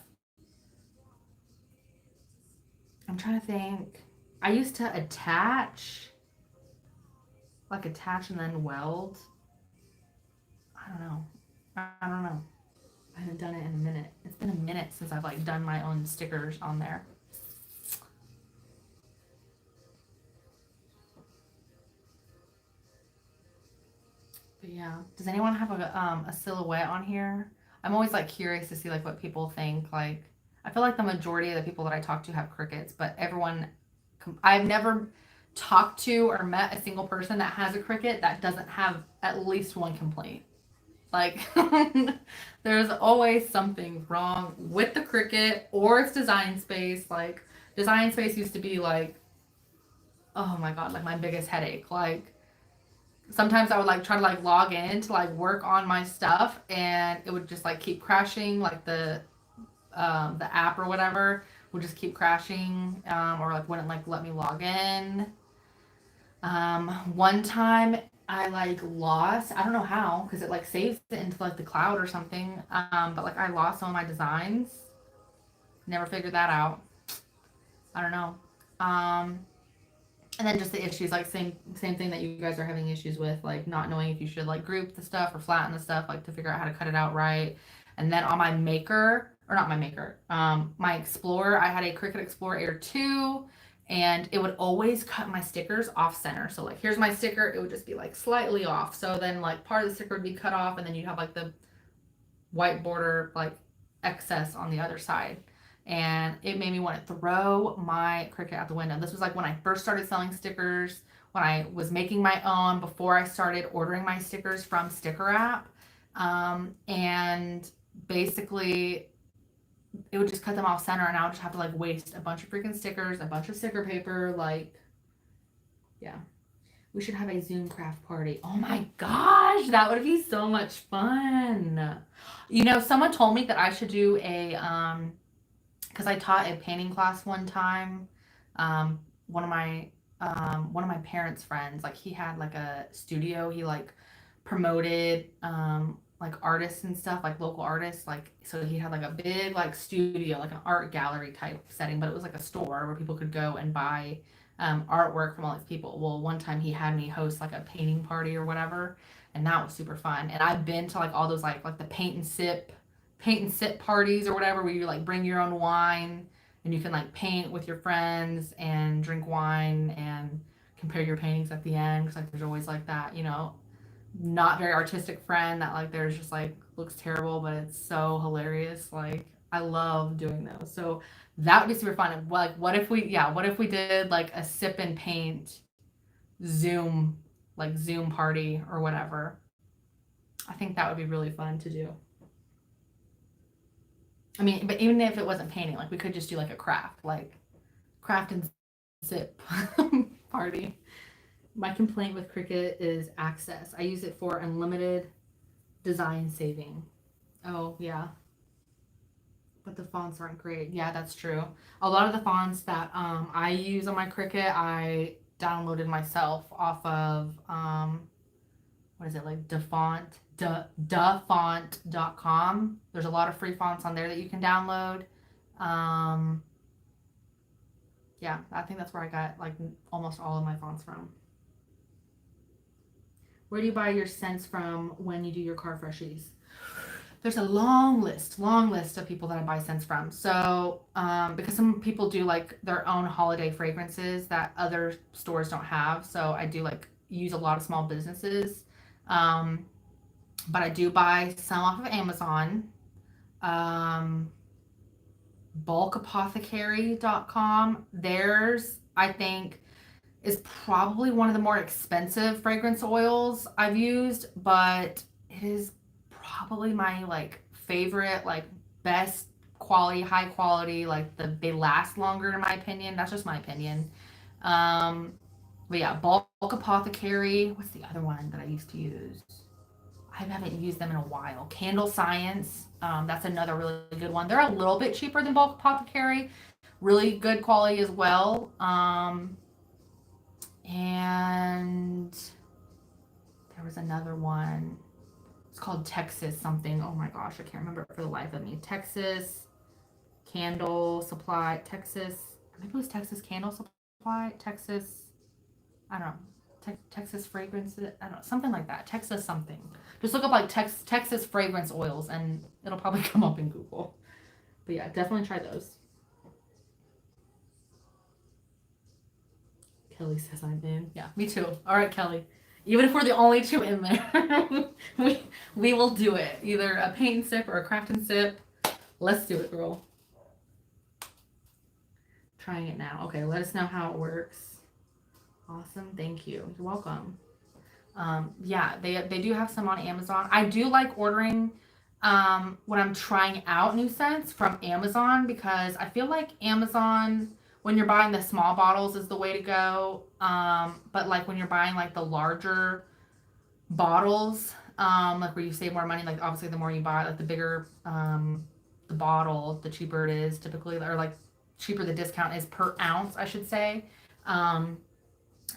I'm trying to think. I used to attach and then weld. I don't know. I don't know. I haven't done it in a minute. It's been a minute since I've like done my own stickers on there. But yeah, does anyone have a silhouette on here? I'm always like curious to see like what people think. Like I feel like the majority of the people that I talk to have crickets, but everyone, I've never talked to or met a single person that has a cricket that doesn't have at least one complaint. Like, there's always something wrong with the cricket or its design space. Like, design space used to be like, oh my God, like my biggest headache. Like, sometimes I would like try to like log in to like work on my stuff and it would just like keep crashing. Like the app or whatever would just keep crashing, or like wouldn't like let me log in. One time I like lost, I don't know how, because it like saves it into like the cloud or something. But like I lost some of my designs. Never figured that out. I don't know. And then just the issues, like same thing that you guys are having issues with, like not knowing if you should like group the stuff or flatten the stuff, like to figure out how to cut it out right. And then on my maker, or not my maker, my Explorer, I had a Cricut Explorer Air 2, and it would always cut my stickers off center. So like here's my sticker, it would just be like slightly off. So then like part of the sticker would be cut off, and then you'd have like the white border like excess on the other side. And it made me want to throw my Cricut out the window. This was like when I first started selling stickers, when I was making my own, before I started ordering my stickers from Sticker App. And basically it would just cut them off center, and I would just have to like waste a bunch of freaking stickers, a bunch of sticker paper. Like, yeah, we should have a Zoom craft party. Oh my gosh, that would be so much fun. You know, someone told me that I should do a because I taught a painting class one time. One of my parents' friends, like he had like a studio. He like promoted like artists and stuff, like local artists. Like, so he had like a big like studio, like an art gallery type setting, but it was like a store where people could go and buy artwork from all these people. Well, one time he had me host like a painting party or whatever, and that was super fun. And I've been to like all those like the paint and sip parties or whatever, where you like bring your own wine and you can like paint with your friends and drink wine and compare your paintings at the end, because like there's always like that, you know, not very artistic friend that like there's just like looks terrible but it's so hilarious. Like I love doing those. So that would be super fun. Like what if we did like a sip and paint Zoom party or whatever. I think that would be really fun to do. I mean, but even if it wasn't painting, like we could just do like a craft and sip party. My complaint with Cricut is access. I use it for unlimited design saving. Oh yeah, but the fonts aren't great. Yeah, that's true. A lot of the fonts that I use on my Cricut, I downloaded myself off of what is it, like defont.com. There's a lot of free fonts on there that you can download. Yeah, I think that's where I got like almost all of my fonts from. Where do you buy your scents from when you do your car freshies? There's a long list of people that I buy scents from. So, because some people do like their own holiday fragrances that other stores don't have. So I do like use a lot of small businesses. But I do buy some off of Amazon. Bulkapothecary.com. Theirs, I think, is probably one of the more expensive fragrance oils I've used, but it is probably my like favorite, like best quality, high quality, like they last longer in my opinion. That's just my opinion. But yeah, Bulk Apothecary. What's the other one that I used to use? I haven't used them in a while. Candle Science. That's another really good one. They're a little bit cheaper than Bulk Apothecary. Really good quality as well. And there was another one. It's called Texas something. Oh my gosh, I can't remember it for the life of me. Texas Candle Supply. Texas. Maybe it was Texas Candle Supply. Texas. I don't know. Texas fragrance. I don't know. Something like that. Texas something. Just look up like Texas fragrance oils and it'll probably come up in Google. But yeah, definitely try those. Kelly says I'm in. Yeah, me too. All right, Kelly. Even if we're the only two in there, we will do it. Either a paint and sip or a craft and sip. Let's do it, girl. Trying it now. Okay, let us know how it works. Awesome. Thank you. You're welcome. Yeah, they do have some on Amazon. I do like ordering when I'm trying out new scents from Amazon because I feel like Amazon when you're buying the small bottles is the way to go. But like when you're buying like the larger bottles, like where you save more money, like obviously the more you buy, like the bigger the bottle, the cheaper it is typically, or like cheaper the discount is per ounce, I should say.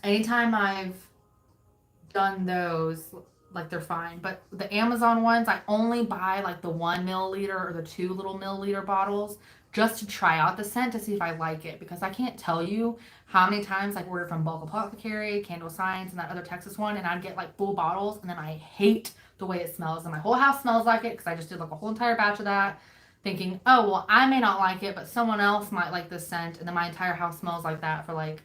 Anytime I've done those, like they're fine. But the Amazon ones, I only buy like the 1 milliliter or the 2 little milliliter bottles just to try out the scent to see if I like it. Because I can't tell you how many times I've ordered from Bulk Apothecary, Candle Science, and that other Texas one, and I'd get like full bottles, and then I hate the way it smells, and my whole house smells like it because I just did like a whole entire batch of that. Thinking, oh, well, I may not like it, but someone else might like this scent. And then my entire house smells like that for like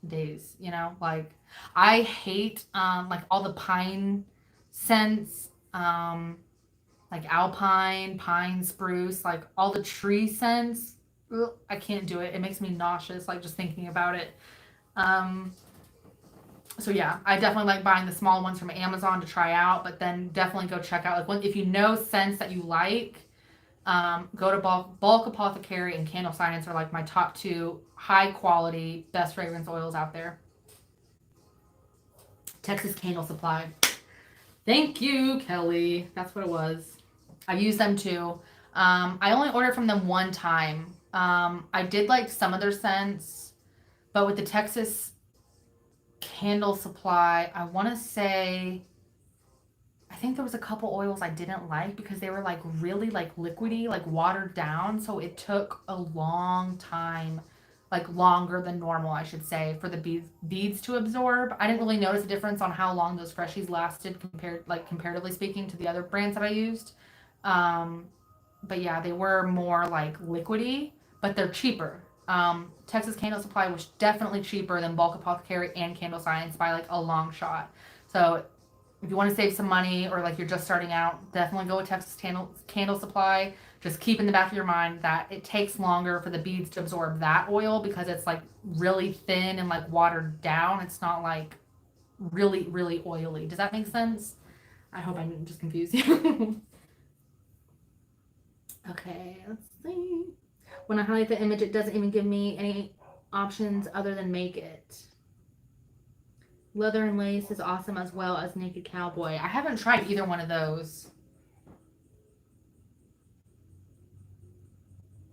days, you know? Like, I hate like all the pine scents, like alpine, pine, spruce, like all the tree scents. Ugh, I can't do it. It makes me nauseous, like just thinking about it. So yeah, I definitely like buying the small ones from Amazon to try out, but then definitely go check out like if you know scents that you like. Go to Bulk Apothecary and Candle Science are like my top 2 high quality best fragrance oils out there. Texas Candle Supply. Thank you, Kelly. That's what it was. I use them too. I only ordered from them one time. I did like some of their scents, but with the Texas Candle Supply, I want to say I think there was a couple oils I didn't like because they were like really like liquidy, like watered down. So it took a long time, like longer than normal, I should say, for the beads to absorb. I didn't really notice a difference on how long those freshies lasted comparatively speaking to the other brands that I used. But yeah, they were more like liquidy, but they're cheaper. Texas Candle Supply was definitely cheaper than Bulk Apothecary and Candle Science by like a long shot. So if you want to save some money or like you're just starting out, definitely go with Texas Candle Supply. Just keep in the back of your mind that it takes longer for the beads to absorb that oil because it's like really thin and like watered down. It's not like really, really oily. Does that make sense? I hope I didn't just confuse you. Okay, let's see. When I highlight the image, it doesn't even give me any options other than make it. Leather and Lace is awesome as well as Naked Cowboy. I haven't tried either one of those.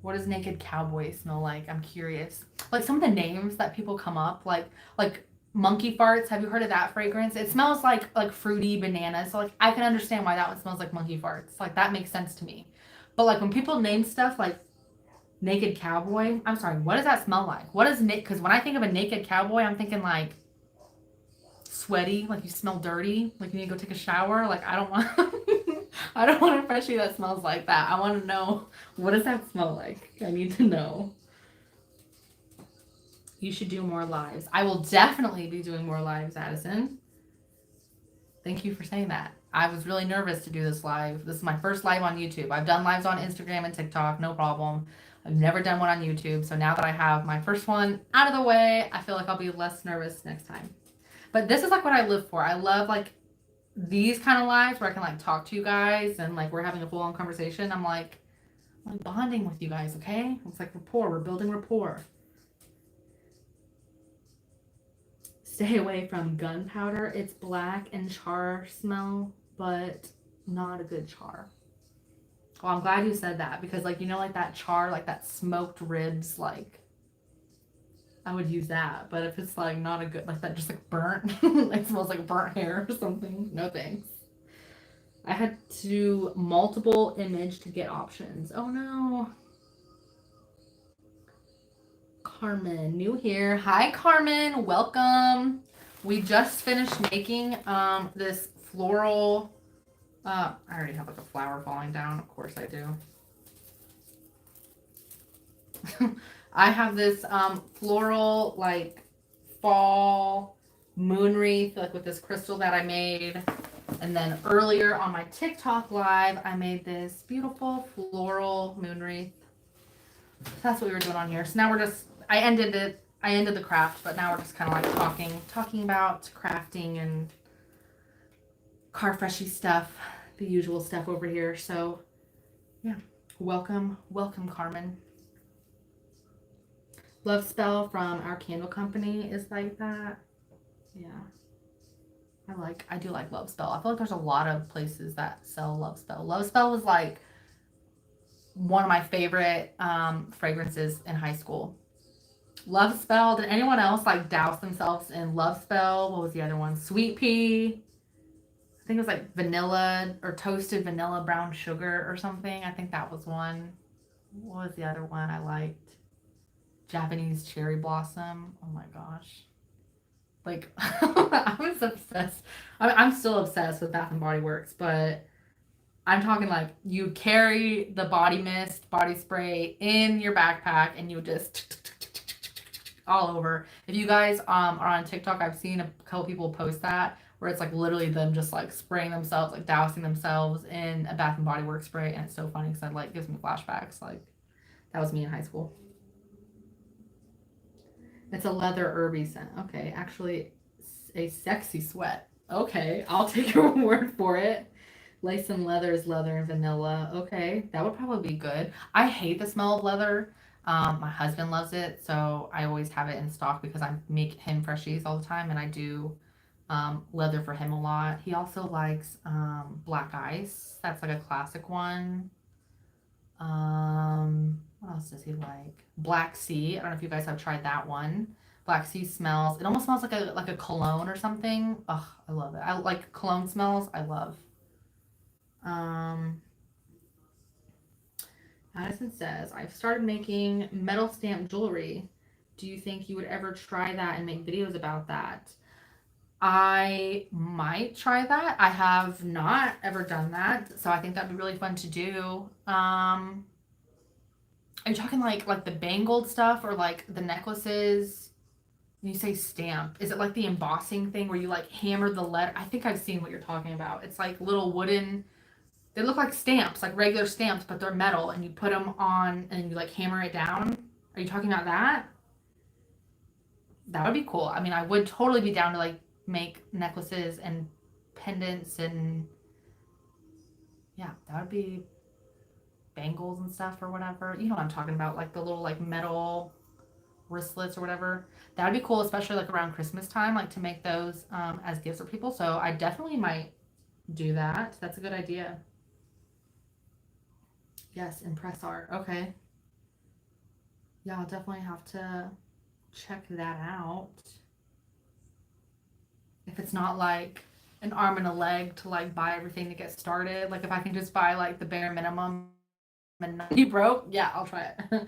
What does Naked Cowboy smell like? I'm curious. Like some of the names that people come up, like Monkey Farts. Have you heard of that fragrance? It smells like fruity banana. So like I can understand why that one smells like Monkey Farts. Like that makes sense to me. But like when people name stuff like Naked Cowboy, I'm sorry, what does that smell like? What is because when I think of a Naked Cowboy, I'm thinking like sweaty, like you smell dirty, like you need to go take a shower. Like I don't want I don't want a freshie that smells like that. I want to know, what does that smell like? I need to know. You should do more lives. I will definitely be doing more lives, Addison. Thank you for saying that. I was really nervous to do this live. This is my first live on YouTube. I've done lives on Instagram and TikTok, no problem. I've never done one on YouTube. So now that I have my first one out of the way, I feel like I'll be less nervous next time. But this is like what I live for. I love like these kind of lives where I can like talk to you guys and like we're having a full-on conversation. I'm bonding with you guys, okay? It's like rapport. We're building rapport. Stay away from gunpowder. It's black and char smell, but not a good char. Well, I'm glad you said that because like, you know, like that char, like that smoked ribs, like I would use that. But if it's like not a good, like that just like burnt, it smells like burnt hair or something, no thanks. I had to do multiple image to get options. Oh no. Carmen, new here. Hi Carmen, welcome. We just finished making this floral, I already have like a flower falling down, of course I do. I have this floral like fall moon wreath like with this crystal that I made. And then earlier on my TikTok live, I made this beautiful floral moon wreath. That's what we were doing on here. So now we're just I ended the craft, but now we're just kind of like talking about crafting and car freshy stuff, the usual stuff over here. So yeah, welcome Carmen. Love Spell from our candle company is like that. Yeah. I do like Love Spell. I feel like there's a lot of places that sell Love Spell. Love Spell was like one of my favorite fragrances in high school. Love Spell. Did anyone else like douse themselves in Love Spell? What was the other one? Sweet Pea. I think it was like vanilla or toasted vanilla brown sugar or something. I think that was one. What was the other one I liked? Japanese cherry blossom. Oh my gosh. Like I was obsessed. I'm still obsessed with Bath and Body Works, but I'm talking like you carry the body mist, body spray in your backpack, and you just all over. If you guys are on TikTok, I've seen a couple people post that where it's like literally them just like spraying themselves, like dousing themselves in a Bath and Body Works spray, and it's so funny because it like gives me flashbacks. Like that was me in high school. It's a leather herby scent. Okay, actually, a sexy sweat. Okay, I'll take your word for it. Lace and leather is leather and vanilla. Okay, that would probably be good. I hate the smell of leather. My husband loves it, so I always have it in stock because I make him freshies all the time, and I do leather for him a lot. He also likes black ice. That's like a classic one. What else does he like? Black Sea. I don't know if you guys have tried that one. Black Sea smells. It almost smells like a cologne or something. Ugh, I love it. I like cologne smells. I love. Um, Addison says, I've started making metal stamp jewelry. Do you think you would ever try that and make videos about that? I might try that. I have not ever done that, so I think that'd be really fun to do. Are you talking like the bangled stuff or like the necklaces? When you say stamp, is it like the embossing thing where you like hammer the letter? I think I've seen what you're talking about. It's like little wooden. They look like stamps, like regular stamps, but they're metal, and you put them on and you like hammer it down. Are you talking about that? That would be cool. I mean, I would totally be down to like make necklaces and pendants and yeah, that would be bangles and stuff or whatever. You know what I'm talking about, like the little like metal wristlets or whatever. That would be cool, especially like around Christmas time, like to make those as gifts for people. So I definitely might do that. That's a good idea. Yes, impress art. Okay. Yeah, I'll definitely have to check that out. If it's not like an arm and a leg to like buy everything to get started, like if I can just buy like the bare minimum and not be broke, yeah, I'll try it.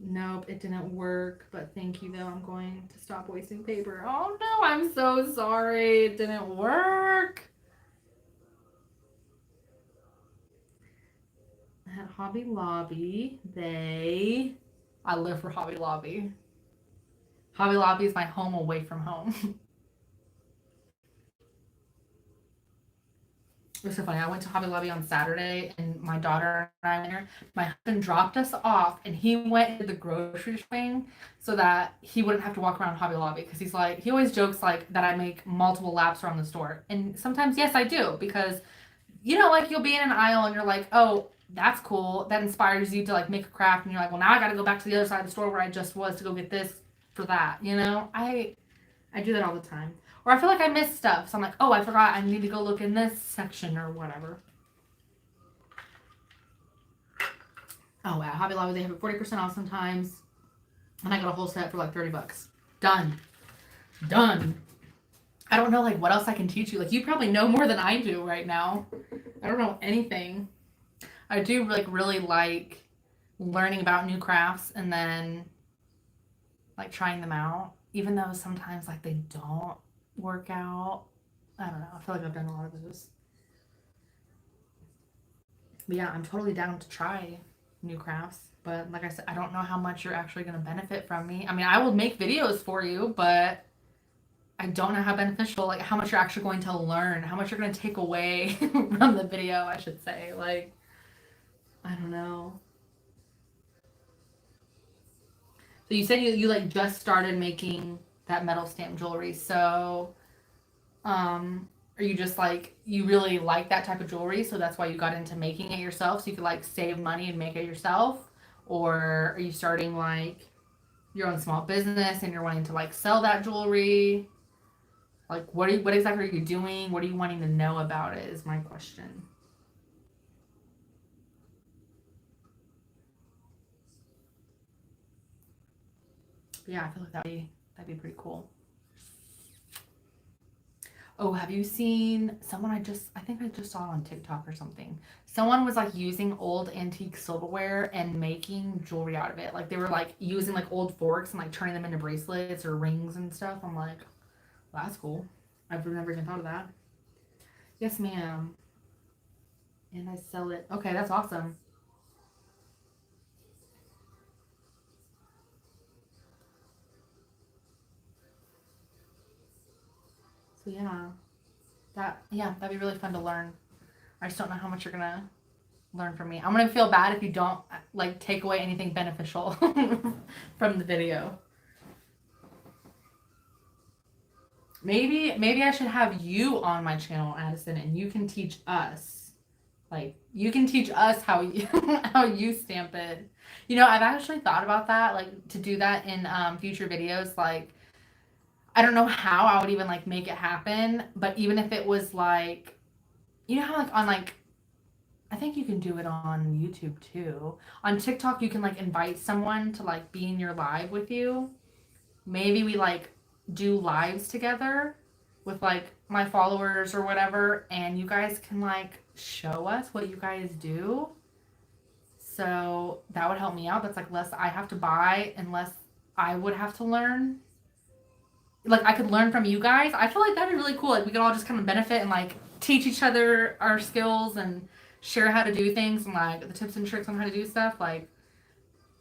Nope, it didn't work, but thank you though. I'm going to stop wasting paper. Oh no, I'm so sorry. It didn't work. At Hobby Lobby, I live for Hobby Lobby. Hobby Lobby is my home away from home. It was so funny. I went to Hobby Lobby on Saturday, and my daughter and I went there. My husband dropped us off, and he went to the grocery shopping so that he wouldn't have to walk around Hobby Lobby because he's like, he always jokes like that I make multiple laps around the store, and sometimes yes I do because like you'll be in an aisle and you're like, oh, that's cool. That inspires you to like make a craft, and you're like, well, now I got to go back to the other side of the store where I just was to go get this for that. I do that all the time. Or I feel like I missed stuff. So I'm like, oh, I forgot. I need to go look in this section or whatever. Oh, at Hobby Lobby, they have it 40% off sometimes. And I got a whole set for like $30. Done. Done. I don't know like what else I can teach you. Like you probably know more than I do right now. I don't know anything. I do like really like learning about new crafts and then like trying them out. Even though sometimes like they don't work out. I don't know. I feel like I've done a lot of those. But yeah, I'm totally down to try new crafts. But like I said, I don't know how much you're actually going to benefit from me. I mean, I will make videos for you, but I don't know how beneficial, like how much you're actually going to learn, how much you're going to take away from the video, I should say. Like, I don't know. So you said you like just started making that metal stamp jewelry. So, are you just like you really like that type of jewelry, so that's why you got into making it yourself, so you could like save money and make it yourself, or are you starting like your own small business and you're wanting to like sell that jewelry? Like, what exactly are you doing? What are you wanting to know about it? Is my question. But yeah, I feel like that'd be pretty cool. Oh, have you seen someone I think I just saw on TikTok or something. Someone was like using old antique silverware and making jewelry out of it. Like they were like using like old forks and like turning them into bracelets or rings and stuff. I'm like, well, that's cool. I've never even thought of that. Yes, ma'am. And I sell it. Okay, that's awesome. So that'd be really fun to learn. I just don't know how much you're gonna learn from me. I'm gonna feel bad if you don't like take away anything beneficial from the video. Maybe I should have you on my channel, Addison, and you can teach us. Like you can teach us how you how you stamp it. You know, I've actually thought about that, like to do that in future videos. Like I don't know how I would even like make it happen, but even if it was like, you know how like on like I think you can do it on YouTube too. On TikTok, you can like invite someone to like be in your live with you. Maybe we like do lives together with like my followers or whatever, and you guys can like show us what you guys do. So that would help me out. That's like less I have to buy and less I would have to learn. Like I could learn from you guys. I feel like that'd be really cool. Like we could all just kind of benefit and like teach each other our skills and share how to do things and like the tips and tricks on how to do stuff. Like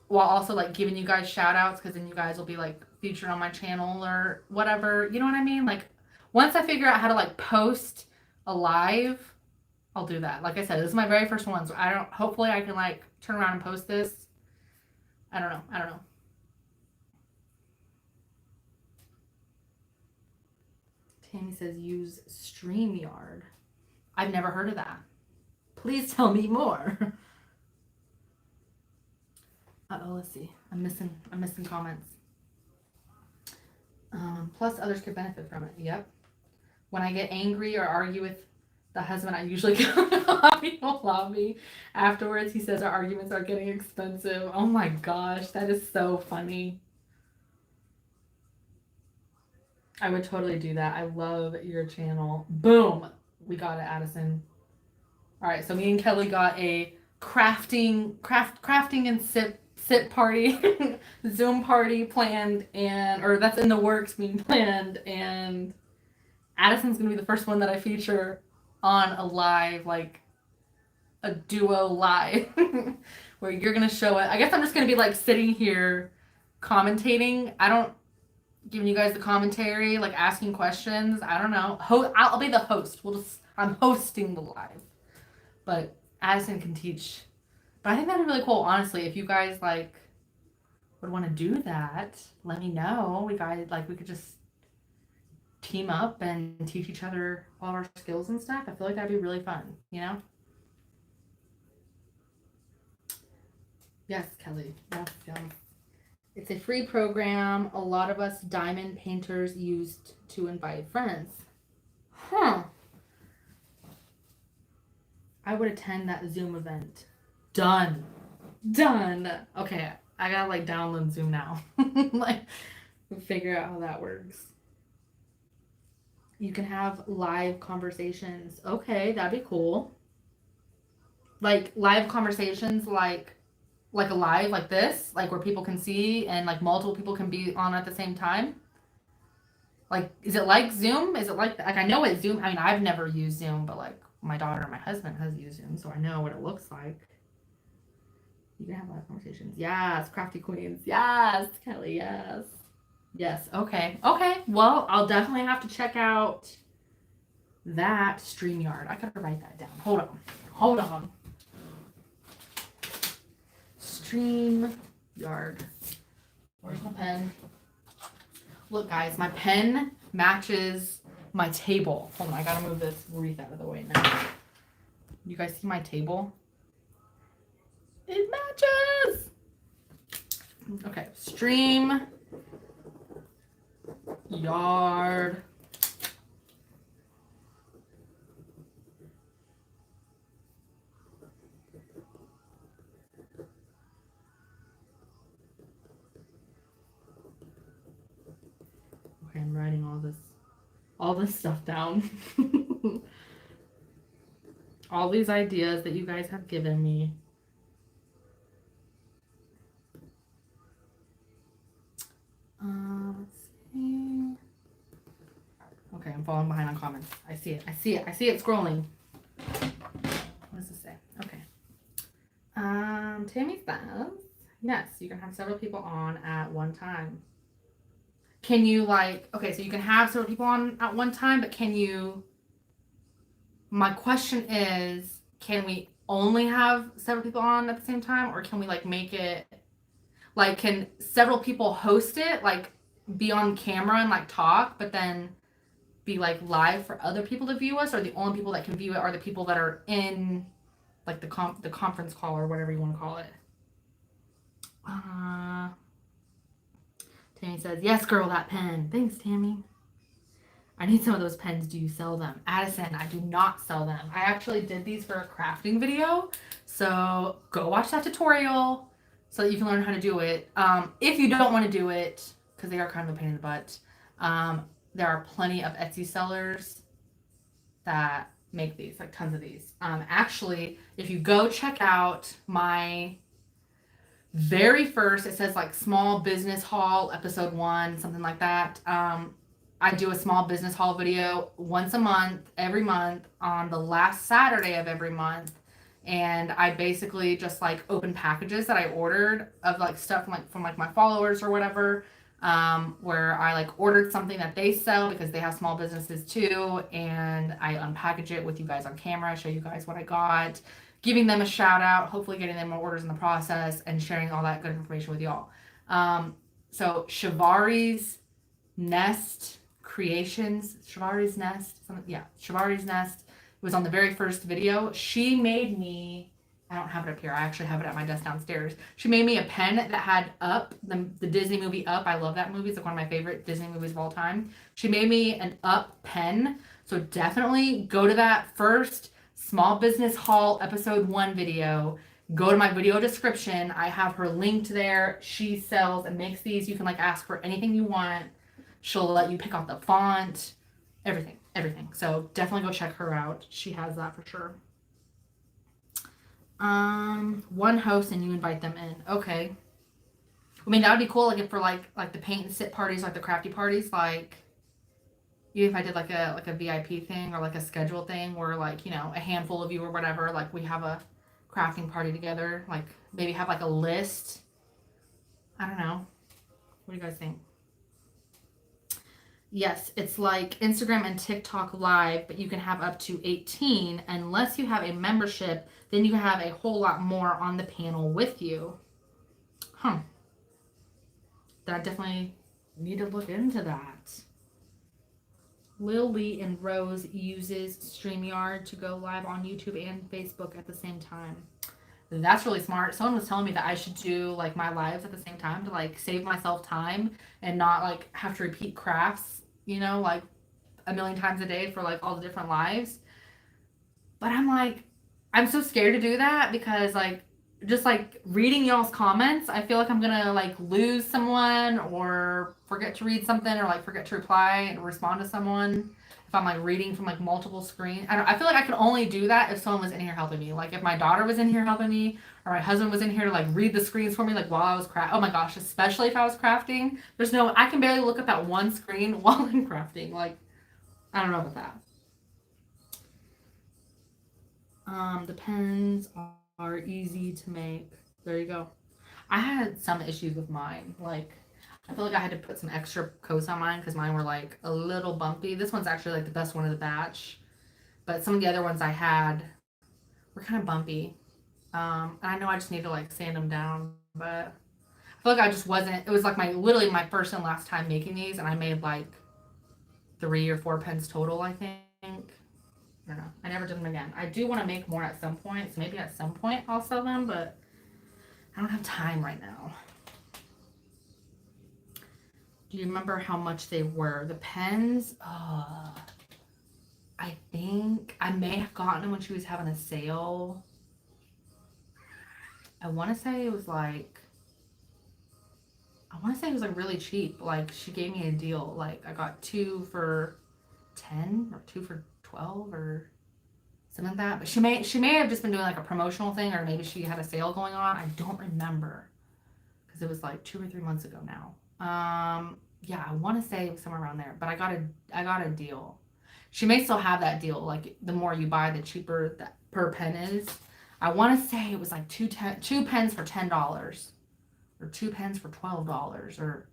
while also like giving you guys shout outs because then you guys will be like featured on my channel or whatever. You know what I mean? Like once I figure out how to like post a live, I'll do that. Like I said, this is my very first one, so I don't. Hopefully, I can like turn around and post this. I don't know. I don't know. Tammy says use StreamYard. I've never heard of that. Please tell me more. Uh-oh, let's see. I'm missing comments. Plus others could benefit from it. Yep. When I get angry or argue with the husband, I usually go to the lobby. Afterwards, he says our arguments are getting expensive. Oh my gosh, that is so funny. I would totally do that. I love your channel. Boom. We got it, Addison. All right, so me and Kelly got a crafting and sip party, Zoom party planned, and or that's in the works being planned, and Addison's gonna be the first one that I feature on a live, like a duo live, where you're gonna show it. I guess I'm just gonna be like sitting here commentating. I don't giving you guys the commentary, like asking questions. I don't know. I'll be the host. I'm hosting the live, but Addison can teach. But I think that'd be really cool, honestly. If you guys like would want to do that, let me know. We could just team up and teach each other all our skills and stuff. I feel like that'd be really fun, you know? Yes, Kelly. Yes, yes. It's a free program. A lot of us diamond painters used to invite friends. Huh. I would attend that Zoom event. Done. Done. Okay, I gotta like download Zoom now. Like, figure out how that works. You can have live conversations. Okay, that'd be cool. Like live conversations, like a live like this, like where people can see and like multiple people can be on at the same time. Like, is it like Zoom? Is it like I know what Zoom? I mean, I've never used Zoom, but like my daughter and my husband has used Zoom, so I know what it looks like. You can have live conversations. Yes, crafty queens. Yes, Kelly. Yes. Yes. Okay. Okay. Well, I'll definitely have to check out that StreamYard. I gotta write that down. Hold on. Hold on. StreamYard. Where's my pen? Look, guys, my pen matches my table. Hold on, I gotta move this wreath out of the way now. You guys see my table? It matches! Okay, stream, yard. Okay, I'm writing all this stuff down. All these ideas that you guys have given me. Let's see. Okay, I'm falling behind on comments. I see it. I see it. I see it scrolling. What does it say? Okay. Tammy says, yes, you can have several people on at one time. Can you okay, so you can have several people on at one time, but my question is, can we only have several people on at the same time, or can we make it, can several people host it, be on camera and talk, but then be live for other people to view us, or the only people that can view it are the people that are in the conference call or whatever you want to call it? Tammy says, yes, girl, that pen. Thanks, Tammy. I need some of those pens. Do you sell them? Addison, I do not sell them. I actually did these for a crafting video. So go watch that tutorial so that you can learn how to do it. If you don't want to do it, because they are kind of a pain in the butt, there are plenty of Etsy sellers that make these, tons of these. Actually, if you go check out my very first, it says small business haul episode 1, something like that. I do a small business haul video once a month, every month, on the last Saturday of every month. And I basically just open packages that I ordered of stuff from my followers or whatever, where I ordered something that they sell because they have small businesses too, and I unpackage it with you guys on camera, show you guys what I got, giving them a shout out, hopefully getting them more orders in the process, and sharing all that good information with y'all. So Shivari's Nest Creations, Shivari's Nest, Shivari's Nest. It was on the very first video. She made me, I don't have it up here, I actually have it at my desk downstairs. She made me a pen that had Up, the Disney movie Up. I love that movie. It's one of my favorite Disney movies of all time. She made me an Up pen. So definitely go to that first Small Business Haul episode 1 video. Go to my video description. I have her linked there. She sells and makes these. You can ask for anything you want. She'll let you pick out the font, everything. So definitely go check her out. She has that for sure. One host and you invite them in. Okay. I mean, that would be cool. If for the paint and sit parties, the crafty parties, even if I did a VIP thing or a schedule thing where a handful of you or whatever, we have a crafting party together, maybe have a list. I don't know. What do you guys think? Yes, it's like Instagram and TikTok live, but you can have up to 18. Unless you have a membership, then you can have a whole lot more on the panel with you. That definitely need to look into that. Lily and Rose uses StreamYard to go live on YouTube and Facebook at the same time. That's really smart. Someone was telling me that I should do my lives at the same time to save myself time and not have to repeat crafts, a million times a day for all the different lives. But I'm so scared to do that because just reading y'all's comments, I feel I'm gonna lose someone or forget to read something or forget to reply and respond to someone if I'm reading from multiple screens. I feel I could only do that if someone was in here helping me. If my daughter was in here helping me or my husband was in here to read the screens for me while I was crafting. Oh my gosh, especially if I was crafting. I can barely look at that one screen while I'm crafting. I don't know about that. The pens are easy to make. There you go. I had some issues with mine. I feel I had to put some extra coats on mine because mine were a little bumpy. This one's actually the best one of the batch. But some of the other ones I had were kind of bumpy. And I know I just need to sand them down. But I feel like I just wasn't, it was like literally my first and last time making these, and I made like 3 or 4 pens total, I think. I don't know. I never did them again. I do want to make more at some point, so maybe at some point I'll sell them, but I don't have time right now. Do you remember how much they were? The pens, I think I may have gotten them when she was having a sale. I want to say it was like really cheap. Like she gave me a deal. Like I got 2 for 10 or 2 for 12 or something like that. But she may have just been doing like a promotional thing, or maybe she had a sale going on. I don't remember because it was like 2 or 3 months ago now. Yeah, I want to say it was somewhere around there. But I got a deal. She may still have that deal. Like the more you buy, the cheaper that per pen is. I want to say it was like 2 pens for $10, or 2 pens for $12, or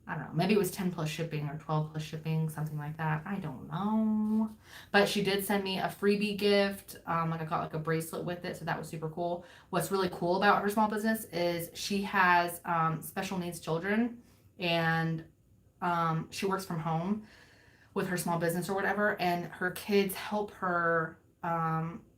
I don't know. Maybe it was 10 plus shipping or 12 plus shipping, something like that. I don't know. But she did send me a freebie gift. Like I got like a bracelet with it, so that was super cool. What's really cool about her small business is she has special needs children, and she works from home with her small business or whatever, and her kids help her.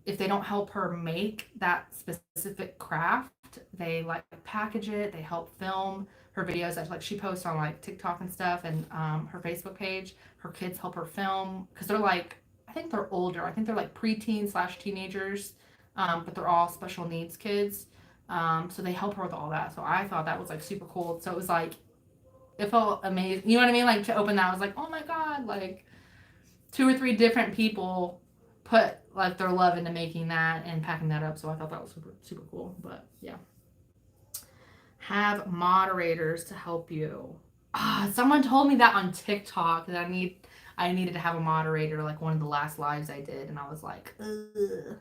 If they don't help her make that specific craft, they like package it, they help film her videos that like she posts on like TikTok and stuff, and her Facebook page. Her kids help her film because they're like, I think they're older. I think they're like preteens / teenagers, but they're all special needs kids. So they help her with all that. So I thought that was like super cool. So it was like, it felt amazing. You know what I mean? Like to open that, I was like, oh my God, like 2 or 3 different people put like their love into making that and packing that up. So I thought that was super, super cool. But yeah. Have moderators to help you. Someone told me that on TikTok that I needed to have a moderator, like one of the last lives I did, and I was like, ugh.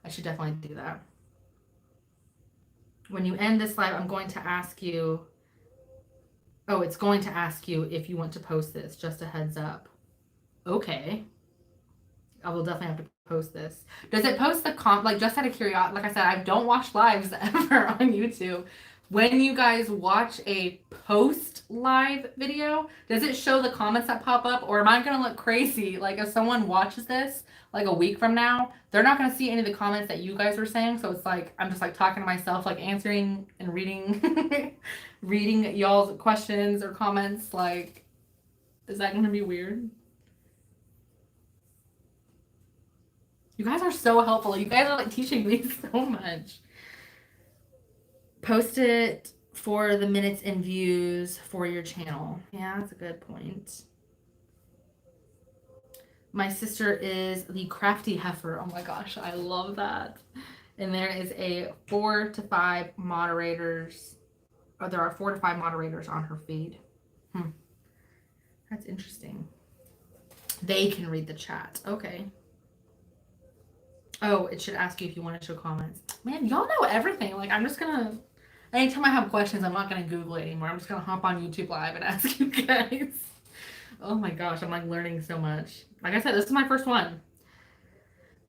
I should definitely do that. When you end this live, I'm going to ask you. Oh, it's going to ask you if you want to post this. Just a heads up. Okay. I will definitely have to post this. Does it post the like just out of curiosity? Like I said, I don't watch lives ever on YouTube. When you guys watch a post live video, does it show the comments that pop up, or am I gonna look crazy? Like if someone watches this like a week from now, they're not gonna see any of the comments that you guys are saying. So it's like I'm just like talking to myself, like answering and reading reading y'all's questions or comments. Like, is that gonna be weird? You guys are so helpful. You guys are like teaching me so much. Post it for the minutes and views for your channel. Yeah, that's a good point. My sister is the crafty heifer. Oh my gosh, I love that. And there is a 4 to 5 moderators. Or there are 4 to 5 moderators on her feed. That's interesting. They can read the chat. Okay. Oh, it should ask you if you want to show comments. Man, y'all know everything. Like, I'm just gonna, anytime I have questions, I'm not gonna Google it anymore. I'm just gonna hop on YouTube Live and ask you guys. Oh my gosh, I'm like learning so much. Like I said, this is my first one.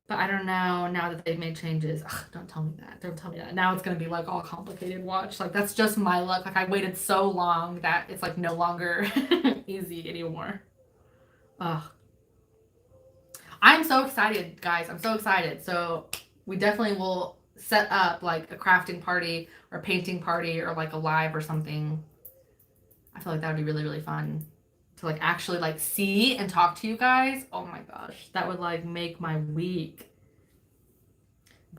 But I don't know, now that they've made changes. Ugh, don't tell me that. Don't tell me that. Now it's gonna be like all complicated. Watch. Like, that's just my luck. Like, I waited so long that it's like no longer easy anymore. Ugh. I'm so excited, guys. I'm so excited. So we definitely will set up like a crafting party or painting party or like a live or something. I feel like that would be really, really fun to like actually like see and talk to you guys. Oh my gosh. That would like make my week.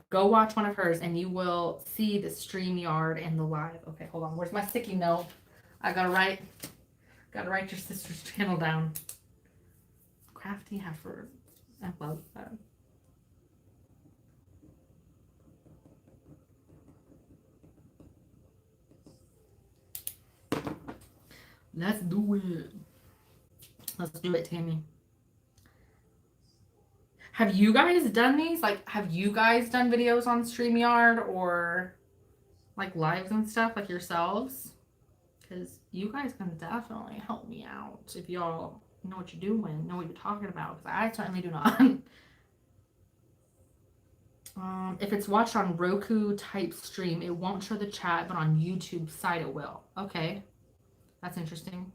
Go watch one of hers and you will see the StreamYard and the live. Okay, hold on. Where's my sticky note? I gotta write your sister's channel down. Crafty heifer. I love that. Let's do it. Let's do it, Tammy. Have you guys done these? Like, have you guys done videos on StreamYard or like lives and stuff like yourselves? Because you guys can definitely help me out if y'all know what you're doing, know what you're talking about. Because I certainly do not. If it's watched on Roku type stream, it won't show the chat, but on YouTube side it will. Okay. That's interesting.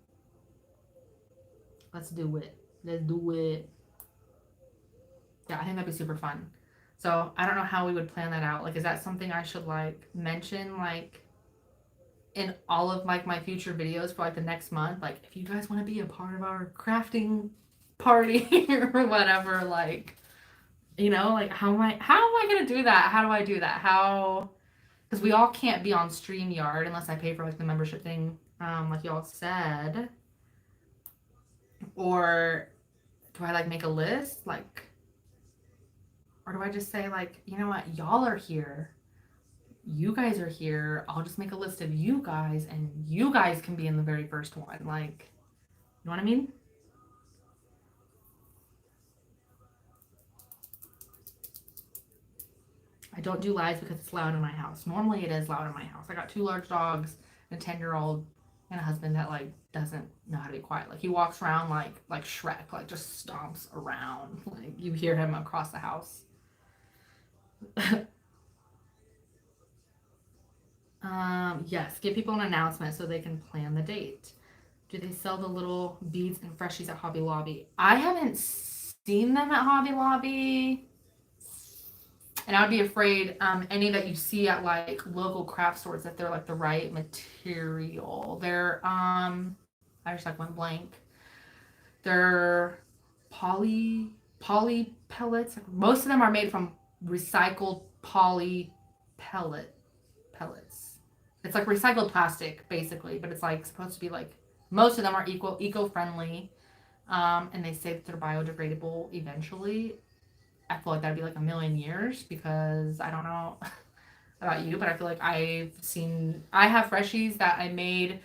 Let's do it. Let's do it. Yeah, I think that'd be super fun. So I don't know how we would plan that out. Like, is that something I should like mention like in all of like my future videos for like the next month? Like, if you guys want to be a part of our crafting party or whatever, like, you know, like how am I gonna do that? How do I do that? How, because we all can't be on StreamYard unless I pay for like the membership thing, like y'all said. Or do I like make a list? Like, or do I just say like, you know what, y'all are here. You guys are here. I'll just make a list of you guys and you guys can be in the very first one. Like, you know what I mean? I don't do lives because it's loud in my house. Normally it is loud in my house. I got 2 large dogs, a 10-year-old, and a husband that like doesn't know how to be quiet. Like he walks around like Shrek, like just stomps around. Like you hear him across the house. Yes, give people an announcement so they can plan the date. Do they sell the little beads and freshies at Hobby Lobby? I haven't seen them at Hobby Lobby. And I would be afraid any that you see at like local craft stores that they're like the right material. They're I just like went blank. They're poly pellets. Most of them are made from recycled poly pellets. It's like recycled plastic basically, but it's like supposed to be like most of them are eco friendly, and they say that they're biodegradable eventually. I feel like that'd be like a million years because I don't know about you, but I feel like I have freshies that I made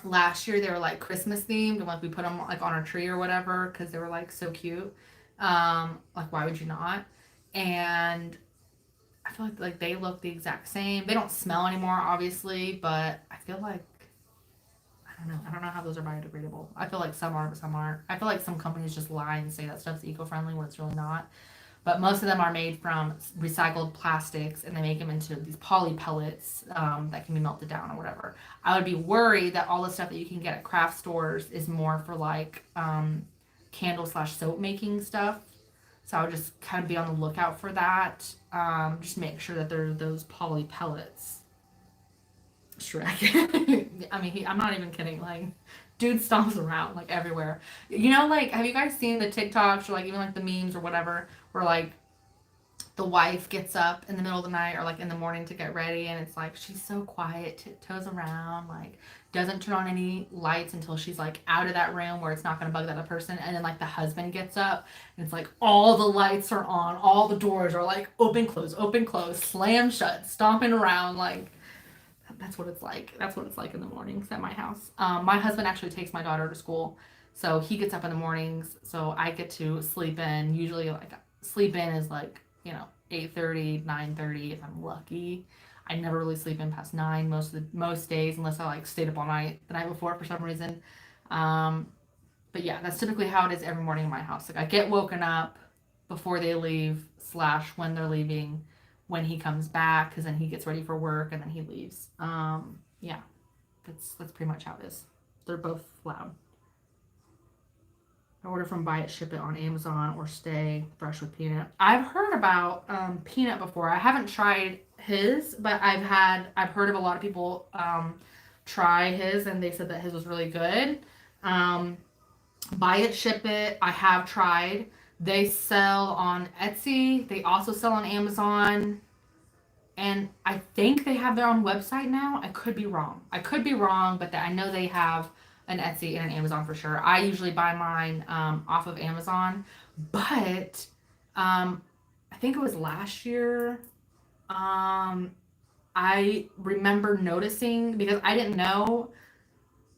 last year. They were like Christmas themed and like we put them like on our tree or whatever because they were like so cute. Like why would you not? And I feel like they look the exact same. They don't smell anymore, obviously, but I feel like I don't know. I don't know how those are biodegradable. I feel like some are, but some aren't. I feel like some companies just lie and say that stuff's eco-friendly when it's really not. But most of them are made from recycled plastics, and they make them into these poly pellets that can be melted down or whatever. I would be worried that all the stuff that you can get at craft stores is more for like candle slash soap making stuff. So I would just kind of be on the lookout for that. Just make sure that they're those poly pellets. Shrek. I mean, I'm not even kidding. Like, dude stomps around like everywhere. You know, like, have you guys seen the TikToks or like even like the memes or whatever, where like the wife gets up in the middle of the night or like in the morning to get ready, and it's like she's so quiet, tiptoes around, like doesn't turn on any lights until she's like out of that room where it's not going to bug that other person, and then like the husband gets up and it's like all the lights are on, all the doors are like open close, slam shut, stomping around like that's what it's like. That's what it's like in the mornings at my house. My husband actually takes my daughter to school, so he gets up in the mornings. So I get to sleep in. Usually, like sleep in is like 8:30, 9:30 if I'm lucky. I never really sleep in past 9 most days unless I like stayed up all night the night before for some reason. Um, but yeah, that's typically how it is every morning in my house. Like I get woken up before they leave slash when they're leaving, when he comes back, because then he gets ready for work and then he leaves. Yeah, that's pretty much how it is. They're both loud. I order from Buy It Ship It on Amazon or Stay Fresh with Peanut. I've heard about Peanut before. I haven't tried his, but I've heard of a lot of people try his and they said that his was really good. Buy It Ship It I have tried. They sell on Etsy. They also sell on Amazon. And I think they have their own website now. I could be wrong. But I know they have an Etsy and an Amazon for sure. I usually buy mine off of Amazon. But I think it was last year. I remember noticing, because I didn't know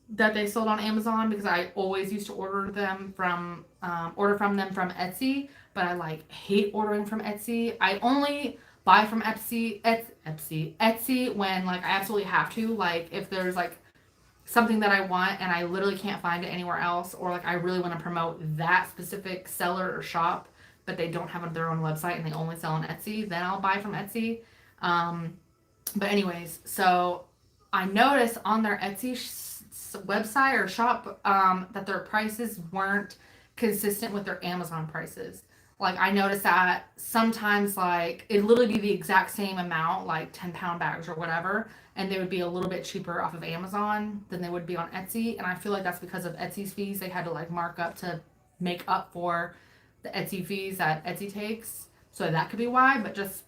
that they sold on Amazon, because I always used to order from them from Etsy, but I like hate ordering from Etsy. I only buy from Etsy when like I absolutely have to, like if there's like something that I want and I literally can't find it anywhere else, or like I really want to promote that specific seller or shop, but they don't have their own website and they only sell on Etsy, then I'll buy from Etsy. But anyways, so I noticed on their Etsy website or shop that their prices weren't consistent with their Amazon prices. Like I noticed that sometimes like it'd literally be the exact same amount, like 10-pound bags or whatever, and they would be a little bit cheaper off of Amazon than they would be on Etsy. And I feel like that's because of Etsy's fees. They had to like mark up to make up for the Etsy fees that Etsy takes. So that could be why, but just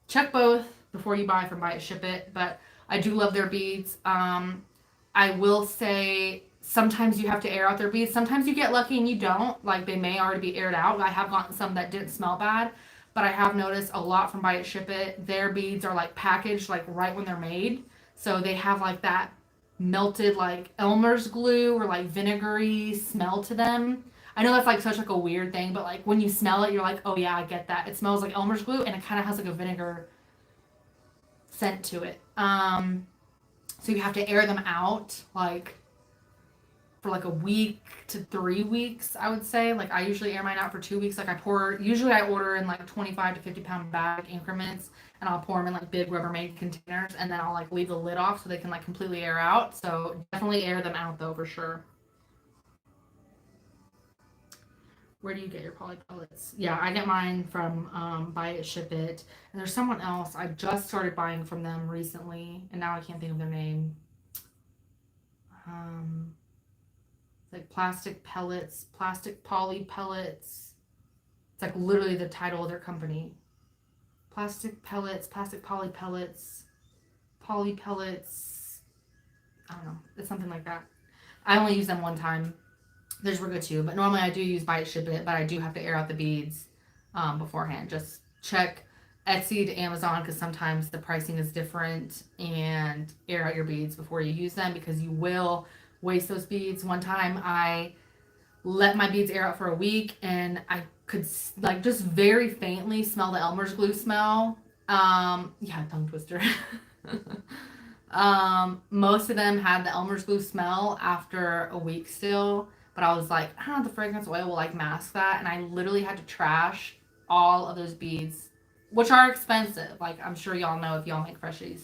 check both before you buy from Buy It Ship It. But I do love their beads. I will say sometimes you have to air out their beads. Sometimes you get lucky and you don't. Like they may already be aired out. I have gotten some that didn't smell bad, but I have noticed a lot from Buy It Ship It. Their beads are like packaged like right when they're made. So they have like that melted like Elmer's glue or like vinegary smell to them. I know that's like such like a weird thing, but like when you smell it, you're like, oh yeah, I get that. It smells like Elmer's glue and it kind of has like a vinegar scent to it. So you have to air them out like for like a week to 3 weeks, I would say. Like I usually air mine out for 2 weeks. Like usually I order in like 25 to 50-pound bag increments, and I'll pour them in like big Rubbermaid containers, and then I'll like leave the lid off so they can like completely air out. So definitely air them out though for sure. Where do you get your poly pellets? Yeah, I get mine from Buy It Ship It, and there's someone else I just started buying from them recently, and now I can't think of their name. Like plastic pellets, plastic poly pellets. It's like literally the title of their company. Plastic pellets, plastic poly pellets, poly pellets. I don't know. It's something like that. I only use them one time. There's Riga too, but normally I do use Buy It Ship It, but I do have to air out the beads beforehand. Just check Etsy to Amazon because sometimes the pricing is different, and air out your beads before you use them because you will waste those beads. One time I let my beads air out for a week and I could like just very faintly smell the Elmer's glue smell. Yeah, tongue twister. Most of them had the Elmer's glue smell after a week still, but I was like, the fragrance oil will like mask that, and I literally had to trash all of those beads, which are expensive. Like I'm sure y'all know if y'all make freshies.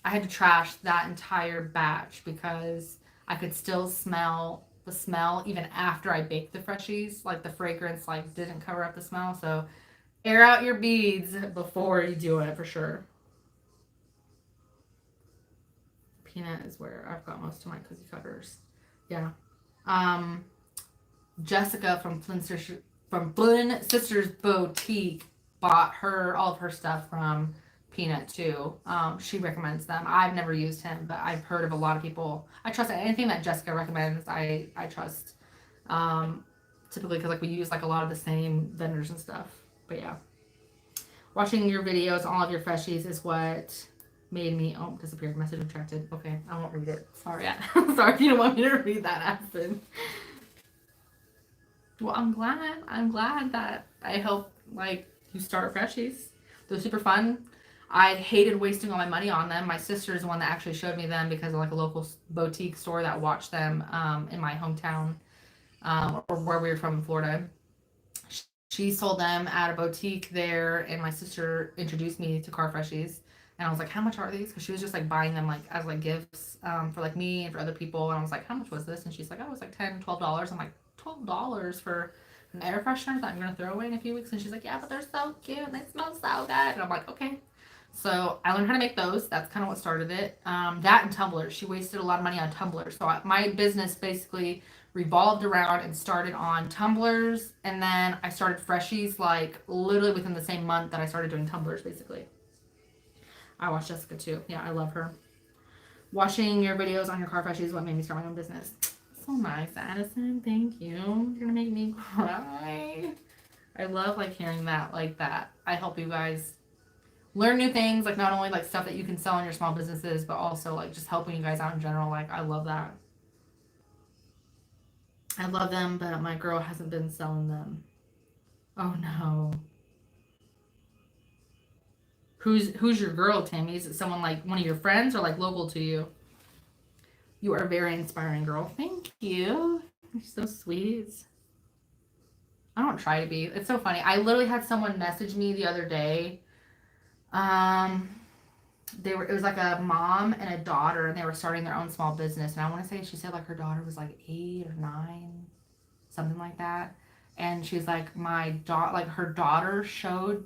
I had to trash that entire batch because I could still smell the smell even after I baked the freshies. Like the fragrance like didn't cover up the smell. So air out your beads before you do it for sure. Peanut is where I've got most of my cookie cutters. Yeah. Jessica from Flynn Sisters Boutique bought all of her stuff from Peanut too. She recommends them. I've never used him, but I've heard of a lot of people. I trust anything that Jessica recommends. I trust. Typically because like we use like a lot of the same vendors and stuff. But yeah, watching your videos, all of your freshies is what made me disappeared. Message retracted. Okay, I won't read it. Sorry. Sorry if you don't want me to read that, Aspen. Well, I'm glad that I helped like you start freshies. They're super fun. I hated wasting all my money on them. My sister is the one that actually showed me them because of like a local boutique store that watched them in my hometown or where we were from in Florida. She sold them at a boutique there, and my sister introduced me to car freshies. And I was like, how much are these? Because she was just like buying them like as like gifts for like me and for other people. And I was like, how much was this? And she's like, oh, it was like $10, $12. I'm like, $12 for an air freshener that I'm going to throw away in a few weeks? And she's like, yeah, but they're so cute and they smell so good. And I'm like, okay. So I learned how to make those. That's kind of what started it. That and tumblers. She wasted a lot of money on tumblers. So my business basically revolved around and started on tumblers. And then I started freshies like literally within the same month that I started doing tumblers basically. I watch Jessica too. Yeah, I love her. Watching your videos on your car freshies is what made me start my own business. So nice, Addison. Thank you. You're gonna make me cry. I love like hearing that like that. I help you guys learn new things, like not only like stuff that you can sell in your small businesses, but also like just helping you guys out in general. Like I love that. I love them, but my girl hasn't been selling them. Oh no. Who's your girl, Tammy? Is it someone like one of your friends or like local to you? You are a very inspiring girl. Thank you. You're so sweet. I don't try to be. It's so funny. I literally had someone message me the other day. It was like a mom and a daughter, and they were starting their own small business. And I want to say she said like her daughter was like 8 or 9, something like that. And she's like, my daughter, like her daughter showed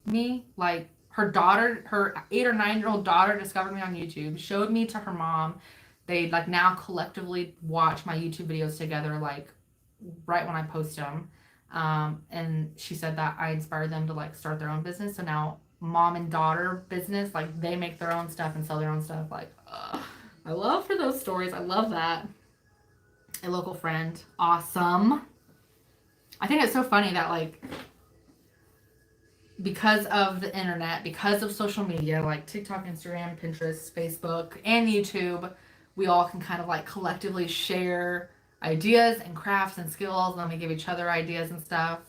me, like her 8 or 9-year-old daughter discovered me on YouTube, showed me to her mom. They like now collectively watch my YouTube videos together, like right when I post them. And she said that I inspired them to like start their own business. So now mom and daughter business, like they make their own stuff and sell their own stuff. Like, I love for those stories. I love that. A local friend. Awesome. I think it's so funny that like because of the internet, because of social media, like TikTok, Instagram, Pinterest, Facebook, and YouTube, we all can kind of like collectively share ideas and crafts and skills, and then we give each other ideas and stuff.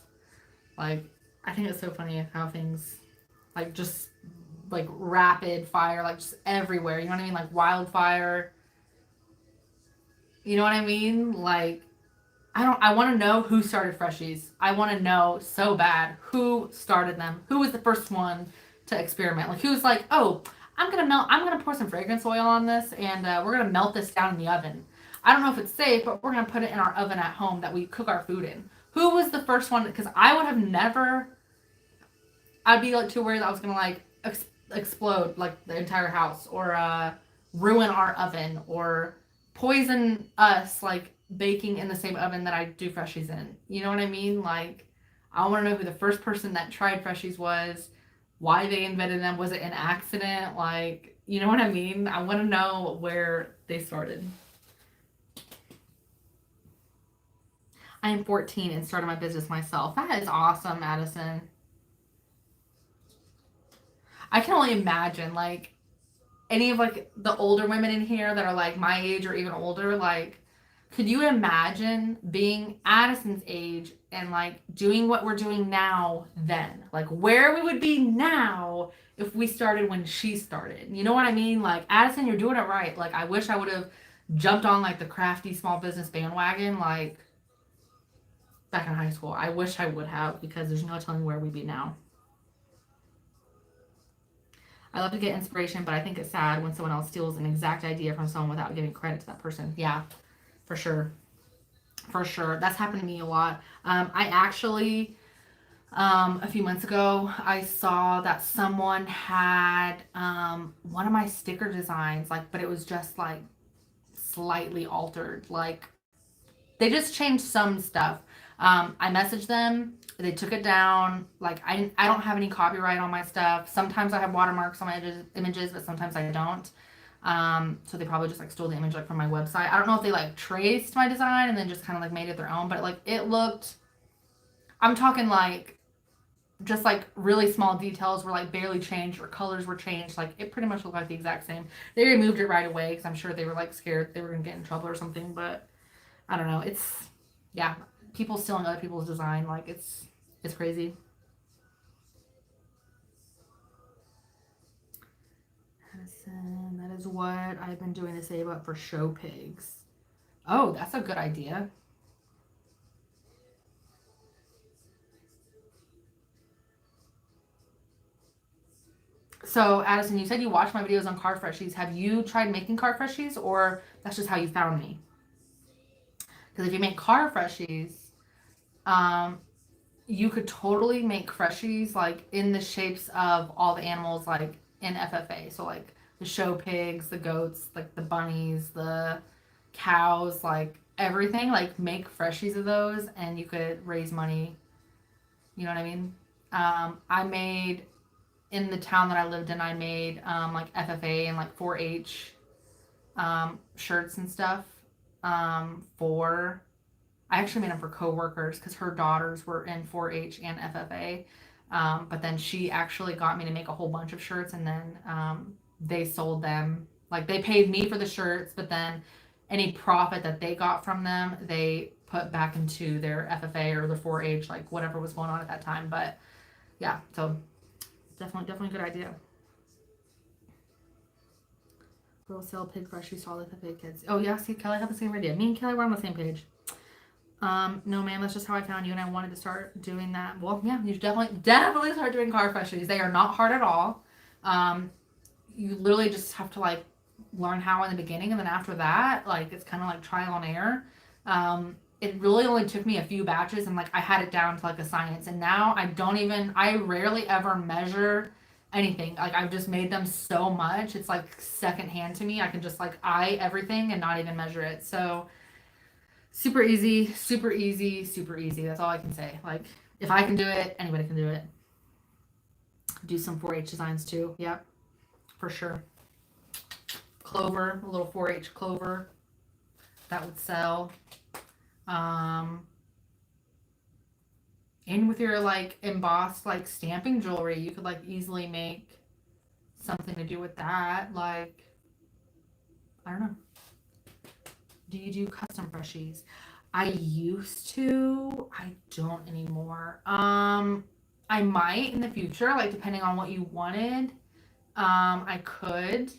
Like, I think it's so funny how things like just like rapid fire, like just everywhere. You know what I mean? Like wildfire. You know what I mean? Like, I want to know who started Freshies. I want to know so bad who started them. Who was the first one to experiment? Like, who's like, oh, I'm going to pour some fragrance oil on this, and we're going to melt this down in the oven. I don't know if it's safe, but we're going to put it in our oven at home that we cook our food in. Who was the first one? Because I would have never, I'd be like too worried that I was going to like explode like the entire house, or ruin our oven, or poison us like baking in the same oven that I do Freshies in. You know what I mean? Like, I want to know who the first person that tried Freshies was, why they invented them. Was it an accident? Like, you know what I mean? I want to know where they started. I am 14 and started my business myself. That is awesome, Madison. I can only imagine, like, any of, like, the older women in here that are, like, my age or even older, like, could you imagine being Addison's age and, like, doing what we're doing now then? Like, where we would be now if we started when she started. You know what I mean? Like, Addison, you're doing it right. Like, I wish I would have jumped on, like, the crafty small business bandwagon, like, back in high school. I wish I would have, because there's no telling where we'd be now. I love to get inspiration, but I think it's sad when someone else steals an exact idea from someone without giving credit to that person. Yeah, for sure. For sure. That's happened to me a lot. I actually, a few months ago, I saw that someone had one of my sticker designs, like, but it was just like slightly altered. Like, they just changed some stuff. I messaged them. They took it down. Like, I don't have any copyright on my stuff. Sometimes I have watermarks on my images, but sometimes I don't. So they probably just like stole the image like from my website. I don't know if they like traced my design and then just kind of like made it their own, but like it looked, I'm talking like just like really small details were like barely changed, or colors were changed. Like, it pretty much looked like the exact same. They removed it right away because I'm sure they were like scared they were gonna get in trouble or something. But I don't know. It's, yeah, people stealing other people's design. Like, it's crazy. Madison, that is what I've been doing to save up for show pigs. Oh, that's a good idea. So, Addison, you said you watched my videos on car freshies. Have you tried making car freshies, or that's just how you found me? Because if you make car freshies, um, you could totally make freshies like in the shapes of all the animals, like in FFA. So like the show pigs, the goats, like the bunnies, the cows, like everything. Like, make freshies of those, and you could raise money. You know what I mean? I made, in the town that I lived in, I made like FFA and like 4-H shirts and stuff for, I actually made them for coworkers because her daughters were in 4-H and FFA. But then she actually got me to make a whole bunch of shirts, and then they sold them. Like, they paid me for the shirts, but then any profit that they got from them, they put back into their FFA or the 4-H, like whatever was going on at that time. But yeah, so definitely a good idea. Girls sell pig fresh. She saw the FFA kids. Oh yeah, see, Kelly had the same idea. Me and Kelly were on the same page. No, man, that's just how I found you, and I wanted to start doing that. Well, yeah, you definitely start doing car freshies. They are not hard at all. You literally just have to like learn how in the beginning, and then after that, like it's kind of like trial and error. It really only took me a few batches, and like I had it down to like a science. And now I rarely ever measure anything. Like I've just made them so much, it's like secondhand to me. I can just like eye everything and not even measure it. So super easy, super easy, super easy. That's all I can say. Like if I can do it, anybody can do it. Do some 4-H designs too. Yep, for sure. Clover, a little 4-H clover that would sell. And with your like embossed like stamping jewelry, you could like easily make something to do with that. Like, I don't know. Do you do custom freshies? I used to. I don't anymore. I might in the future, like depending on what you wanted. I could.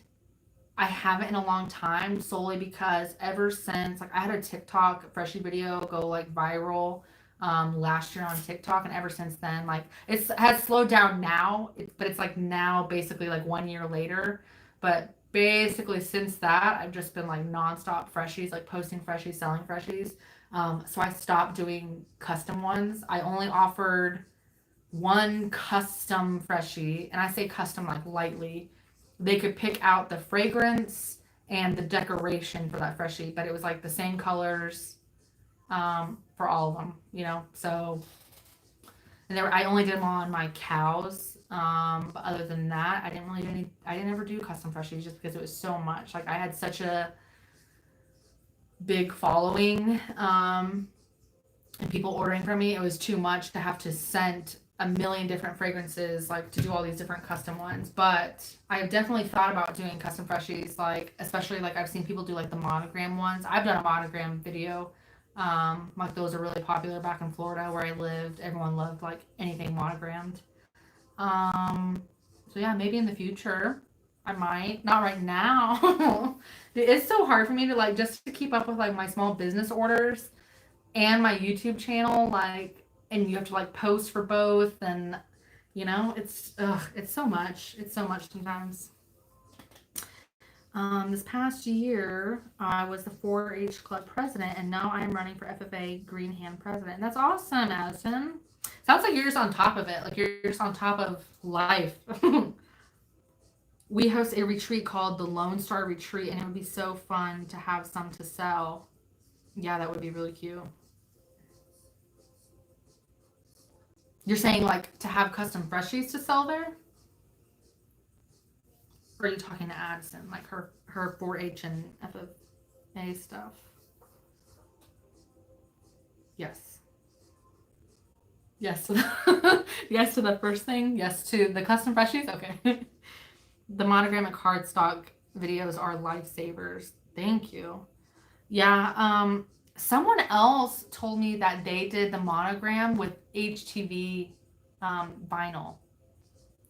I haven't in a long time, solely because ever since like I had a TikTok freshie video go like viral last year on TikTok, and ever since then like it has slowed down now, but it's like now basically like 1 year later. But basically since that I've just been like nonstop freshies, like posting freshies, selling freshies. So I stopped doing custom ones. I only offered one custom freshie, and I say custom like lightly. They could pick out the fragrance and the decoration for that freshie, but it was like the same colors for all of them, you know. So, and I only did them on my cows. But other than that, I didn't really do any. I didn't ever do custom freshies just because it was so much. Like I had such a big following, and people ordering from me. It was too much to have to send a million different fragrances, like to do all these different custom ones. But I've definitely thought about doing custom freshies, like especially like I've seen people do like the monogram ones. I've done a monogram video. Like those are really popular back in Florida where I lived. Everyone loved like anything monogrammed. So yeah, maybe in the future I might. Not right now. It's so hard for me to like just to keep up with like my small business orders and my YouTube channel, like, and you have to like post for both, and you know, it's so much. It's so much sometimes. This past year, I was the 4-H club president, and now I'm running for FFA Green Hand president. And that's awesome, Addison. Sounds like you're just on top of it. Like you're just on top of life. We host a retreat called the Lone Star Retreat, and it would be so fun to have some to sell. Yeah, that would be really cute. You're saying like to have custom freshies to sell there? Or are you talking to Addison, like her 4-H and FFA stuff? Yes. Yes to the yes to the first thing. Yes to the custom freshies. Okay. The monogram and cardstock videos are lifesavers. Thank you. Yeah. Someone else told me that they did the monogram with HTV vinyl.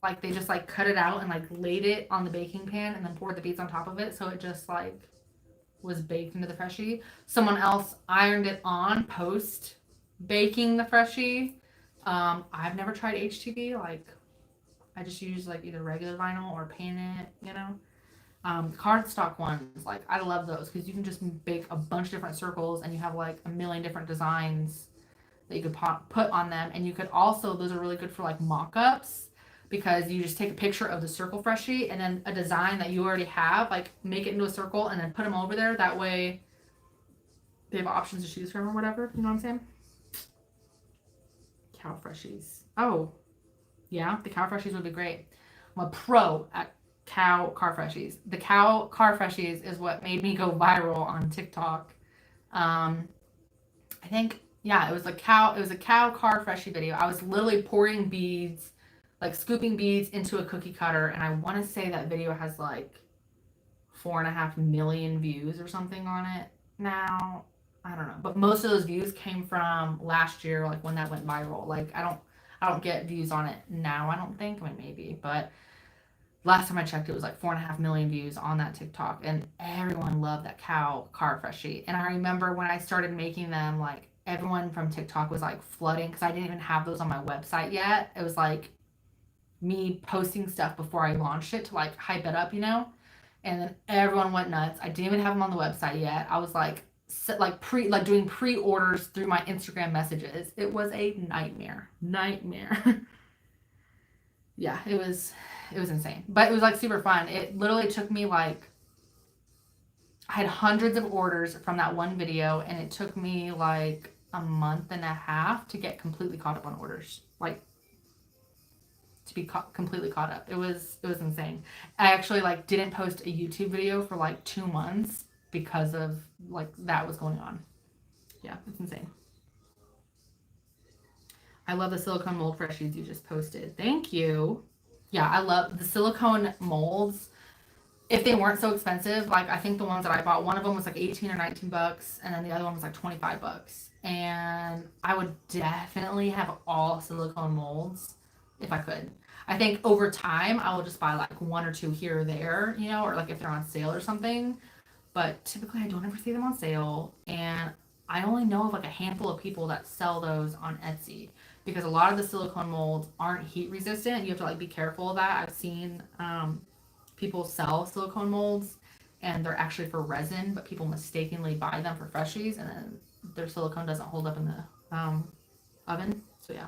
Like they just like cut it out and like laid it on the baking pan and then poured the beads on top of it, so it just like was baked into the freshie. Someone else ironed it on post baking the freshie. I've never tried HTV. Like I just use like either regular vinyl or paint it, you know. Cardstock ones, like I love those because you can just bake a bunch of different circles and you have like a million different designs that you could put on them. And you could also, those are really good for like mock-ups, because you just take a picture of the circle freshie and then a design that you already have, like make it into a circle and then put them over there. That way they have options to choose from or whatever. You know what I'm saying? Cow freshies. Oh, yeah, the cow freshies would be great. I'm a pro at cow car freshies. The cow car freshies is what made me go viral on TikTok. I think, yeah, it was a cow car freshie video. I was literally pouring beads, like scooping beads into a cookie cutter, and I want to say that video has like 4.5 million views or something on it now. I don't know, but most of those views came from last year, like when that went viral. Like I don't get views on it now, I don't think. I mean, maybe, but last time I checked, it was like 4.5 million views on that TikTok, and everyone loved that cow car freshie. And I remember when I started making them, like everyone from TikTok was like flooding because I didn't even have those on my website yet. It was like me posting stuff before I launched it to like hype it up, you know? And then everyone went nuts. I didn't even have them on the website yet. I was like doing pre-orders through my Instagram messages. It was a nightmare. Yeah, it was insane. But it was like super fun. It literally took me like I had hundreds of orders from that one video, and it took me like a month and a half to get completely caught up on orders. Like to be completely caught up. It was insane. I actually like didn't post a YouTube video for like 2 months because of like that was going on. Yeah, it's insane. I love the silicone mold freshies you just posted. Thank you. Yeah, I love the silicone molds. If they weren't so expensive, like I think the ones that I bought, one of them was like 18 or 19 bucks, and then the other one was like 25 bucks. And I would definitely have all silicone molds if I could. I think over time I will just buy like 1 or 2 here or there, you know, or like if they're on sale or something. But typically I don't ever see them on sale, and I only know of like a handful of people that sell those on Etsy because a lot of the silicone molds aren't heat resistant. You have to like be careful of that. I've seen people sell silicone molds and they're actually for resin, but people mistakenly buy them for freshies, and then their silicone doesn't hold up in the oven. So yeah,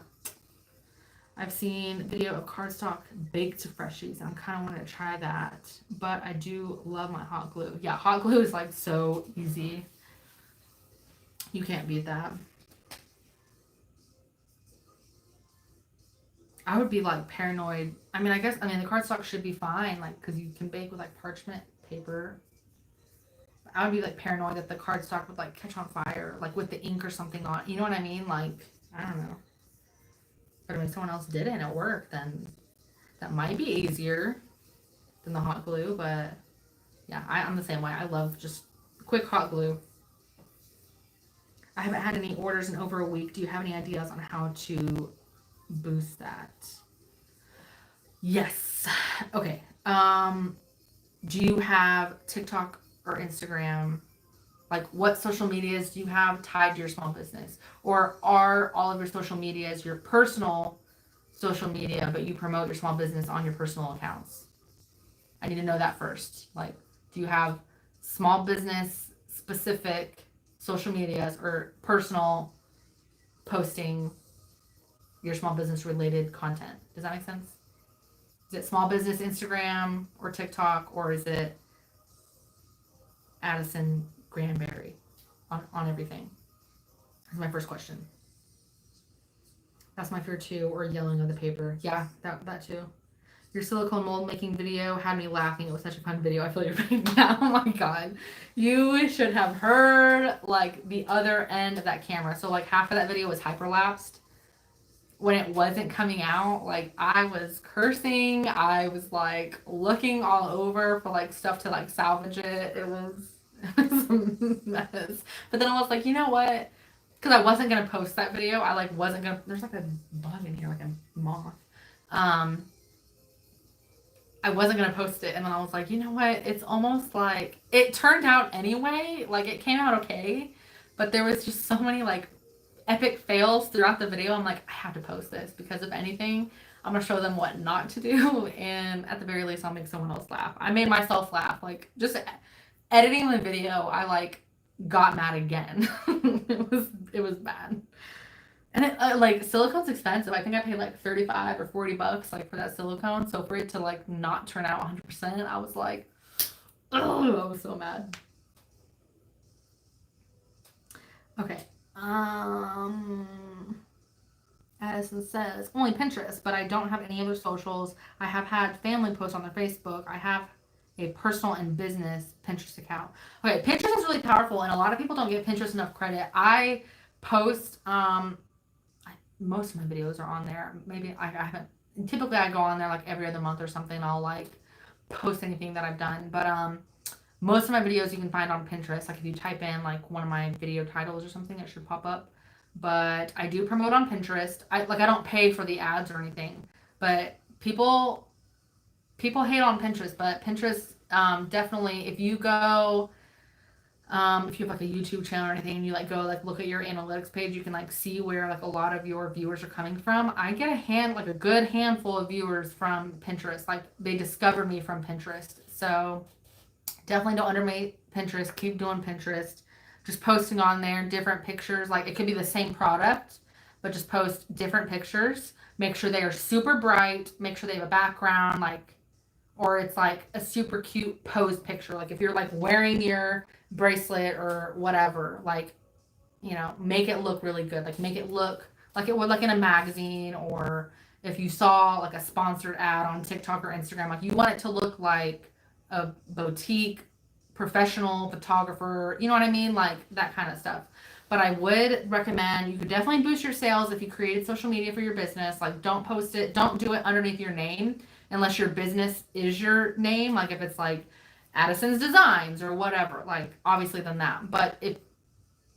I've seen video of cardstock baked freshies. I'm kind of wanting to try that, but I do love my hot glue. Yeah, hot glue is like so easy. You can't beat that. I would be like paranoid. I mean, the cardstock should be fine, like, because you can bake with like parchment paper. I would be like paranoid that the cardstock would like catch on fire, like with the ink or something on. You know what I mean? Like, I don't know. But if someone else did it and it worked, then that might be easier than the hot glue. But yeah, I'm the same way. I love just quick hot glue. I haven't had any orders in over a week. Do you have any ideas on how to boost that? Yes. Okay. Do you have TikTok or Instagram? Like, what social medias do you have tied to your small business? Or are all of your social medias your personal social media, but you promote your small business on your personal accounts? I need to know that first. Like, do you have small business specific social medias or personal posting your small business related content? Does that make sense? Is it small business Instagram or TikTok, or is it Addison Granberry on everything? That's my first question. That's my fear too, or yelling on the paper. Yeah, that too. Your silicone mold making video had me laughing. It was such a fun video. I feel your pain now. Oh my god. You should have heard like the other end of that camera. So like half of that video was hyperlapsed. When it wasn't coming out, like I was cursing. I was like looking all over for like stuff to like salvage it. It was a mess. But then I was like, you know what? Because I wasn't gonna post that video. I like wasn't gonna. There's like a bug in here, like a moth. I wasn't gonna post it, and then I was like, you know what? It's almost like it turned out anyway. Like it came out okay, but there was just so many like epic fails throughout the video. I'm like, I have to post this because if anything, I'm gonna show them what not to do, and at the very least, I'll make someone else laugh. I made myself laugh. Like just editing the video, I like got mad again. it was bad. And it, like silicone's expensive. I think I paid like 35 or 40 bucks like for that silicone. So for it to like not turn out 100%, I was like, oh, I was so mad. Okay. Addison says only Pinterest, but I don't have any other socials. I have had family posts on their Facebook. I have a personal and business Pinterest account. Okay, Pinterest is really powerful, and a lot of people don't give Pinterest enough credit. I post most of my videos are on there. Maybe I haven't. Typically, I go on there like every other month or something. I'll like post anything that I've done. But most of my videos you can find on Pinterest. Like if you type in like one of my video titles or something, it should pop up. But I do promote on Pinterest. I don't pay for the ads or anything. But people hate on Pinterest. But Pinterest definitely, if you go If you have like a YouTube channel or anything and you like go like look at your analytics page, you can like see where like a lot of your viewers are coming from. I get like a good handful of viewers from Pinterest. Like they discovered me from Pinterest. So definitely don't underrate Pinterest. Keep doing Pinterest. Just posting on there different pictures. Like it could be the same product, but just post different pictures. Make sure they are super bright. Make sure they have a background, like, or it's like a super cute posed picture. Like if you're like wearing your bracelet or whatever, like, you know, make it look really good. Like make it look like it would like in a magazine, or if you saw like a sponsored ad on TikTok or Instagram, like you want it to look like a boutique professional photographer, you know what I mean? Like that kind of stuff. But I would recommend, you could definitely boost your sales if you created social media for your business. Like don't post it, don't do it underneath your name unless your business is your name. Like if it's like Addison's Designs or whatever, like obviously then that. But if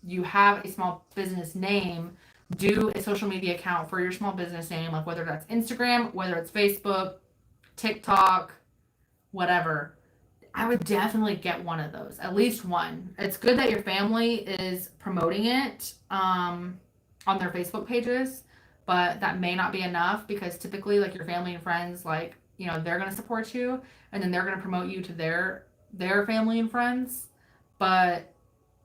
you have a small business name, do a social media account for your small business name, like whether that's Instagram, whether it's Facebook, TikTok, whatever. I would definitely get one of those, at least one. It's good that your family is promoting it on their Facebook pages, but that may not be enough because typically, like your family and friends, like you know, they're gonna support you, and then they're gonna promote you to their family and friends, but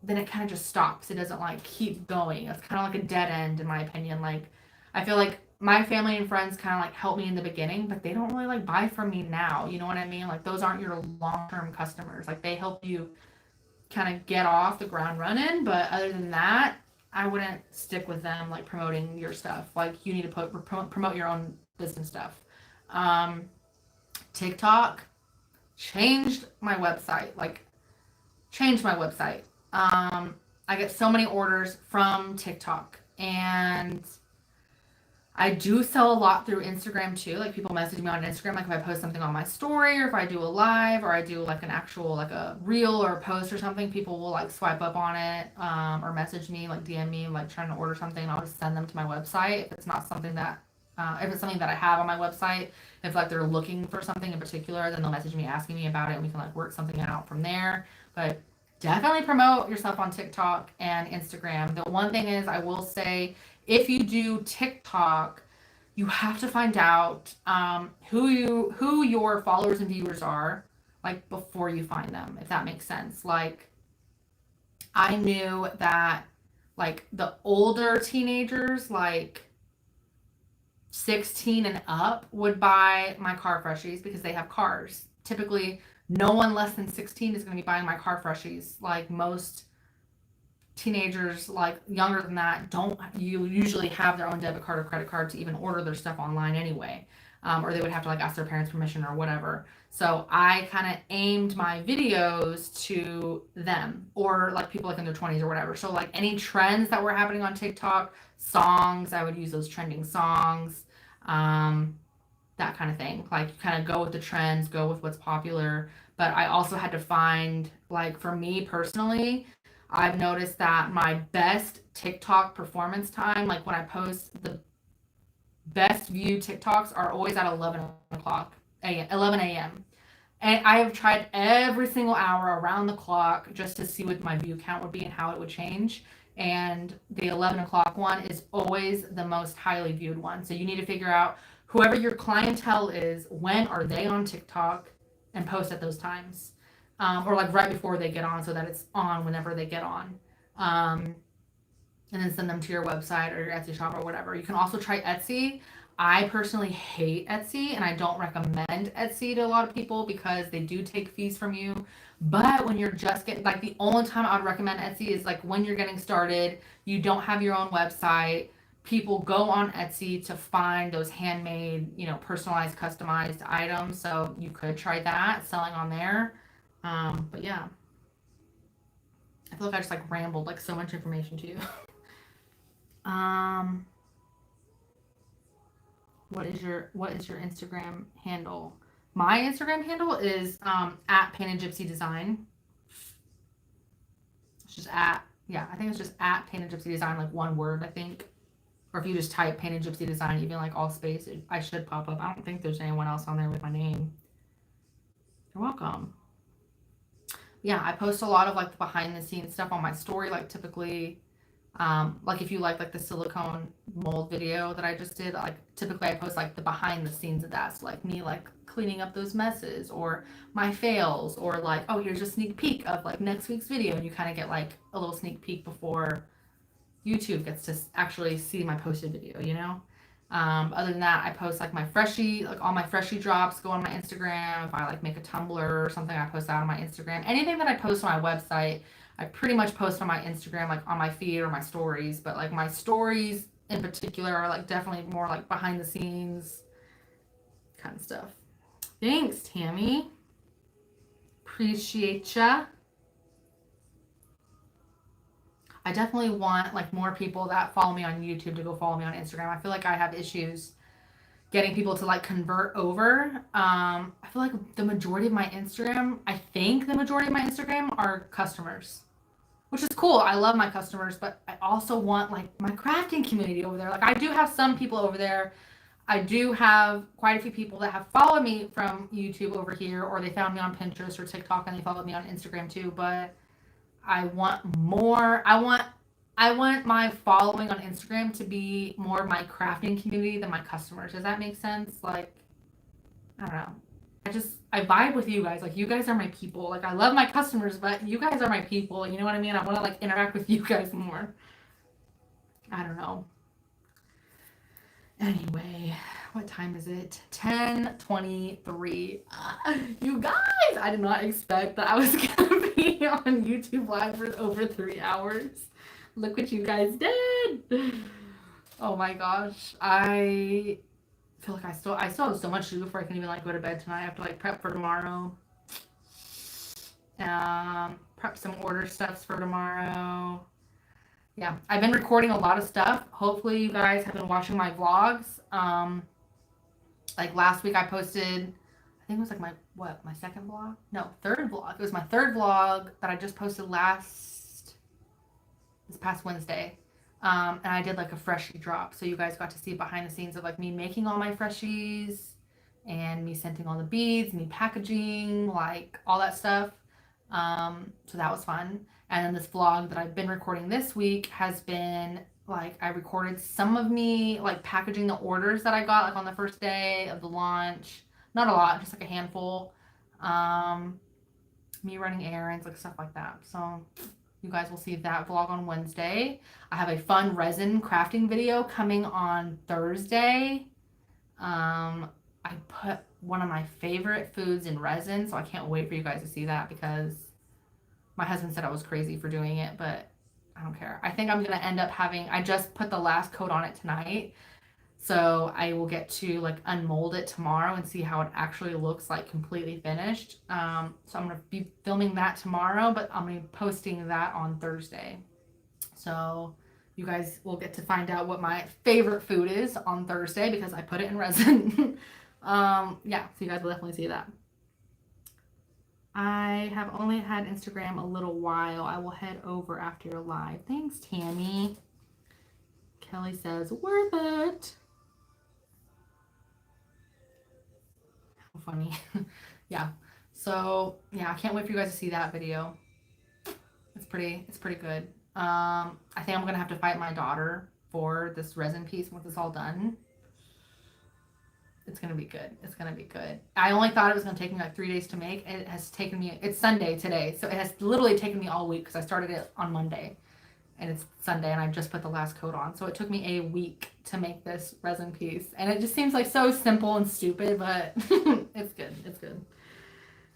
then it kind of just stops. It doesn't like keep going. It's kind of like a dead end, in my opinion. Like, I feel like my family and friends kind of like help me in the beginning, but they don't really like buy from me now. You know what I mean? Like, those aren't your long term customers. Like, they help you kind of get off the ground running, but other than that, I wouldn't stick with them like promoting your stuff. Like, you need to promote your own business stuff. Um, TikTok changed my website. Like, changed my website. I get so many orders from TikTok, and I do sell a lot through Instagram too. Like people message me on Instagram, like if I post something on my story, or if I do a live, or I do like an actual like a reel or a post or something, people will like swipe up on it, or message me, like DM me, like trying to order something, and I'll just send them to my website if it's not something that. If it's something that I have on my website, if like they're looking for something in particular, then they'll message me asking me about it, and we can like work something out from there. But definitely promote yourself on TikTok and Instagram. The one thing is, I will say, if you do TikTok, you have to find out who your followers and viewers are, like before you find them, if that makes sense. Like I knew that like the older teenagers, like 16 and up, would buy my car freshies because they have cars. Typically no one less than 16 is going to be buying my car freshies. Like most teenagers, like younger than that, don't you usually have their own debit card or credit card to even order their stuff online anyway. Or they would have to like ask their parents permission or whatever. So I kind of aimed my videos to them, or like people like in their 20s or whatever. So like any trends that were happening on TikTok, songs, I would use those trending songs. That kind of thing. Like you kind of go with the trends, go with what's popular. But I also had to find, like for me personally, I've noticed that my best TikTok performance time, like when I post, the best viewed TikToks are always at 11 o'clock, 11 a.m. And I have tried every single hour around the clock just to see what my view count would be and how it would change. And the 11 o'clock one is always the most highly viewed one. So you need to figure out whoever your clientele is, when are they on TikTok, and post at those times. Or like right before they get on so that it's on whenever they get on. And then send them to your website or your Etsy shop or whatever. You can also try Etsy. I personally hate Etsy, and I don't recommend Etsy to a lot of people because they do take fees from you. But when you're just getting, like the only time I would recommend Etsy is like when you're getting started, you don't have your own website. People go on Etsy to find those handmade, you know, personalized, customized items. So you could try that, selling on there. But yeah, I feel like I just like rambled like so much information to you. What is your Instagram handle? My Instagram handle is at Painted Gypsy Design. It's just at, yeah, I think it's just at Painted Gypsy Design, like one word, I think. Or if you just type Painted Gypsy Design, even like all space, I should pop up. I don't think there's anyone else on there with my name. You're welcome. yeah, I post a lot of like the behind the scenes stuff on my story, like typically, like if you like the silicone mold video that I just did, like typically I post like the behind the scenes of that. So like me like cleaning up those messes or my fails or like, oh, here's a sneak peek of like next week's video. And you kind of get like a little sneak peek before YouTube gets to actually see my posted video, you know? Other than that, I post like my freshie, like all my freshie drops go on my Instagram. If I like make a Tumblr or something, I post that on my Instagram. Anything that I post on my website, I pretty much post on my Instagram, like on my feed or my stories. But like my stories in particular are like definitely more like behind the scenes kind of stuff. Thanks, Tammy. Appreciate ya. I definitely want like more people that follow me on YouTube to go follow me on Instagram. I feel like I have issues getting people to like convert over. I feel like the majority of my Instagram, I think the majority of my Instagram are customers, which is cool. I love my customers, but I also want like my crafting community over there. Like I do have some people over there. I do have quite a few people that have followed me from YouTube over here, or they found me on Pinterest or TikTok and they followed me on Instagram too. But I want more. I want my following on Instagram to be more of my crafting community than my customers. Does that make sense? Like, I don't know. I vibe with you guys. Like, you guys are my people. Like, I love my customers, but you guys are my people. You know what I mean? I want to like interact with you guys more. I don't know. Anyway, what time is it? 10:23. You guys, I did not expect that I was gonna be on YouTube Live for over 3 hours. Look what you guys did. Oh my gosh. I feel like I still have so much to do before I can even like go to bed tonight. I have to like prep for tomorrow. Prep some order stuffs for tomorrow. Yeah, I've been recording a lot of stuff. Hopefully you guys have been watching my vlogs. Like last week I posted, I think it was like my second vlog? No, third vlog. It was my third vlog that I just posted this past Wednesday. And I did like a freshie drop. So you guys got to see behind the scenes of like me making all my freshies and me scenting all the beads, me packaging, like all that stuff. So that was fun. And then this vlog that I've been recording this week has been like I recorded some of me like packaging the orders that I got like on the first day of the launch. Not a lot, just like a handful. Me running errands, like stuff like that. So you guys will see that vlog on Wednesday. I have a fun resin crafting video coming on Thursday. I put one of my favorite foods in resin, so I can't wait for you guys to see that because my husband said I was crazy for doing it, but I don't care. I think I'm going to end up I just put the last coat on it tonight, so I will get to like unmold it tomorrow and see how it actually looks like completely finished. So I'm going to be filming that tomorrow, but I'm going to be posting that on Thursday. So you guys will get to find out what my favorite food is on Thursday because I put it in resin. Yeah, so you guys will definitely see that. I have only had Instagram a little while. I will head over after your live. Thanks, Tammy. Kelly says, worth it. How funny. Yeah. So, yeah, I can't wait for you guys to see that video. It's pretty good. I think I'm going to have to fight my daughter for this resin piece once it's all done. It's going to be good. It's going to be good. I only thought it was going to take me like 3 days to make. It has taken me, it's Sunday today. So it has literally taken me all week because I started it on Monday and it's Sunday and I just put the last coat on. So it took me a week to make this resin piece. And it just seems like so simple and stupid, but it's good. It's good.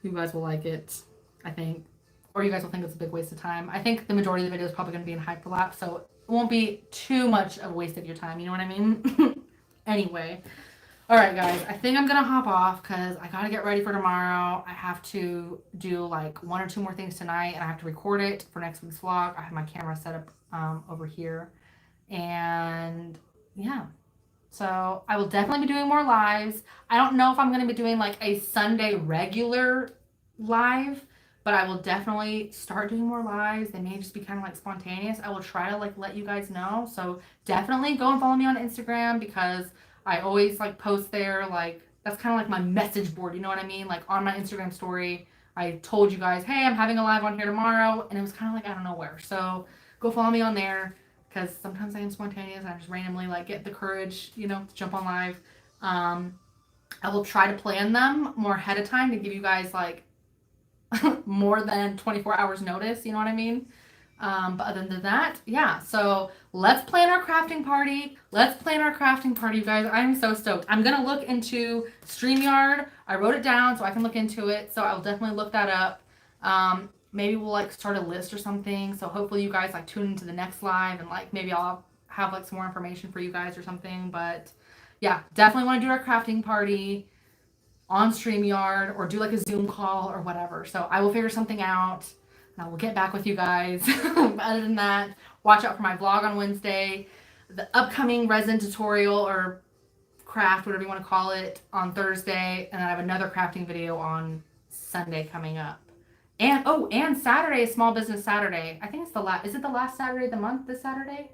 You guys will like it, I think. Or you guys will think it's a big waste of time. I think the majority of the video is probably going to be in hyperlapse. So it won't be too much of a waste of your time. You know what I mean? Anyway. All right, guys, I think I'm going to hop off because I got to get ready for tomorrow. I have to do like 1 or 2 more things tonight, and I have to record it for next week's vlog. I have my camera set up over here. And yeah, so I will definitely be doing more lives. I don't know if I'm going to be doing like a Sunday regular live, but I will definitely start doing more lives. They may just be kind of like spontaneous. I will try to like let you guys know. So definitely go and follow me on Instagram because I always like post there, like that's kind of like my message board, you know what I mean? Like on my Instagram story, I told you guys, hey, I'm having a live on here tomorrow, and it was kind of like out of nowhere. So go follow me on there, because sometimes I am spontaneous and I just randomly like get the courage, you know, to jump on live. I will try to plan them more ahead of time to give you guys like more than 24 hours notice, you know what I mean? But other than that, yeah. So let's plan our crafting party. Let's plan our crafting party, you guys. I'm so stoked. I'm going to look into StreamYard. I wrote it down so I can look into it. So I'll definitely look that up. Maybe we'll like start a list or something. So hopefully you guys like tune into the next live, and like maybe I'll have like some more information for you guys or something. But yeah, definitely want to do our crafting party on StreamYard or do like a Zoom call or whatever. So I will figure something out and I will get back with you guys. Other than that, watch out for my vlog on Wednesday, the upcoming resin tutorial or craft, whatever you want to call it, on Thursday, and then I have another crafting video on Sunday coming up. And oh, and Saturday is Small Business Saturday. I think it's the last, is it the last Saturday of the month this Saturday?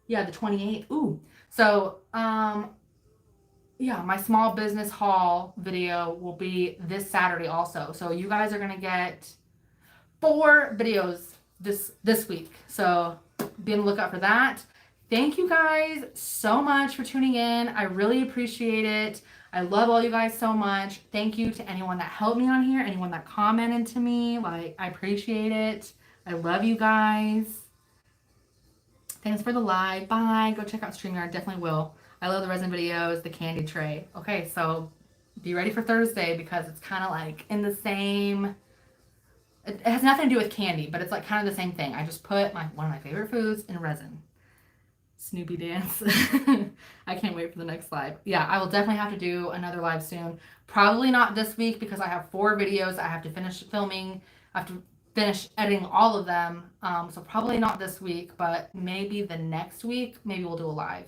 Yeah, the 28th. Ooh. So, yeah, my small business haul video will be this Saturday also. So you guys are going to get 4 videos this week. So be on the lookout for that. Thank you guys so much for tuning in. I really appreciate it. I love all you guys so much. Thank you to anyone that helped me on here, anyone that commented to me. Like, I appreciate it. I love you guys. Thanks for the live. Bye. Go check out StreamYard. Definitely will. I love the resin videos, the candy tray. Okay, so be ready for Thursday because it's kind of like in the same... It has nothing to do with candy, but it's like kind of the same thing. I just put one of my favorite foods in resin. Snoopy dance. I can't wait for the next live. Yeah, I will definitely have to do another live soon. Probably not this week because I have 4 videos I have to finish filming. I have to finish editing all of them. So probably not this week, but maybe the next week, maybe we'll do a live.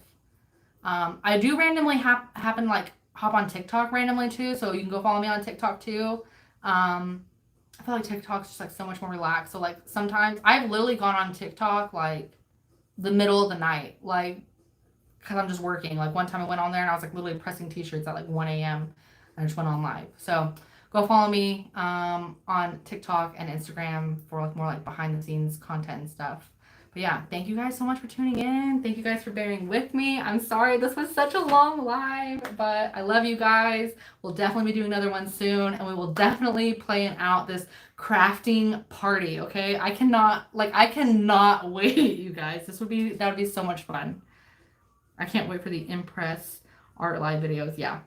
I do randomly hop on TikTok randomly too, so you can go follow me on TikTok too. I feel like TikTok's just like so much more relaxed. So like sometimes I've literally gone on TikTok like the middle of the night, like because I'm just working. Like one time I went on there and I was like literally pressing t-shirts at like 1 a.m. and I just went on live. So go follow me on TikTok and Instagram for like more like behind the scenes content and stuff. But yeah, thank you guys so much for tuning in. Thank you guys for bearing with me. I'm sorry this was such a long live, but I love you guys. We'll definitely be doing another one soon, and we will definitely plan out this crafting party, okay? I cannot wait, you guys. That would be so much fun. I can't wait for the Impress Art Live videos. Yeah,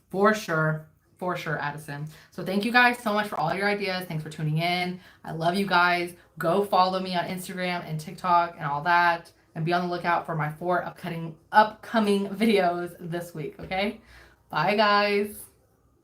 for sure. For sure, Addison. So thank you guys so much for all your ideas. Thanks for tuning in. I love you guys. Go follow me on Instagram and TikTok and all that. And be on the lookout for my 4 upcoming videos this week, okay? Bye, guys.